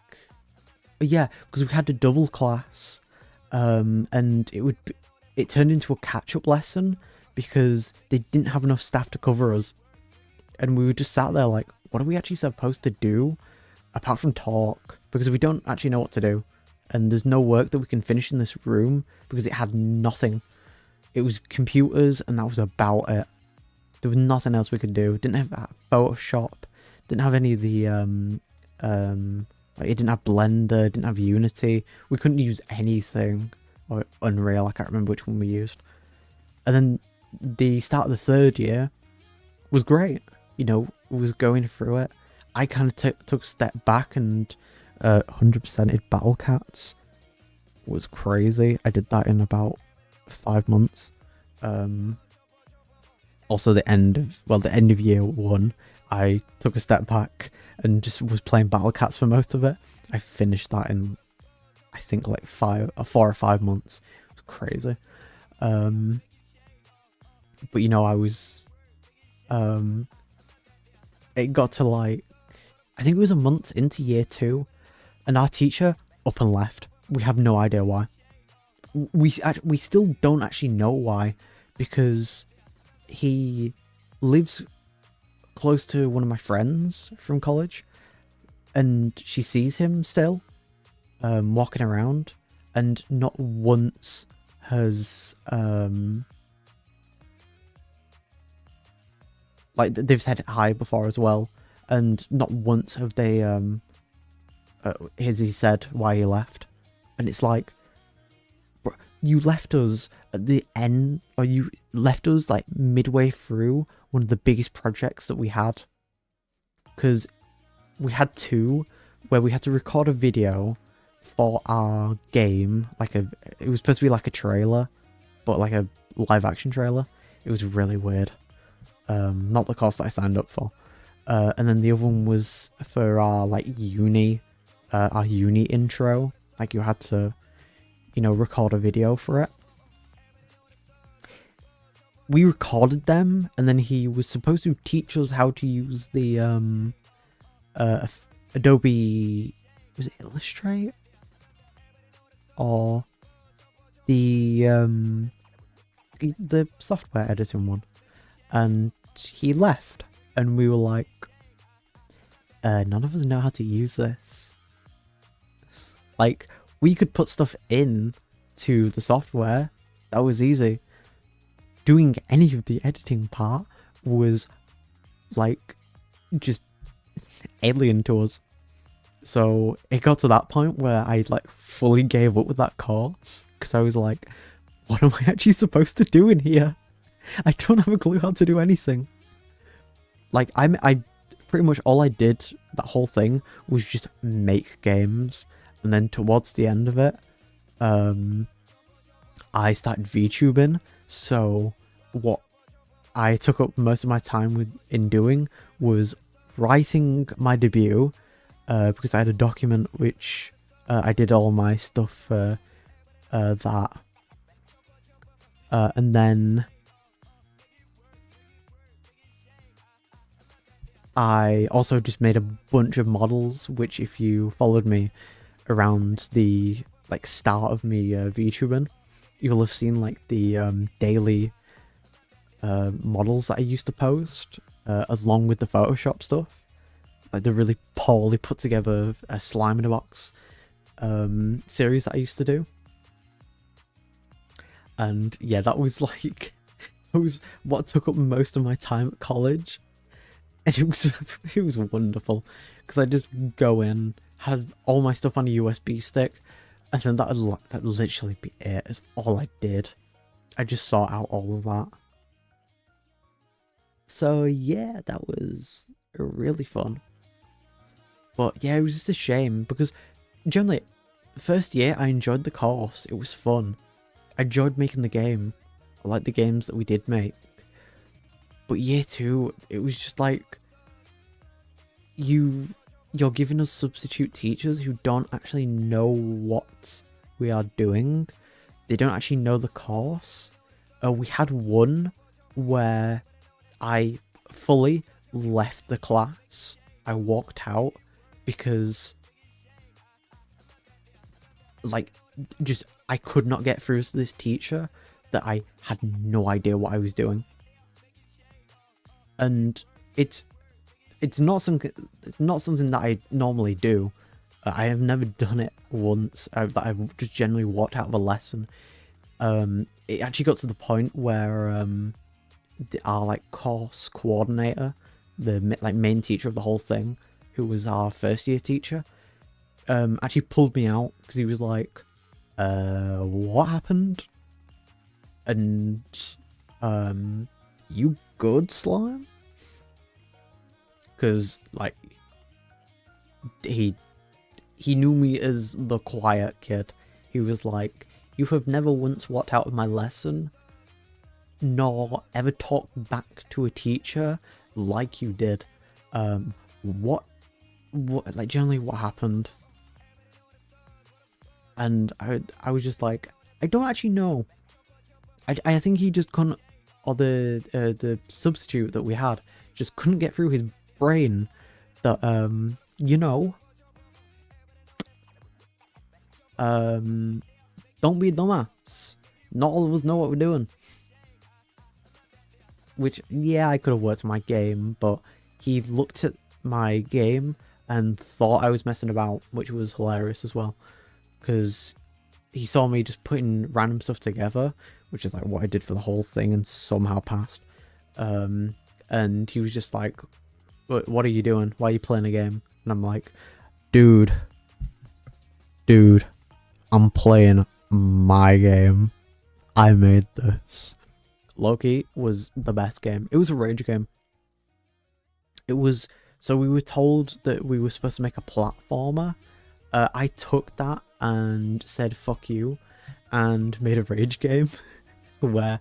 yeah, because we had a double class, and it turned into a catch-up lesson, because they didn't have enough staff to cover us, and we were just sat there like, what are we actually supposed to do apart from talk, because we don't actually know what to do, and there's no work that we can finish in this room, because it had nothing. It was computers, and that was about it. There was nothing else we could do. Didn't have Photoshop, didn't have any of the like, it didn't have Blender, didn't have Unity. We couldn't use anything, or Unreal, I can't remember which one we used. And then the start of the 3rd year was great, you know, was going through it. I kind of took a step back and 100%ed Battle Cats. Was crazy. I did that in about 5 months. Also the end of year 1, I took a step back and just was playing Battle Cats for most of it. I finished that in, I think like 4 or 5 months. It was crazy. But you know, I was it got to like, I think it was a month into year 2, and our teacher up and left. We have no idea why. We still don't actually know why, because he lives close to one of my friends from college, and she sees him still walking around, and not once has like they've said hi before as well, and not once have they has he said why he left. And it's like, bro, you left us at the end, or you left us like midway through one of the biggest projects that we had, because we had 2 where we had to record a video for our game, like it was supposed to be like a trailer, but like a live action trailer. It was really weird. Not the course that I signed up for. And then the other one was for our like our uni intro. Like you had to, you know, record a video for it. We recorded them, and then he was supposed to teach us how to use the Adobe, was it Illustrate? Or the software editing one. And he left, and we were like, none of us know how to use this. Like, we could put stuff in to the software. That was easy. Doing any of the editing part was like just alien to us. So it got to that point where I like fully gave up with that course, because I was like, what am I actually supposed to do in here? I don't have a clue how to do anything. Like, I pretty much all I did that whole thing was just make games, and then towards the end of it, I started VTubing. So what I took up most of my time in doing was writing my debut, because I had a document which I did all my stuff for that, and then I also just made a bunch of models, which if you followed me around the like start of me VTubing, you'll have seen like the daily models that I used to post, along with the Photoshop stuff, like the really poorly put together slime in a box series that I used to do. And yeah, that was like, it was what took up most of my time at college. And it was wonderful, because I just go in, had all my stuff on a USB stick, and then that'd literally be it. It's all I did. I just sort out all of that. So yeah, that was really fun. But yeah, it was just a shame, because generally, first year I enjoyed the course. It was fun. I enjoyed making the game. I liked the games that we did make. But year 2, it was just like, you're giving us substitute teachers who don't actually know what we are doing. They don't actually know the course. We had one where I fully left the class. I walked out because, like, just I could not get through to this teacher that I had no idea what I was doing. And it's not something that I normally do. I have never done it once. I've just generally walked out of a lesson. It actually got to the point where our like course coordinator, the like main teacher of the whole thing, who was our first year teacher, actually pulled me out because he was like, what happened? And you good, Slime? Because like he knew me as the quiet kid. He was like, you have never once walked out of my lesson, nor ever talked back to a teacher like you did. What like generally what happened? and I was just like, I don't actually know. I think he just couldn't, or the substitute that we had just couldn't get through his brain that you know, don't be a dumbass. Not all of us know what we're doing. Which, yeah, I could have worked my game, but he looked at my game and thought I was messing about, which was hilarious as well. Because he saw me just putting random stuff together, which is like what I did for the whole thing, and somehow passed. And he was just like, what are you doing? Why are you playing a game? And I'm like, dude, I'm playing my game. I made this. Loki was the best game. It was a rage game. It was, so we were told that we were supposed to make a platformer. I took that and said fuck you and made a rage game where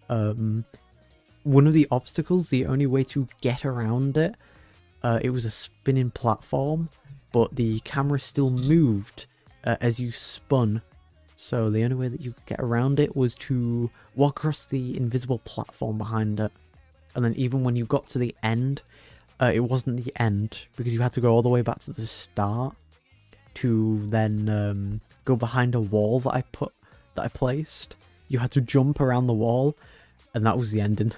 one of the obstacles, the only way to get around it, it was a spinning platform, but the camera still moved as you spun. So the only way that you could get around it was to walk across the invisible platform behind it. And then even when you got to the end, it wasn't the end, because you had to go all the way back to the start to then go behind a wall that I placed. You had to jump around the wall, and that was the ending.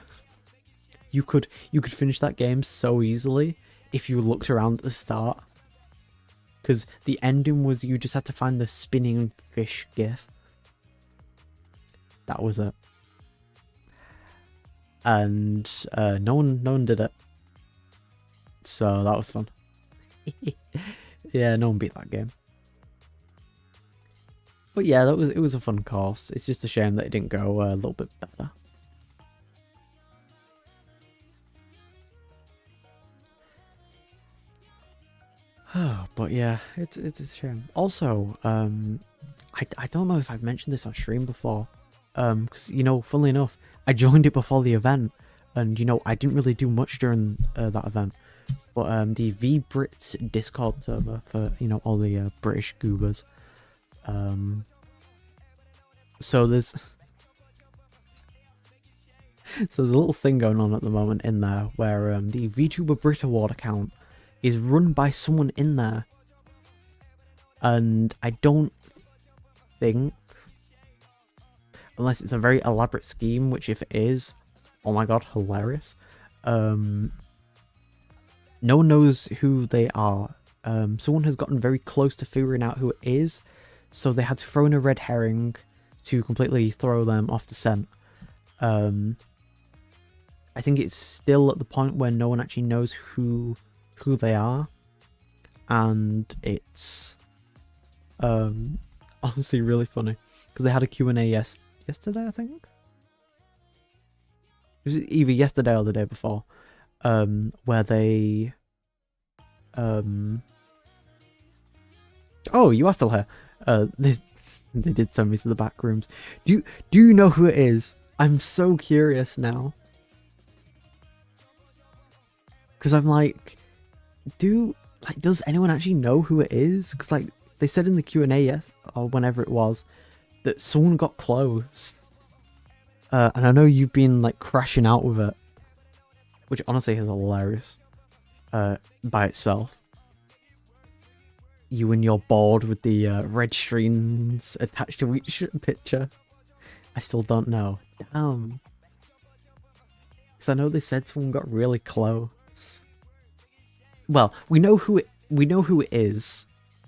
You could finish that game so easily if you looked around at the start. Because the ending was you just had to find the spinning fish gif. That was it. And no one did it. So that was fun. Yeah, no one beat that game. But yeah, it was a fun course. It's just a shame that it didn't go a little bit better. Oh, but yeah, it's a shame. Also, I don't know if I've mentioned this on stream before, because, you know, funnily enough, I joined it before the event, and, you know, I didn't really do much during that event, but the VBrits Discord server for, you know, all the British goobers, so there's a little thing going on at the moment in there where the VTuber Brit Award account is run by someone in there, and I don't think, unless it's a very elaborate scheme, which if it is, oh my god, hilarious, no one knows who they are. Someone has gotten very close to figuring out who it is, so they had to throw in a red herring to completely throw them off the scent. I think it's still at the point where no one actually knows who they are, and it's honestly really funny because they had a Q&A yesterday, I think. It was either yesterday or the day before, where they oh, you are still here. They did send me to the back rooms. Do you know who it is? I'm so curious now, because I'm like, does anyone actually know who it is? Because like they said in the Q&A or whenever it was that someone got close, and I know you've been like crashing out with it, which honestly is hilarious by itself. You and your board with the red strings attached to each picture. I still don't know. Damn. Because I know they said someone got really close. Well, we know who it is,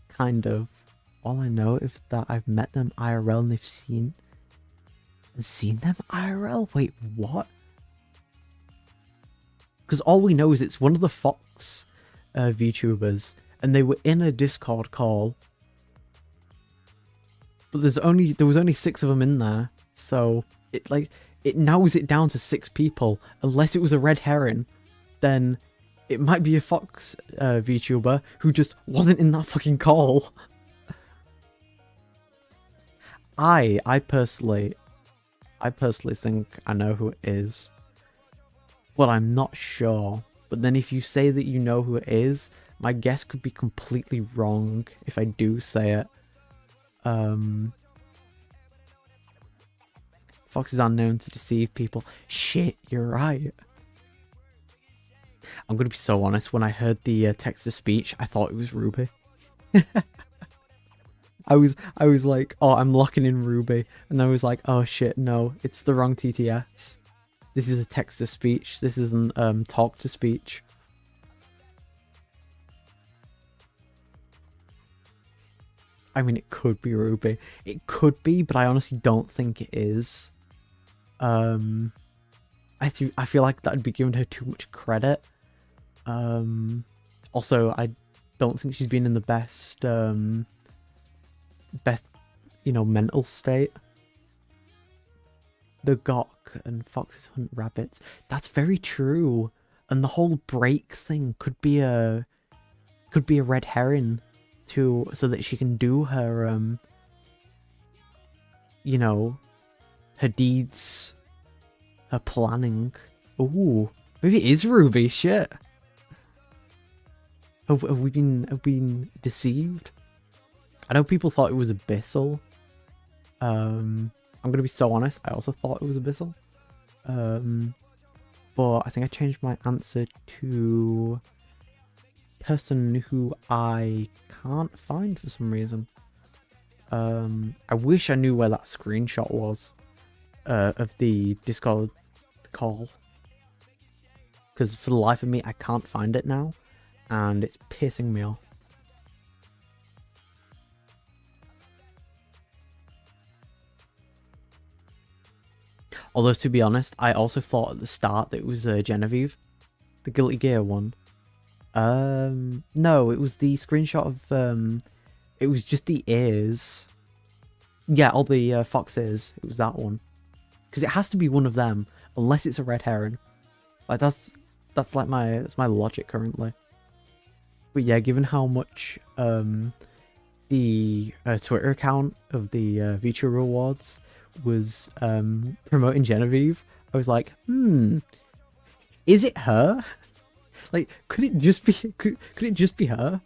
kind of. All I know is that I've met them IRL and they've seen them IRL? Wait, what? Because all we know is it's one of the Fox VTubers, and they were in a Discord call. But there was only 6 of them in there, so it narrows it down to 6 people. Unless it was a red herring, then it might be a Fox VTuber who just wasn't in that fucking call. I personally think I know who it is, but I'm not sure. But then if you say that you know who it is, my guess could be completely wrong if I do say it. Foxes are known to deceive people. Shit, you're right. I'm gonna be so honest. When I heard the text to speech, I thought it was Ruby. I was like, oh, I'm locking in Ruby, and I was like, oh shit, no, it's the wrong TTS. This is a text to speech. This isn't talk to speech. I mean, it could be Ruby. It could be, but I honestly don't think it is. I feel like that'd be giving her too much credit. Also, I don't think she's been in the best, mental state. The Gok and foxes hunt rabbits. That's very true. And the whole break thing could be a red herring so that she can do her her deeds, her planning. Ooh, maybe it is Ruby. Shit. Have we been deceived? I know people thought it was Abyssal. I'm gonna be so honest. I also thought it was Abyssal. But I think I changed my answer to person who I can't find for some reason. I wish I knew where that screenshot was of the Discord call, because for the life of me I can't find it now, and it's pissing me off. Although, to be honest, I also thought at the start that it was Genevieve, the Guilty Gear one. No, it was the screenshot of, it was just the ears. Yeah, all the fox ears. It was that one. Because it has to be one of them, unless it's a red herring. Like, that's like that's my logic currently. But yeah, given how much, the Twitter account of the Vitra Rewards was promoting Genevieve, I was like, is it her? Like, could it just be her?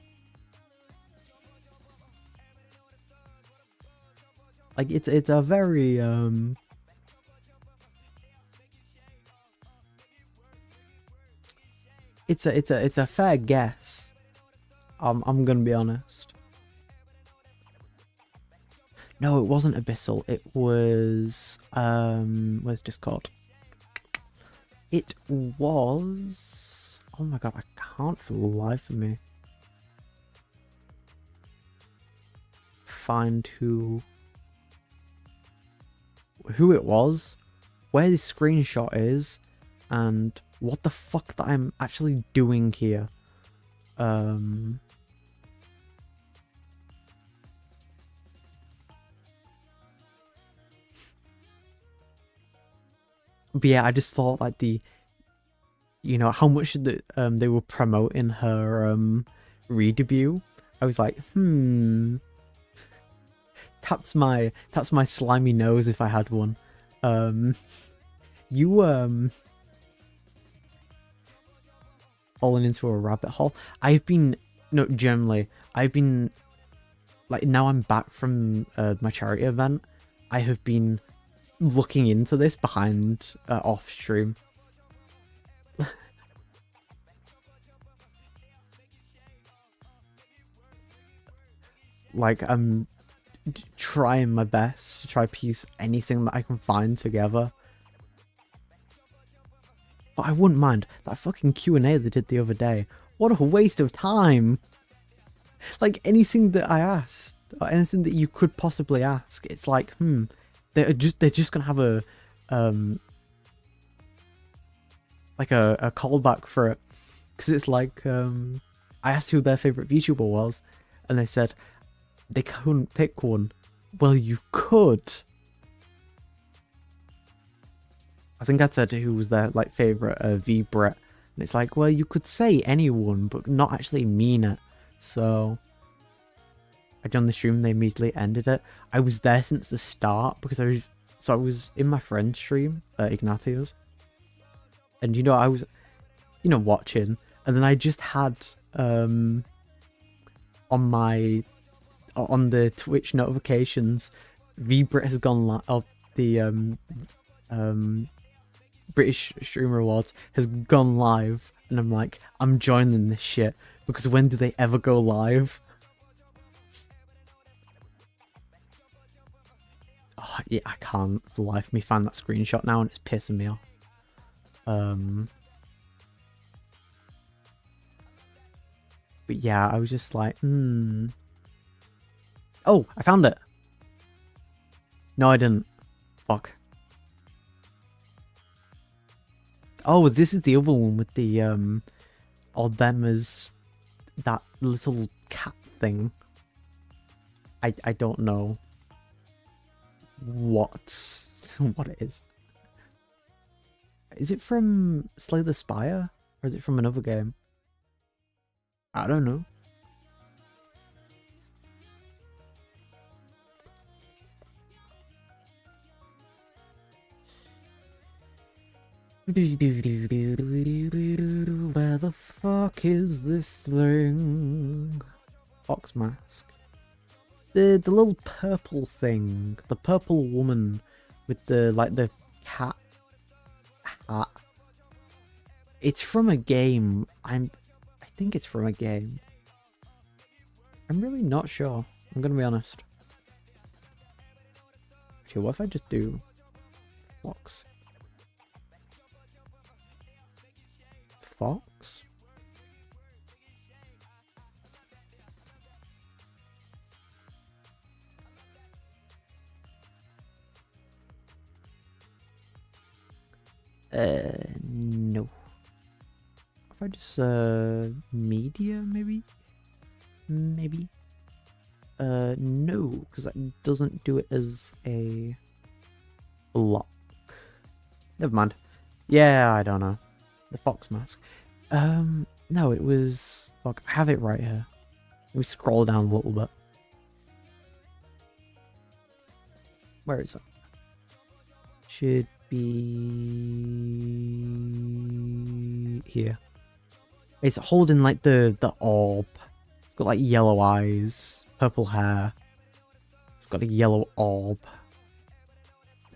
Like, it's a very it's a fair guess. I'm gonna be honest. No, it wasn't Abyssal. It was where's Discord? It was, oh my god, I can't for the life of me find who it was, where this screenshot is, and what the fuck that I'm actually doing here. But yeah, I just thought like how much they were promoting her re-debut. I was like, taps my slimy nose if I had one. You falling into a rabbit hole. Generally, I've been like, now I'm back from my charity event. I have been looking into this behind off stream. Like, I'm trying my best to try piece anything that I can find together. But I wouldn't mind that fucking Q&A they did the other day. What a waste of time! Like, anything that I asked, or anything that you could possibly ask, it's like, they're just gonna have a callback for it, because it's like, I asked who their favorite VTuber was, and they said they couldn't pick one. Well, you could. I think I said who was their like favorite V Brett, and it's like, well, you could say anyone, but not actually mean it. So I done the stream, they immediately ended it. I was there since the start because I was in my friend's stream, Ignatio's, and I was watching, and then I just had on on the Twitch notifications, VBrit has gone live. Oh, the British Streamer Awards has gone live, and I'm like, I'm joining this shit because when do they ever go live? Oh, yeah, I can't for the life of me find that screenshot now, and it's pissing me off. But yeah, I was just like, Oh, I found it. No, I didn't. Fuck. Oh, this is the other one with the, or them as that little cat thing. I don't know what it is. Is it from Slay the Spire? Or is it from another game? I don't know. Where the fuck is this thing? Fox mask. The little purple thing. The purple woman with the the cat hat. It's from a game. I think it's from a game. I'm really not sure. I'm gonna be honest. Actually, what if I just do Fox? Fox? No. If I just, media, maybe? Maybe? No, because that doesn't do it as a block. Never mind. Yeah, I don't know. The fox mask. No, it was... Fuck, I have it right here. Let me scroll down a little bit. Where is it? Should be... here. It's holding like the orb. It's got like yellow eyes, purple hair. It's got a yellow orb.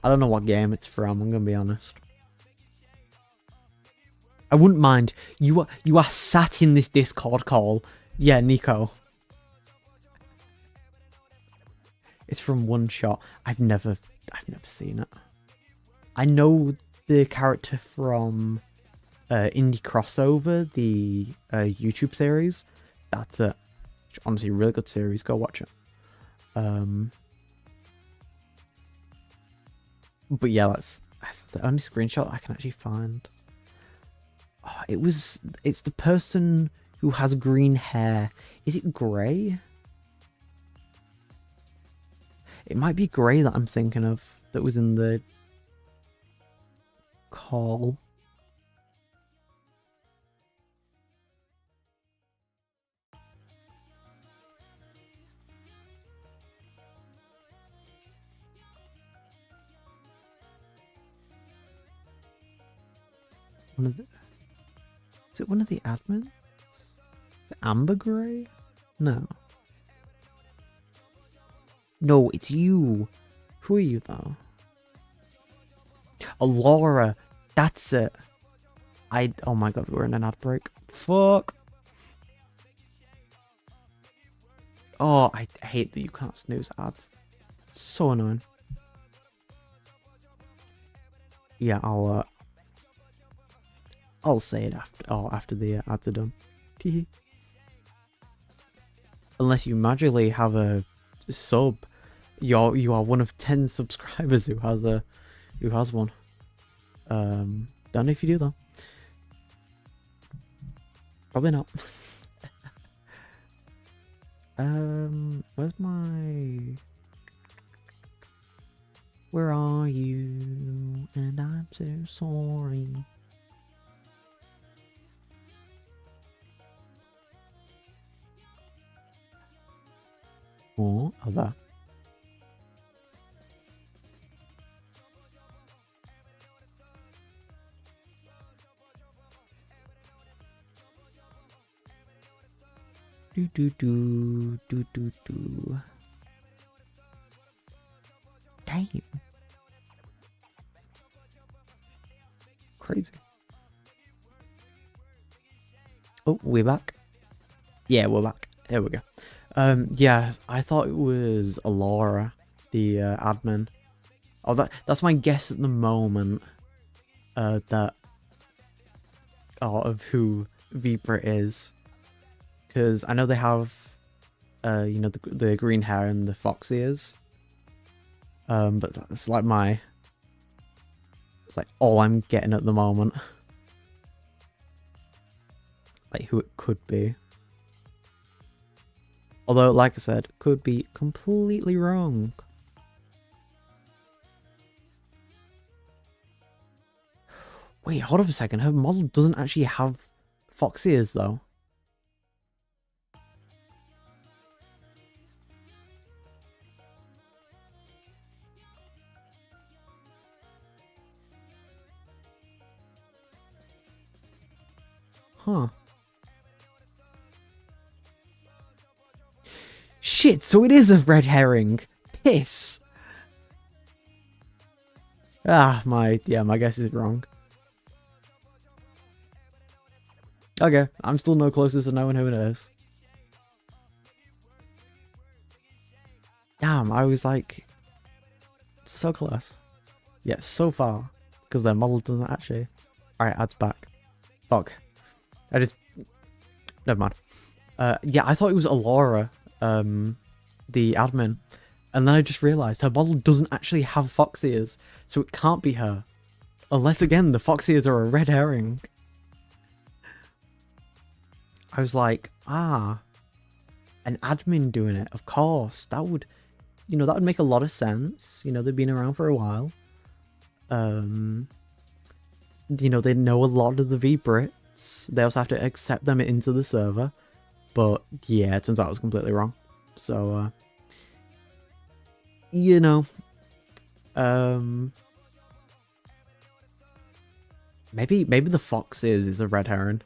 I don't know what game it's from, I'm gonna be honest. I wouldn't mind. You are sat in this Discord call. Yeah, Nico. It's from One Shot. I've never seen it. I know the character from Indie Crossover, the YouTube series. That's it. Honestly, really good series. Go watch it. But yeah, that's the only screenshot I can actually find. Oh, it's the person who has green hair. Is it Grey? It might be Grey that I'm thinking of, that was in the call. Is it one of the admins? Is it Amber Grey? No. No, it's you. Who are you though? Oh, Laura. That's it. Oh my god, we're in an ad break. Fuck. Oh, I hate that you can't snooze ads. So annoying. Yeah, I'll say it after the ads are done. Unless you magically have a sub, you are one of 10 subscribers who has one. Don't know if you do though. Probably not. Where's my... Where are you? And I'm so sorry. Oh, there. Do do do do do do. Damn. Crazy. Oh, we're back. Yeah, we're back. Here we go. Yeah, I thought it was Alora, the admin. Oh, that's my guess at the moment. That of who Vipra is, because I know they have, you know, the green hair and the fox ears. But that's like it's like all I'm getting at the moment. Like who it could be. Although, like I said, could be completely wrong. Wait, hold up a second. Her model doesn't actually have fox ears, though. Huh. Shit, so it is a red herring. Piss. Ah, my guess is wrong. Okay, I'm still no closer to knowing who it is. Damn, I was like so close. Yeah, so far. Because their model doesn't actually. Alright, adds back. Fuck. Never mind. Yeah, I thought it was Alora, the admin. And then I just realised her model doesn't actually have fox ears. So it can't be her. Unless, again, the fox ears are a red herring. I was like, an admin doing it, of course. That would, you know, that would make a lot of sense. You know, they've been around for a while. You know, they know a lot of the V-Brits. They also have to accept them into the server. But, yeah, it turns out I was completely wrong. So, you know, maybe the fox is a red herring.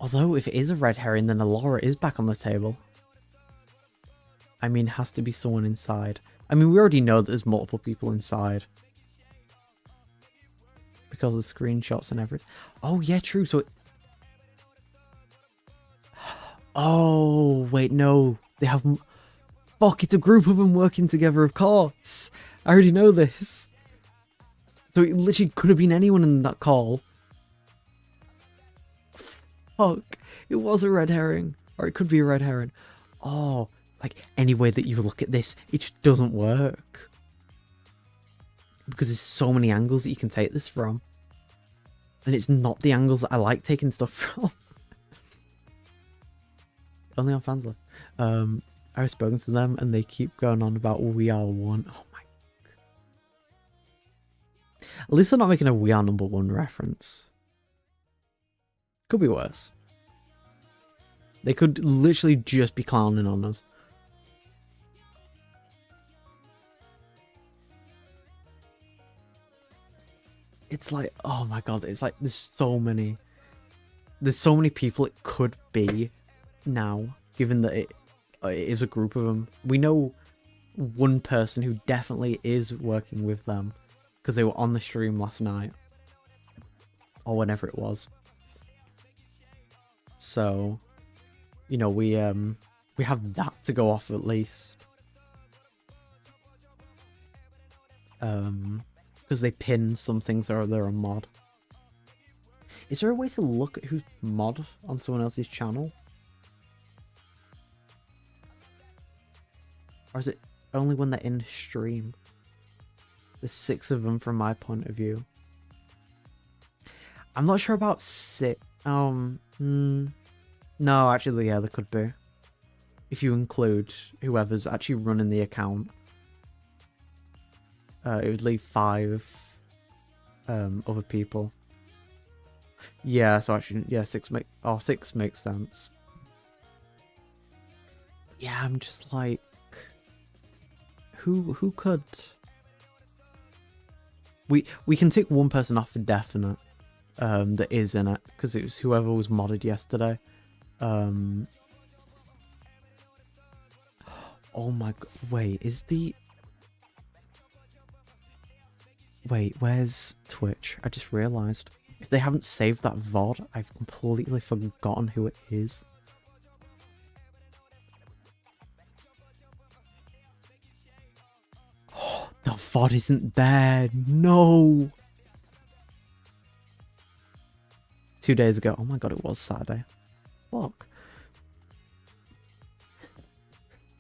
Although, if it is a red herring, then Alora is back on the table. I mean, has to be someone inside. I mean, we already know that there's multiple people inside. Because of screenshots and everything. Oh, yeah, true. So oh, wait, no. They have... Fuck, it's a group of them working together, of course. I already know this. So it literally could have been anyone in that call. Fuck. It was a red herring. Or it could be a red herring. Oh, like, any way that you look at this, it just doesn't work. Because there's so many angles that you can take this from. And it's not the angles that I like taking stuff from. Only on Fanslive. I've spoken to them and they keep going on about We Are One. Oh my god. At least they're not making a We Are Number One reference. Could be worse. They could literally just be clowning on us. It's like, oh my god, it's like there's so many people it could be now, given that it is a group of them. We know one person who definitely is working with them because they were on the stream last night or whenever it was. So, you know, we have that to go off at least. Because they pin some things or they're a mod. Is there a way to look at who's mod on someone else's channel? Or is it only when they're in stream? There's 6 of them from my point of view. I'm not sure about 6. No, actually, yeah, there could be. If you include whoever's actually running the account. It would leave 5 other people. Yeah, so actually, yeah, 6 makes sense. Yeah, I'm just like, who could? We can take one person off for definite, that is in it, because it was whoever was modded yesterday. Oh my god. Wait, is the... Wait, where's Twitch? I just realised. If they haven't saved that VOD, I've completely forgotten who it is. The VOD isn't there. No. 2 days ago. Oh my god, it was Saturday. Fuck.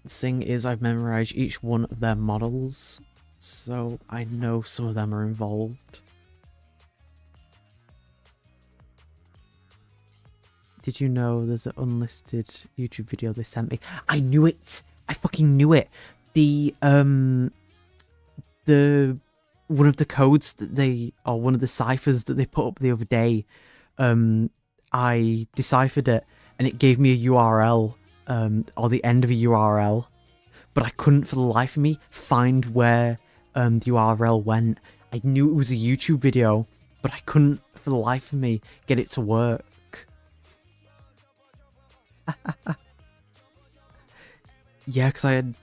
The thing is, I've memorized each one of their models, so I know some of them are involved. Did you know there's an unlisted YouTube video they sent me? I knew it! I fucking knew it! The one of the codes that they, or one of the ciphers that they put up the other day, I deciphered it and it gave me a URL, or the end of a URL, but I couldn't for the life of me find where the URL went. I knew it was a YouTube video, but I couldn't for the life of me get it to work. Yeah, because I had,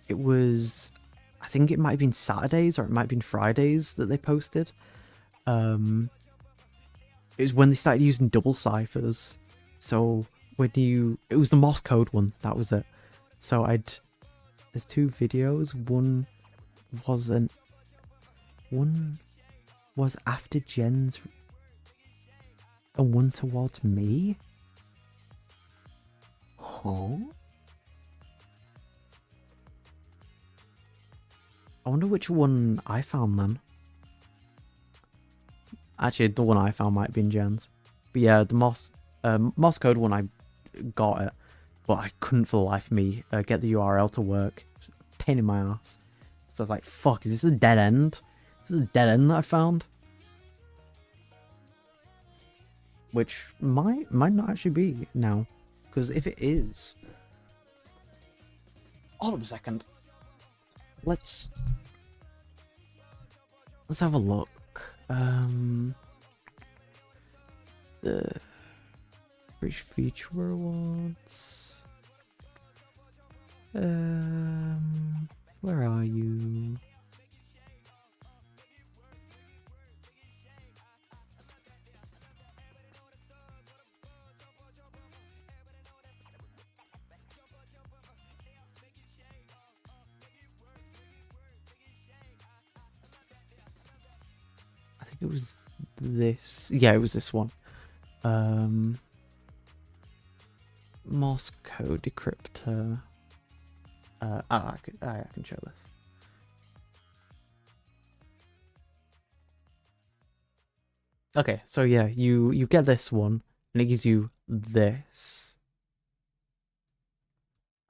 it was, I think it might have been Saturdays or it might have been Fridays that they posted. It was when they started using double ciphers. So when it was the Morse code one, that was it. So there's 2 videos. One was after Jen's and one towards me. Huh? I wonder which one I found then. Actually, the one I found might have been Jen's. But yeah, the Morse code one, I got it. But I couldn't for the life of me get the URL to work. Pain in my ass. So I was like, fuck, is this a dead end? This is a dead end that I found. Which might not actually be now. Because if it is... Hold on a second. Let's have a look. The British Feature Awards. Where are you? I think it was this. Yeah, it was this one. Morse code decryptor. I can show this. Okay, so yeah, you get this one, and it gives you this,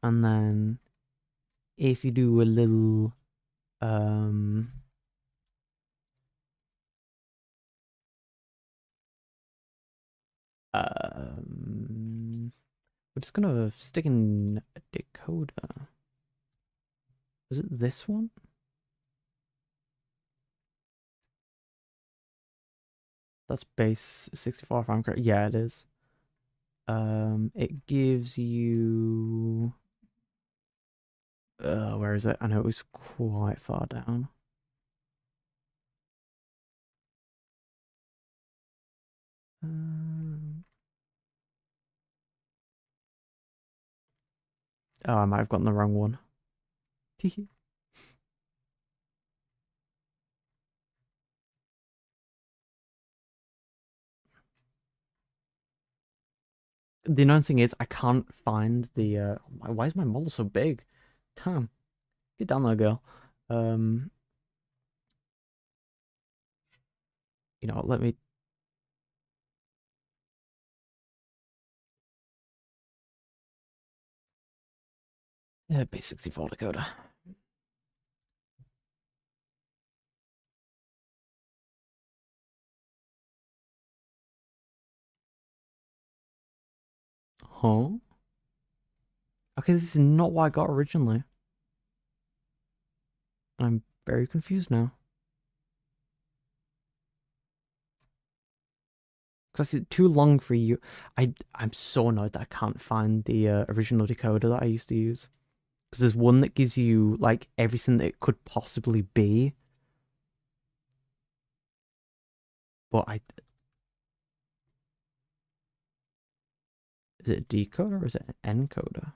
and then if you do a little we're just gonna stick in a decoder. Is it this one? That's base 64 if I'm correct. Yeah, it is. It gives you... where is it? I know it was quite far down. Oh, I might have gotten the wrong one. The annoying thing is I can't find the why is my model so big? Damn. Get down there, girl. You know, let me... Yeah, base 64 decoder. Huh? Okay, this is not what I got originally. I'm very confused now. Because Because it's too long for you. I'm so annoyed that I can't find the original decoder that I used to use. Because there's one that gives you like everything that it could possibly be. But is it a decoder or is it an encoder?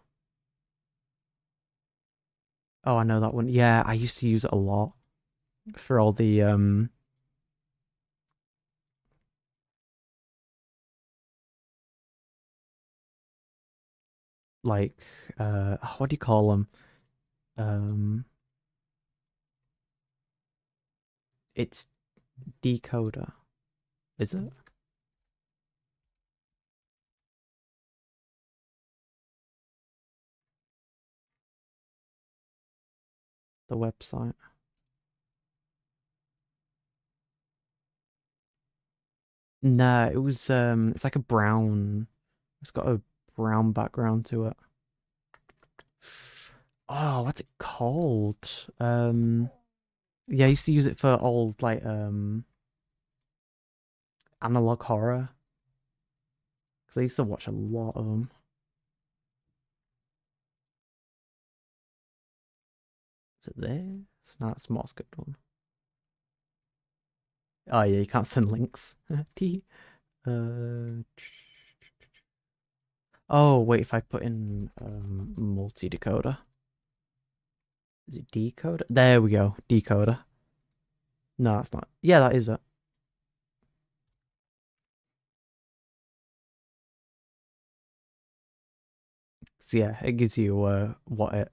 Oh, I know that one. Yeah, I used to use it a lot for all the like what do you call them? It's decoder. Is it? The website. Nah, it was it's like a brown. It's got a brown background to it. Oh, what's it called? Yeah, I used to use it for old like analog horror. Because I used to watch a lot of them. Is it this? No, it's Morse code one. Oh yeah, you can't send links. T. Oh wait, if I put in multi-decoder. Is it decoder? There we go, decoder. No, that's not. Yeah, that is it. So yeah, it gives you what it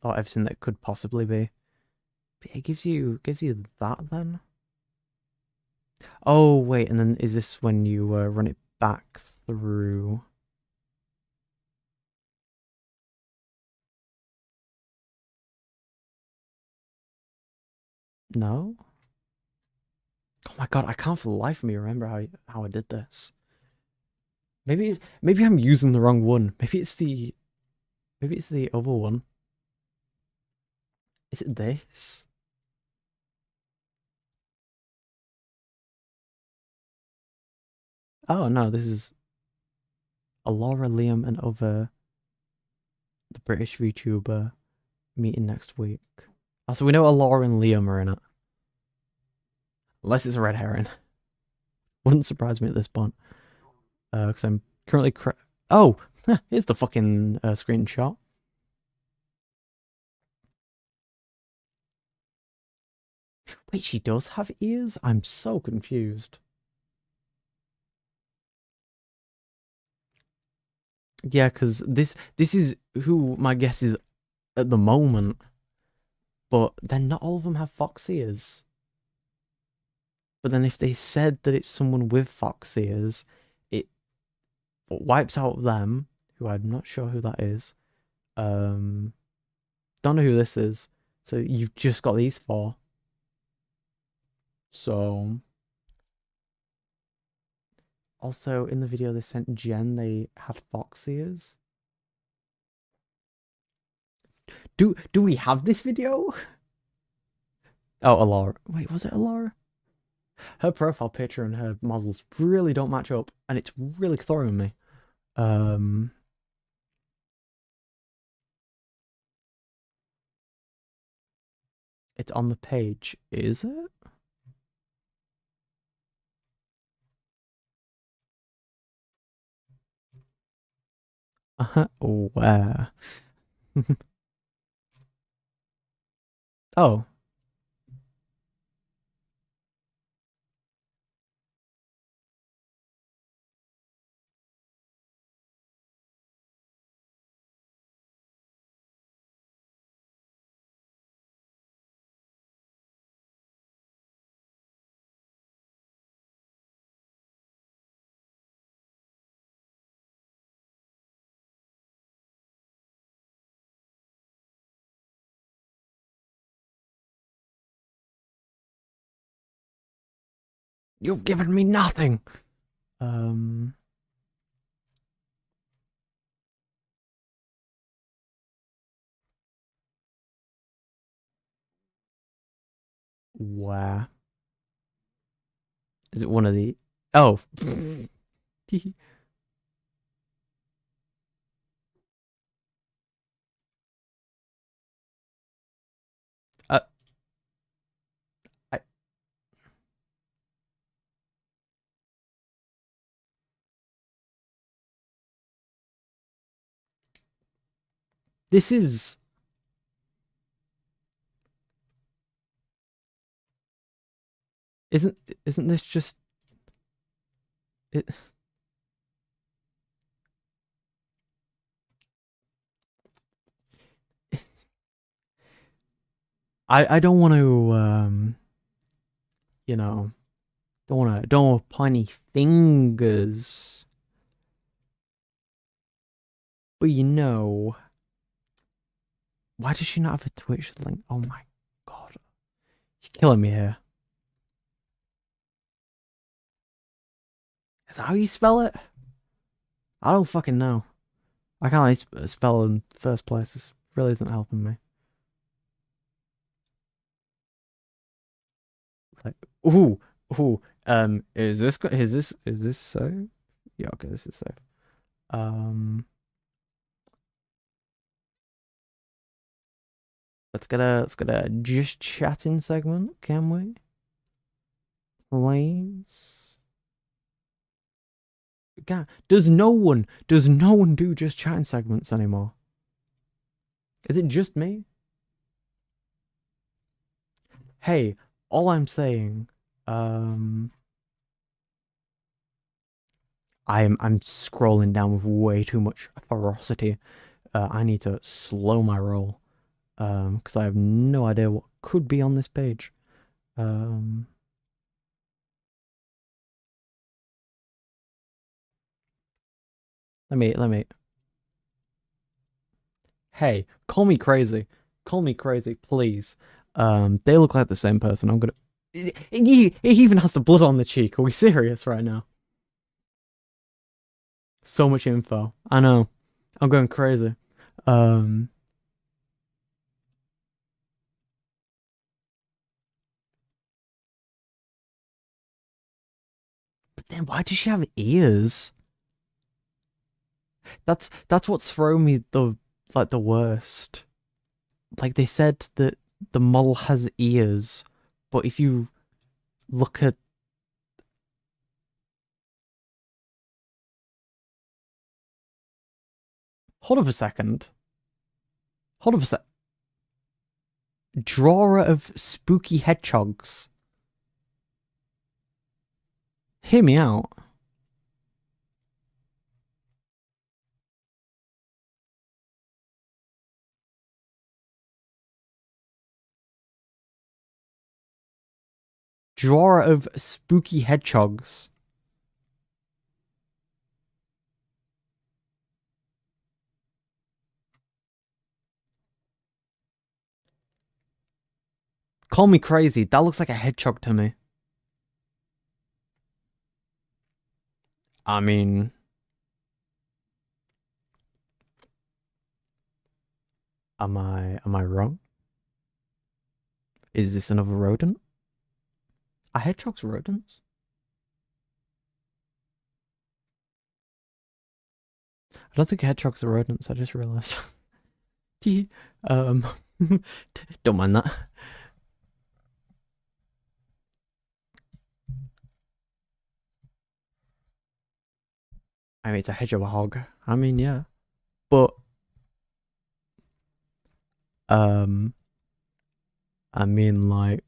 or everything that could possibly be. But it gives you that then. Oh wait, and then is this when you run it back through? No. Oh my god, I can't for the life of me remember how I did this. Maybe I'm using the wrong one. Maybe it's the other one. Is it this? Oh no, this is Alora, Liam, and other the British VTuber meeting next week. Also, we know Alora and Liam are in it. Unless it's a red herring. Wouldn't surprise me at this point. Because I'm currently oh, here's the fucking screenshot. Wait, she does have ears? I'm so confused. Yeah, because this is who my guess is at the moment. But then not all of them have fox ears. But then if they said that it's someone with fox ears, it wipes out them, who I'm not sure who that is. Don't know who this is. So you've just got these four. So also in the video they sent Jen, they had fox ears. Do we have this video? Oh, Alora. Wait, was it Alora? Her profile picture and her models really don't match up, and it's really throwing me. It's on the page, is it? Where? Oh. You've given me nothing. Where? Is it one of the? Oh. uh, I, this is... Isn't this just... It... I don't want to, you know, don't want to point any fingers. But you know, why does she not have a Twitch link? Oh my god. You're killing me here. Is that how you spell it? I don't fucking know. I can't spell in first place. This really isn't helping me. Like, ooh, is this safe? Yeah, okay, this is safe. Let's get a just chatting segment, can we? Please. God, does no one do just chatting segments anymore? Is it just me? Hey, all I'm saying, I'm scrolling down with way too much ferocity. I need to slow my roll, because I have no idea what could be on this page. Let me. Hey, call me crazy. Call me crazy, please. They look like the same person. I'm gonna... He even has the blood on the cheek. Are we serious right now? So much info. I know. I'm going crazy. But then why does she have ears? That's what's thrown me the worst. Like, they said that the model has ears, but if you look at... Hold up a second. Drawer of spooky hedgehogs. Hear me out. Drawer of spooky hedgehogs. Call me crazy. That looks like a hedgehog to me. I mean... Am I wrong? Is this another rodent? Are hedgehogs rodents? I don't think hedgehogs are rodents, I just realized. Don't mind that. I mean, it's a hedgehog. I mean, yeah. But, I mean, like,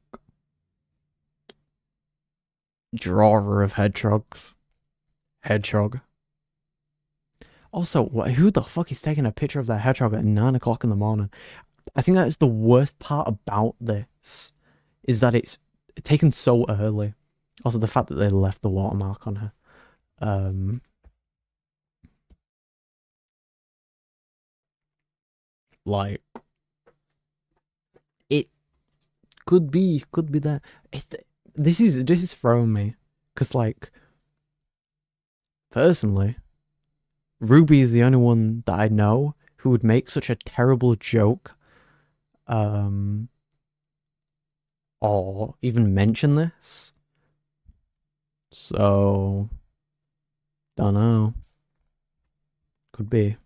drawer of hedgehogs. Hedgehog. Also, who the fuck is taking a picture of their hedgehog at 9 o'clock in the morning? I think that is the worst part about this, is that it's taken so early. Also, the fact that they left the watermark on her. Like, it could be that. This is throwing me, because, like, personally, Ruby is the only one that I know who would make such a terrible joke, or even mention this. So, don't know. Could be.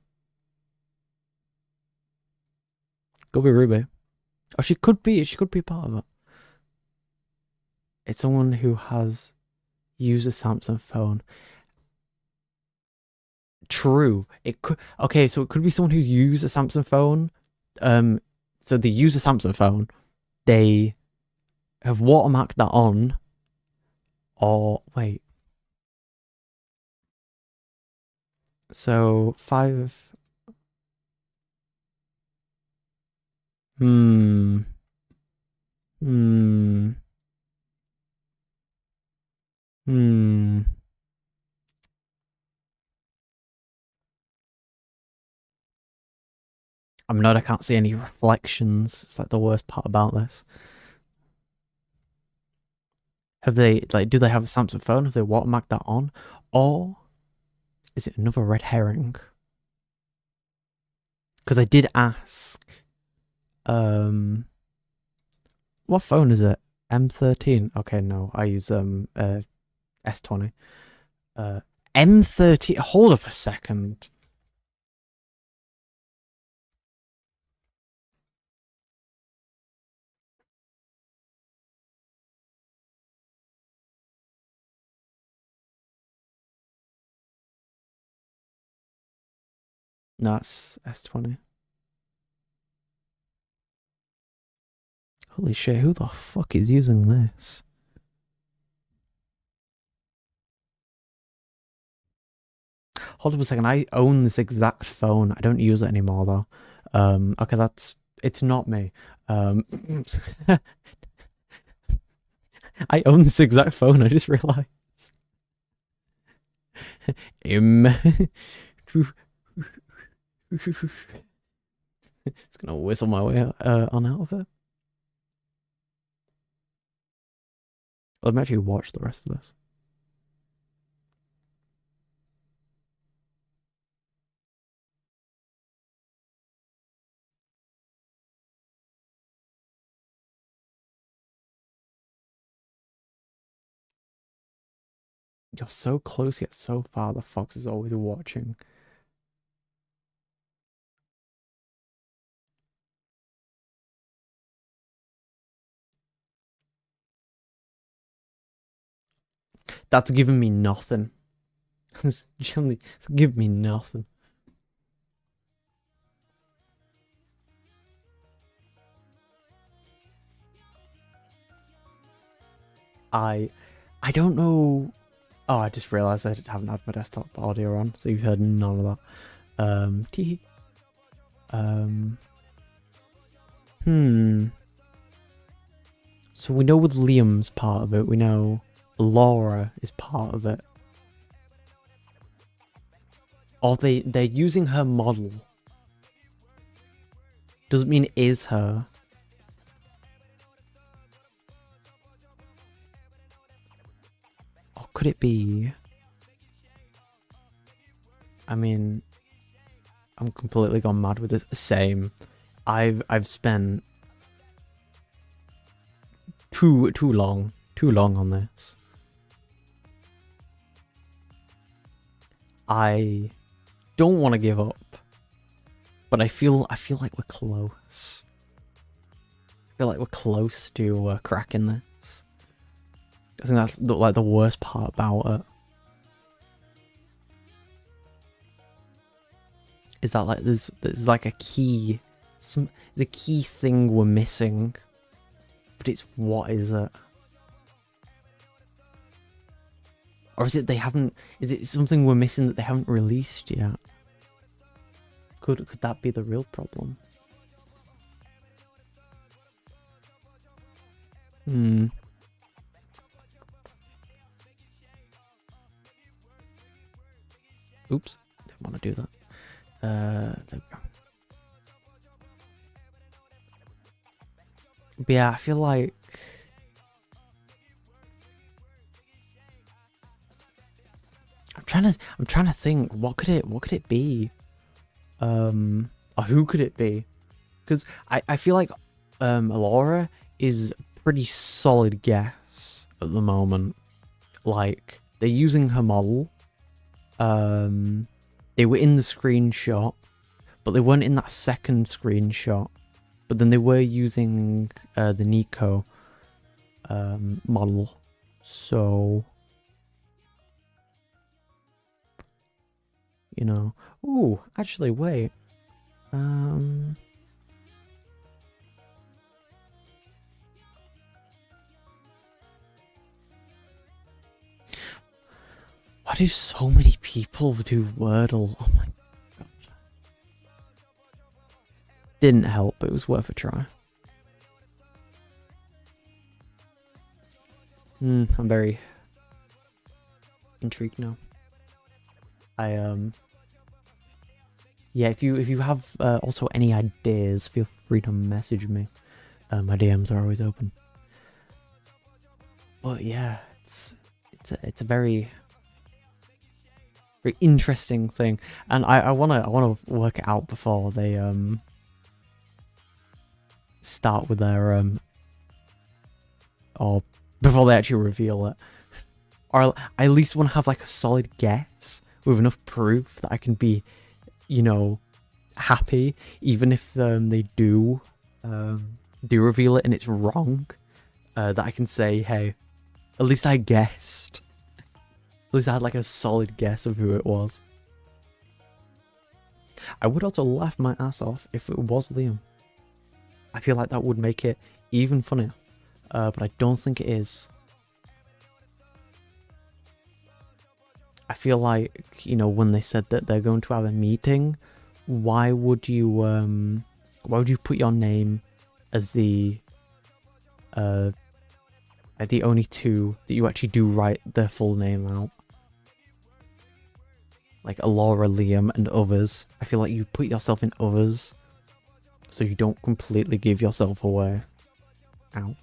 Could be Ruby. Oh, she could be part of it. It's someone who has used a Samsung phone. True. It could. Okay, so it could be someone who's used a Samsung phone. So they use a Samsung phone. They have watermarked that on. Or wait. So 5. Hmm. Hmm. Hmm. I can't see any reflections. It's like the worst part about this. Have they, like, do they have a Samsung phone? Have they watermarked that on? Or is it another red herring? Because I did ask, what phone is it? M13? Okay, no, I use, S20. M13, hold up a second. No, it's S20. Holy shit, who the fuck is using this? Hold up a second, I own this exact phone. I don't use it anymore though. Okay, it's not me. I own this exact phone, I just realized. It's gonna whistle my way on out of it. Let me actually watch the rest of this. You're so close yet so far. The fox is always watching. That's giving me nothing. It's giving me nothing. I don't know. Oh, I just realized I haven't had my desktop audio on, so you've heard none of that. Tee. So we know with Liam's part of it, we know Laura is part of it. Or they're using her model. Doesn't mean it is her. Or could it be? I mean, I'm completely gone mad with this. Same. I've spent too long on this. I don't want to give up, but I feel like we're close. I feel like we're close to cracking this. I think that's like the worst part about it. Is that like there's like a key, there's a key thing we're missing, but it's what is it? Or is it they haven't? Is it something we're missing that they haven't released yet? Could that be the real problem? Oops, didn't want to do that. There we go. But yeah, I feel like I'm trying to think what could it be? Or who could it be? Because I feel like Laura is a pretty solid guess at the moment. like they're using her model. They were in the screenshot, but they weren't in that second screenshot. But then they were using the Nico model. So, you know. Ooh, actually, wait. Why do so many people do Wordle? Oh my god. Didn't help, but it was worth a try. I'm very intrigued now. Yeah, if you have also any ideas, feel free to message me. My DMs are always open. But yeah, it's a very interesting thing, and I wanna work it out before they start with their or before they actually reveal it, or I at least want to have like a solid guess with enough proof that I can be, you know, happy, even if they do reveal it and it's wrong, that I can say, hey, at least I guessed. At least I had like a solid guess of who it was. I would also laugh my ass off if it was Liam. I feel like that would make it even funnier, but I don't think it is. I feel like, you know, when they said that they're going to have a meeting, why would you put your name as the only two that you actually do write their full name out? Like Alora, Liam, and others. I feel like you put yourself in others, so you don't completely give yourself away. Ow.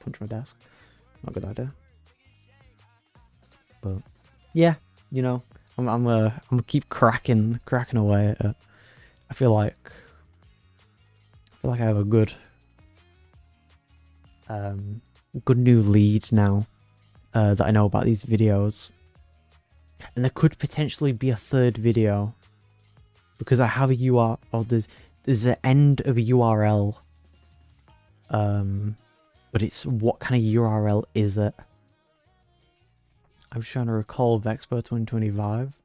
Punch my desk. Not a good idea. But yeah, you know, I'm gonna keep cracking away at it. I feel like I have a good new lead now that I know about these videos, and there could potentially be a third video because I have a URL, or there's an end of a URL, but it's what kind of URL is it? I'm just trying to recall Vexpo 2025.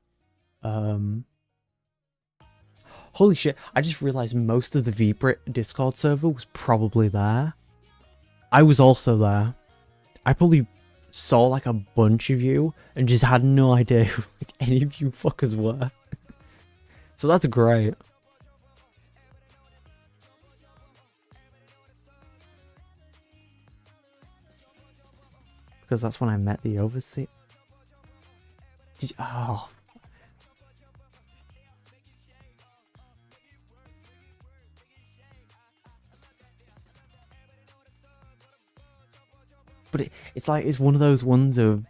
Holy shit, I just realized most of the VBrit Discord server was probably there. I was also there. I probably saw like a bunch of you and just had no idea who like, any of you fuckers were. So that's great. Because that's when I met the overseer. Did you, oh. But it's like, it's one of those ones of,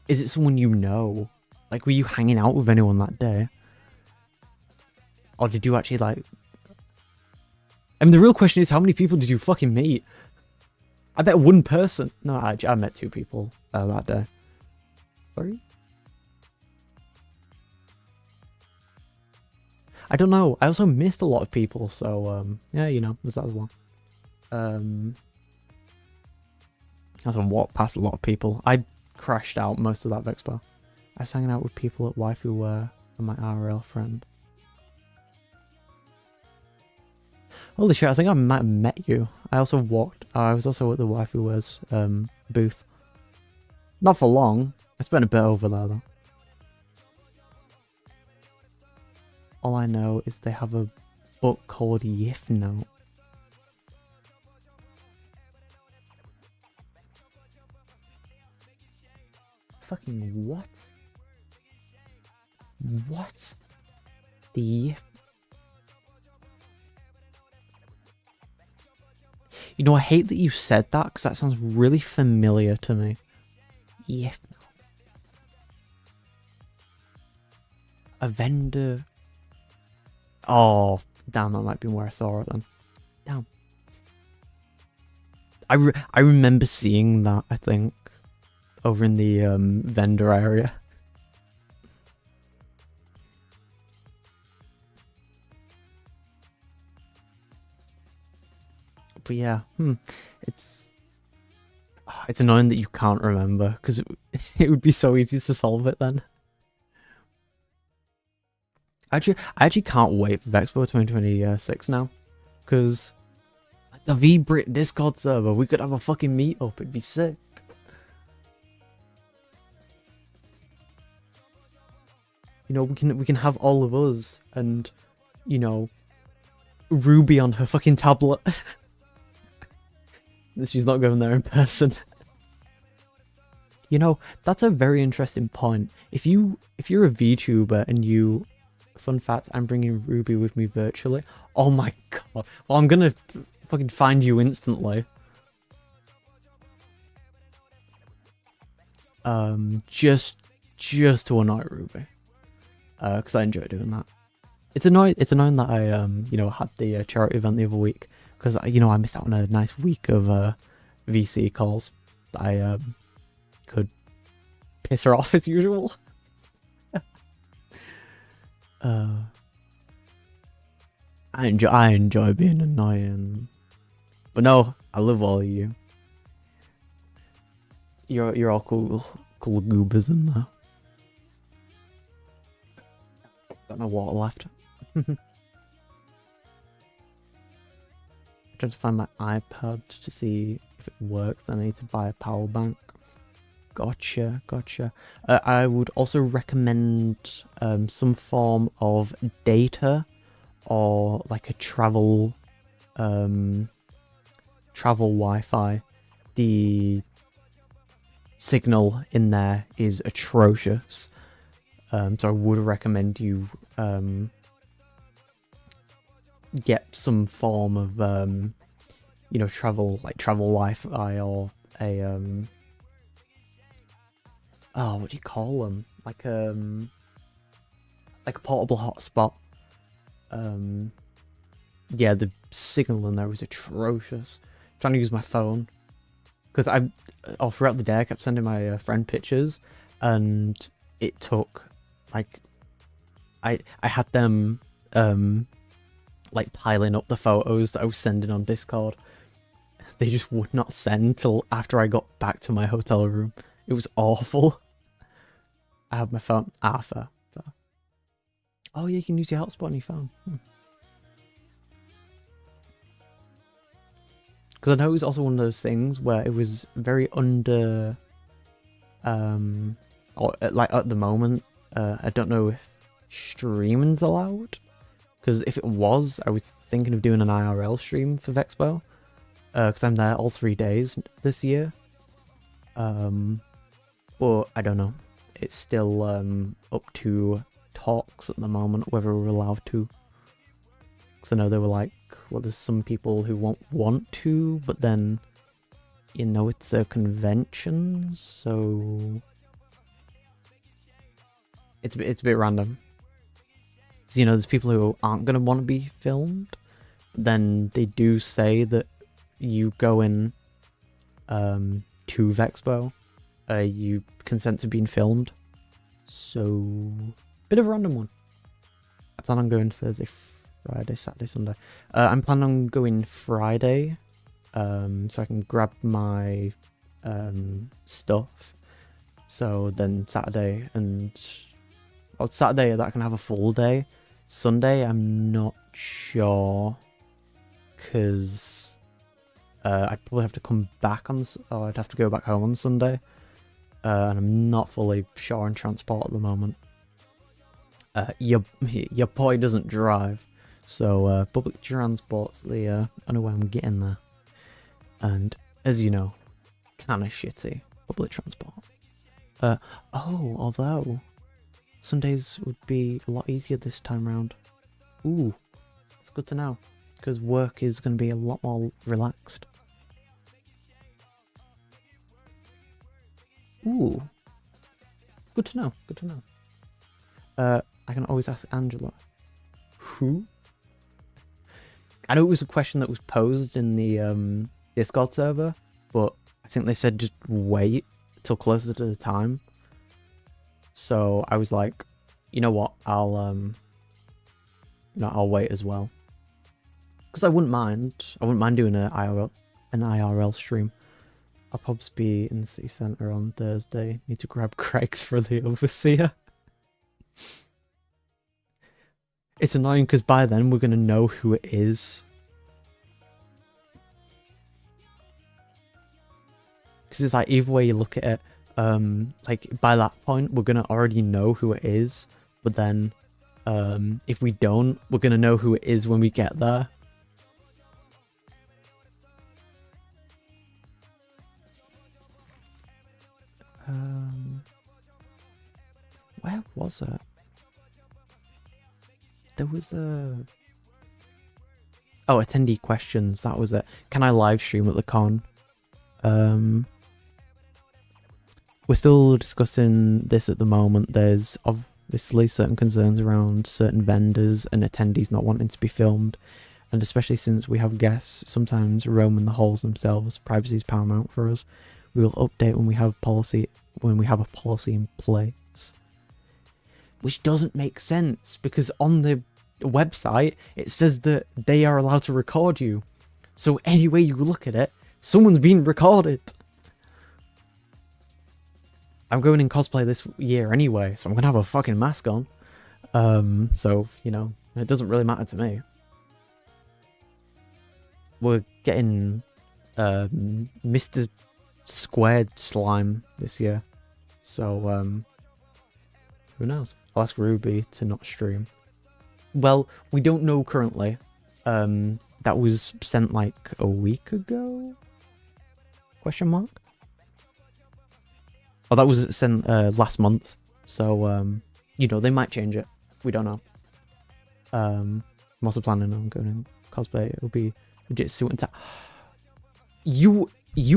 is it someone you know? Like, were you hanging out with anyone that day? Or did you actually, like... I mean, the real question is, how many people did you fucking meet? I bet one person... No, I met 2 people that day. 3? I don't know. I also missed a lot of people, so, yeah, you know, there's that as well. I also walked past a lot of people. I crashed out most of that Vexpo. I was hanging out with people at Waifu and my RL friend. Holy shit, I think I might have met you. I also walked. I was also at the Waifu booth. Not for long. I spent a bit over there though. All I know is they have a book called Yif Note. Fucking what? What? The Yif? You know, I hate that you said that because that sounds really familiar to me. Yif. A vendor. Oh, damn, that might be where I saw it then. Damn. I remember seeing that, I think. over in the vendor area. But yeah, it's annoying that you can't remember, because it would be so easy to solve it then. I actually can't wait for Vexpo 2026 now, because the V-Brit Discord server, we could have a fucking meetup, it'd be sick. You know, we can have all of us and, you know, Ruby on her fucking tablet. She's not going there in person. You know, that's a very interesting point. If you're a VTuber and you, fun fact, I'm bringing Ruby with me virtually. Oh my god. Well, I'm gonna fucking find you instantly. Just to annoy Ruby. Because I enjoy doing that. It's annoying that I you know, had the charity event the other week, because you know, I missed out on a nice week of VC calls that I could piss her off as usual. I enjoy being annoying, but no, I love all of you. You're all cool goobers in there. Got no water left. Trying to find my iPad to see if it works. I need to buy a power bank. Gotcha. I would also recommend some form of data or like a travel Wi-Fi. The signal in there is atrocious. So I would recommend you get some form of you know, travel Wi-Fi, or a oh, what do you call them? Like a portable hotspot. Yeah, the signal in there was atrocious. I'm trying to use my phone, because throughout the day I kept sending my friend pictures, and it took like I had them like piling up the photos that I was sending on Discord. They just would not send till after I got back to my hotel room. It was awful. I have my phone. Fair. Oh yeah, you can use your hotspot on your phone. Because I know it was also one of those things where it was very under, or like at the moment, I don't know if streaming's allowed. Because if it was, I was thinking of doing an IRL stream for Vexpo. Because I'm there all 3 days this year. But I don't know. It's still up to talks at the moment whether we're allowed to. Because I know they were like, well, there's some people who won't want to, but then, you know, it's a convention, so it's a bit random. Because, you know, there's people who aren't going to want to be filmed, but then they do say that you go in to Vexpo, you consent to being filmed. So, bit of a random one. I plan on going Thursday, Friday, Saturday, Sunday. I'm planning on going Friday, so I can grab my stuff. So then Saturday Saturday that I can have a full day. Sunday I'm not sure, because I'd probably have to come back or I'd have to go back home on Sunday, and I'm not fully sure on transport at the moment. Your boy doesn't drive, so public transport's the only way I'm getting there. And as you know, kind of shitty public transport. Although Sundays would be a lot easier this time round. Ooh, it's good to know, because work is going to be a lot more relaxed. Ooh, good to know. I can always ask Angela. Who? I know it was a question that was posed in the Discord server, but I think they said just wait till closer to the time. So I was like, you know what, I'll wait as well. Because I wouldn't mind doing an IRL stream. I'll probably be in the city centre on Thursday. Need to grab Craig's for the Overseer. It's annoying because by then we're going to know who it is. Because it's like, either way you look at it, like by that point we're going to already know who it is. But then if we don't, we're going to know who it is when we get there. Where was it? There was a... Oh, attendee questions, that was it. Can I live stream at the con? We're still discussing this at the moment. There's obviously certain concerns around certain vendors and attendees not wanting to be filmed. And especially since we have guests sometimes roaming the halls themselves, privacy is paramount for us. We will update when we have a policy in place. Which doesn't make sense, because on the website it says that they are allowed to record you. So any way you look at it, someone's being recorded. I'm going in cosplay this year anyway, so I'm gonna have a fucking mask on. So, you know, it doesn't really matter to me. We're getting Mr. Squared slime this year. So, who knows? I'll ask Ruby to not stream. Well, we don't know currently. That was sent like a week ago? Question mark? Oh, that was sent last month. So, you know, they might change it. We don't know. I'm also planning on going in cosplay. It'll be legit suit and tie. You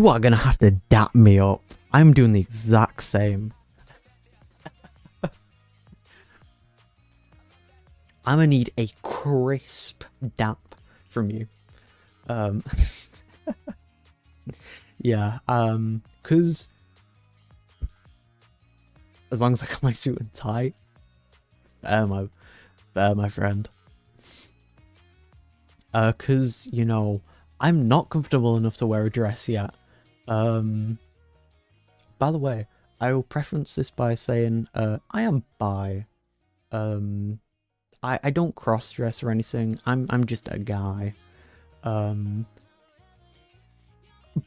are gonna have to dap me up. I'm doing the exact same. I'm gonna need a crisp dap from you. Yeah, cause as long as I got my suit and tie, my friend. Cause, you know, I'm not comfortable enough to wear a dress yet. By the way, I will preference this by saying, I am bi. I don't cross dress or anything. I'm just a guy.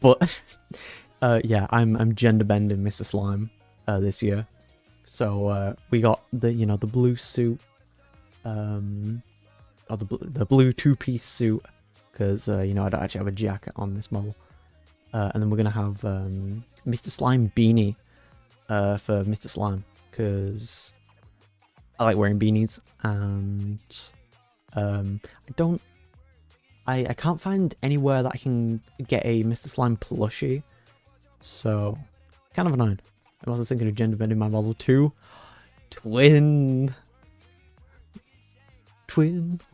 But yeah, I'm gender bending Mr. Slime this year. So we got the the blue suit, or the blue two-piece suit, because I don't actually have a jacket on this model. And then we're gonna have Mr. Slime beanie for Mr. Slime, because I like wearing beanies, and I can't find anywhere that I can get a Mr. Slime plushie, so kind of annoying. I'm also thinking of gender bending my model too. Twin,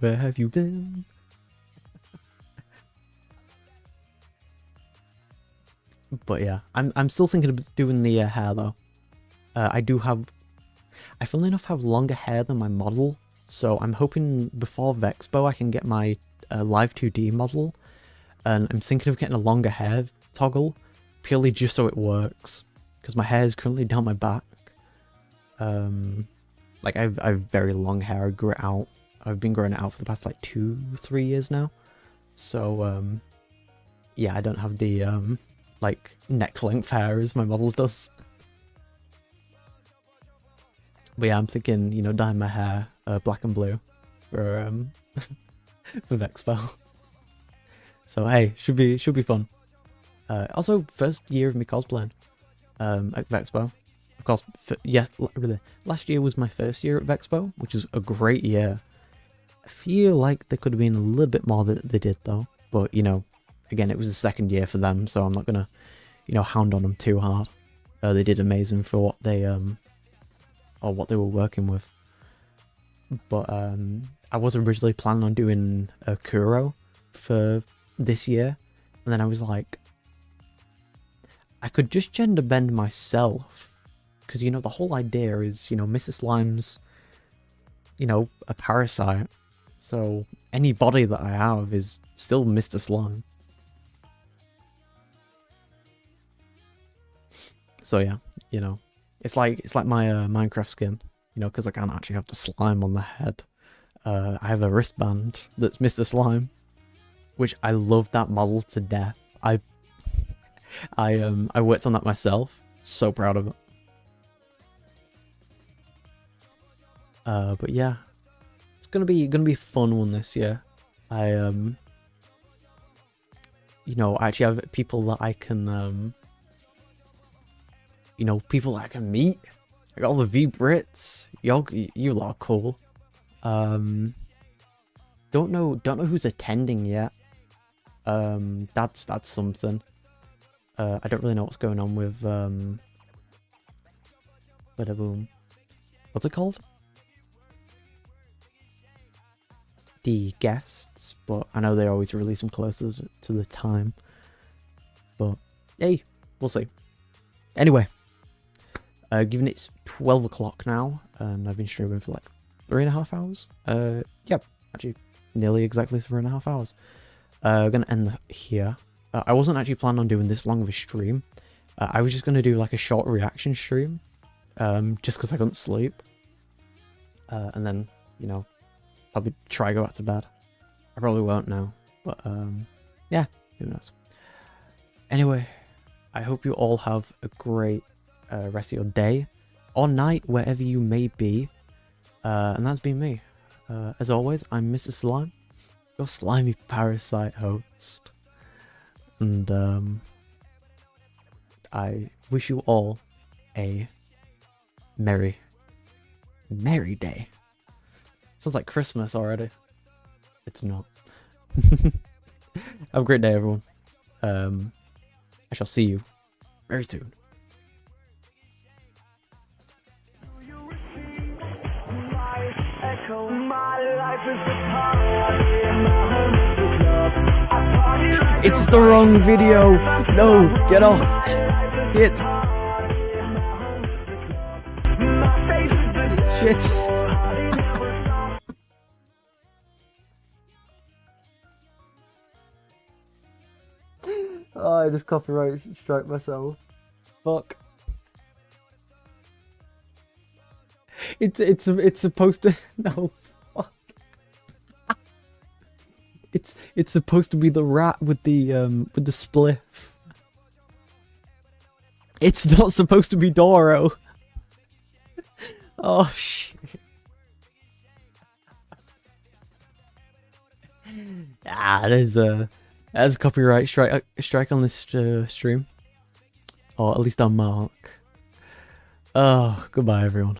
where have you been? But yeah, I'm still thinking of doing the hair though. I funnily enough have longer hair than my model, so I'm hoping before Vexpo I can get my Live 2D model, and I'm thinking of getting a longer hair toggle, purely just so it works, because my hair is currently down my back. Like I've very long hair. I grew it out. I've been growing it out for the past like 2-3 years now, so yeah, I don't have the like neck length hair as my model does. But yeah, I'm thinking, dyeing my hair black and blue for for Vexpo. So hey, should be fun. Also, first year of me cosplaying at Vexpo. Of course, yes, really. Last year was my first year at Vexpo, which is a great year. I feel like there could have been a little bit more that they did though. But again, it was the second year for them, so I'm not gonna, hound on them too hard. They did amazing for what they or what they were working with. But I was originally planning on doing a Kuro for this year, and then I was like, I could just gender bend myself. Because, you know, the whole idea is, you know, Mr. Slime's, you know, a parasite. So any body that I have is still Mr. Slime. So yeah, you know, it's like my Minecraft skin, you know, because I can't actually have the slime on the head. I have a wristband that's Mr. Slime, which I love that model to death. I worked on that myself. So proud of it. But yeah, it's gonna be a fun one this year. I you know, I actually have people that I can you know, people that I can meet. I got all the V Brits. You lot are cool. Don't know who's attending yet. That's something. I don't really know what's going on with Bada Boom. What's it called? The guests, but I know they always release them closer to the time. But hey, we'll see. Anyway, given it's 12 o'clock now, and I've been streaming for like 3.5 hours. Yep, actually nearly exactly 3.5 hours. Gonna end here. I wasn't actually planning on doing this long of a stream. I was just gonna do like a short reaction stream, just because I couldn't sleep. And then, you know, probably try go back to bed. I probably won't now, but yeah, who knows. Anyway, I hope you all have a great rest of your day or night, wherever you may be. And that's been me. As always, I'm Mr. Slime, your slimy parasite host. And I wish you all a merry day. Sounds like Christmas already. It's not. Have a great day, everyone. I shall see you very soon. It's the wrong video! No! Get off! Shit! Shit! Oh, I just copyright strike myself. Fuck. It's supposed to no fuck. It's supposed to be the rat with the spliff. It's not supposed to be Doro. Oh shit. There's a copyright strike on this stream, or at least on Mark. Oh, goodbye everyone.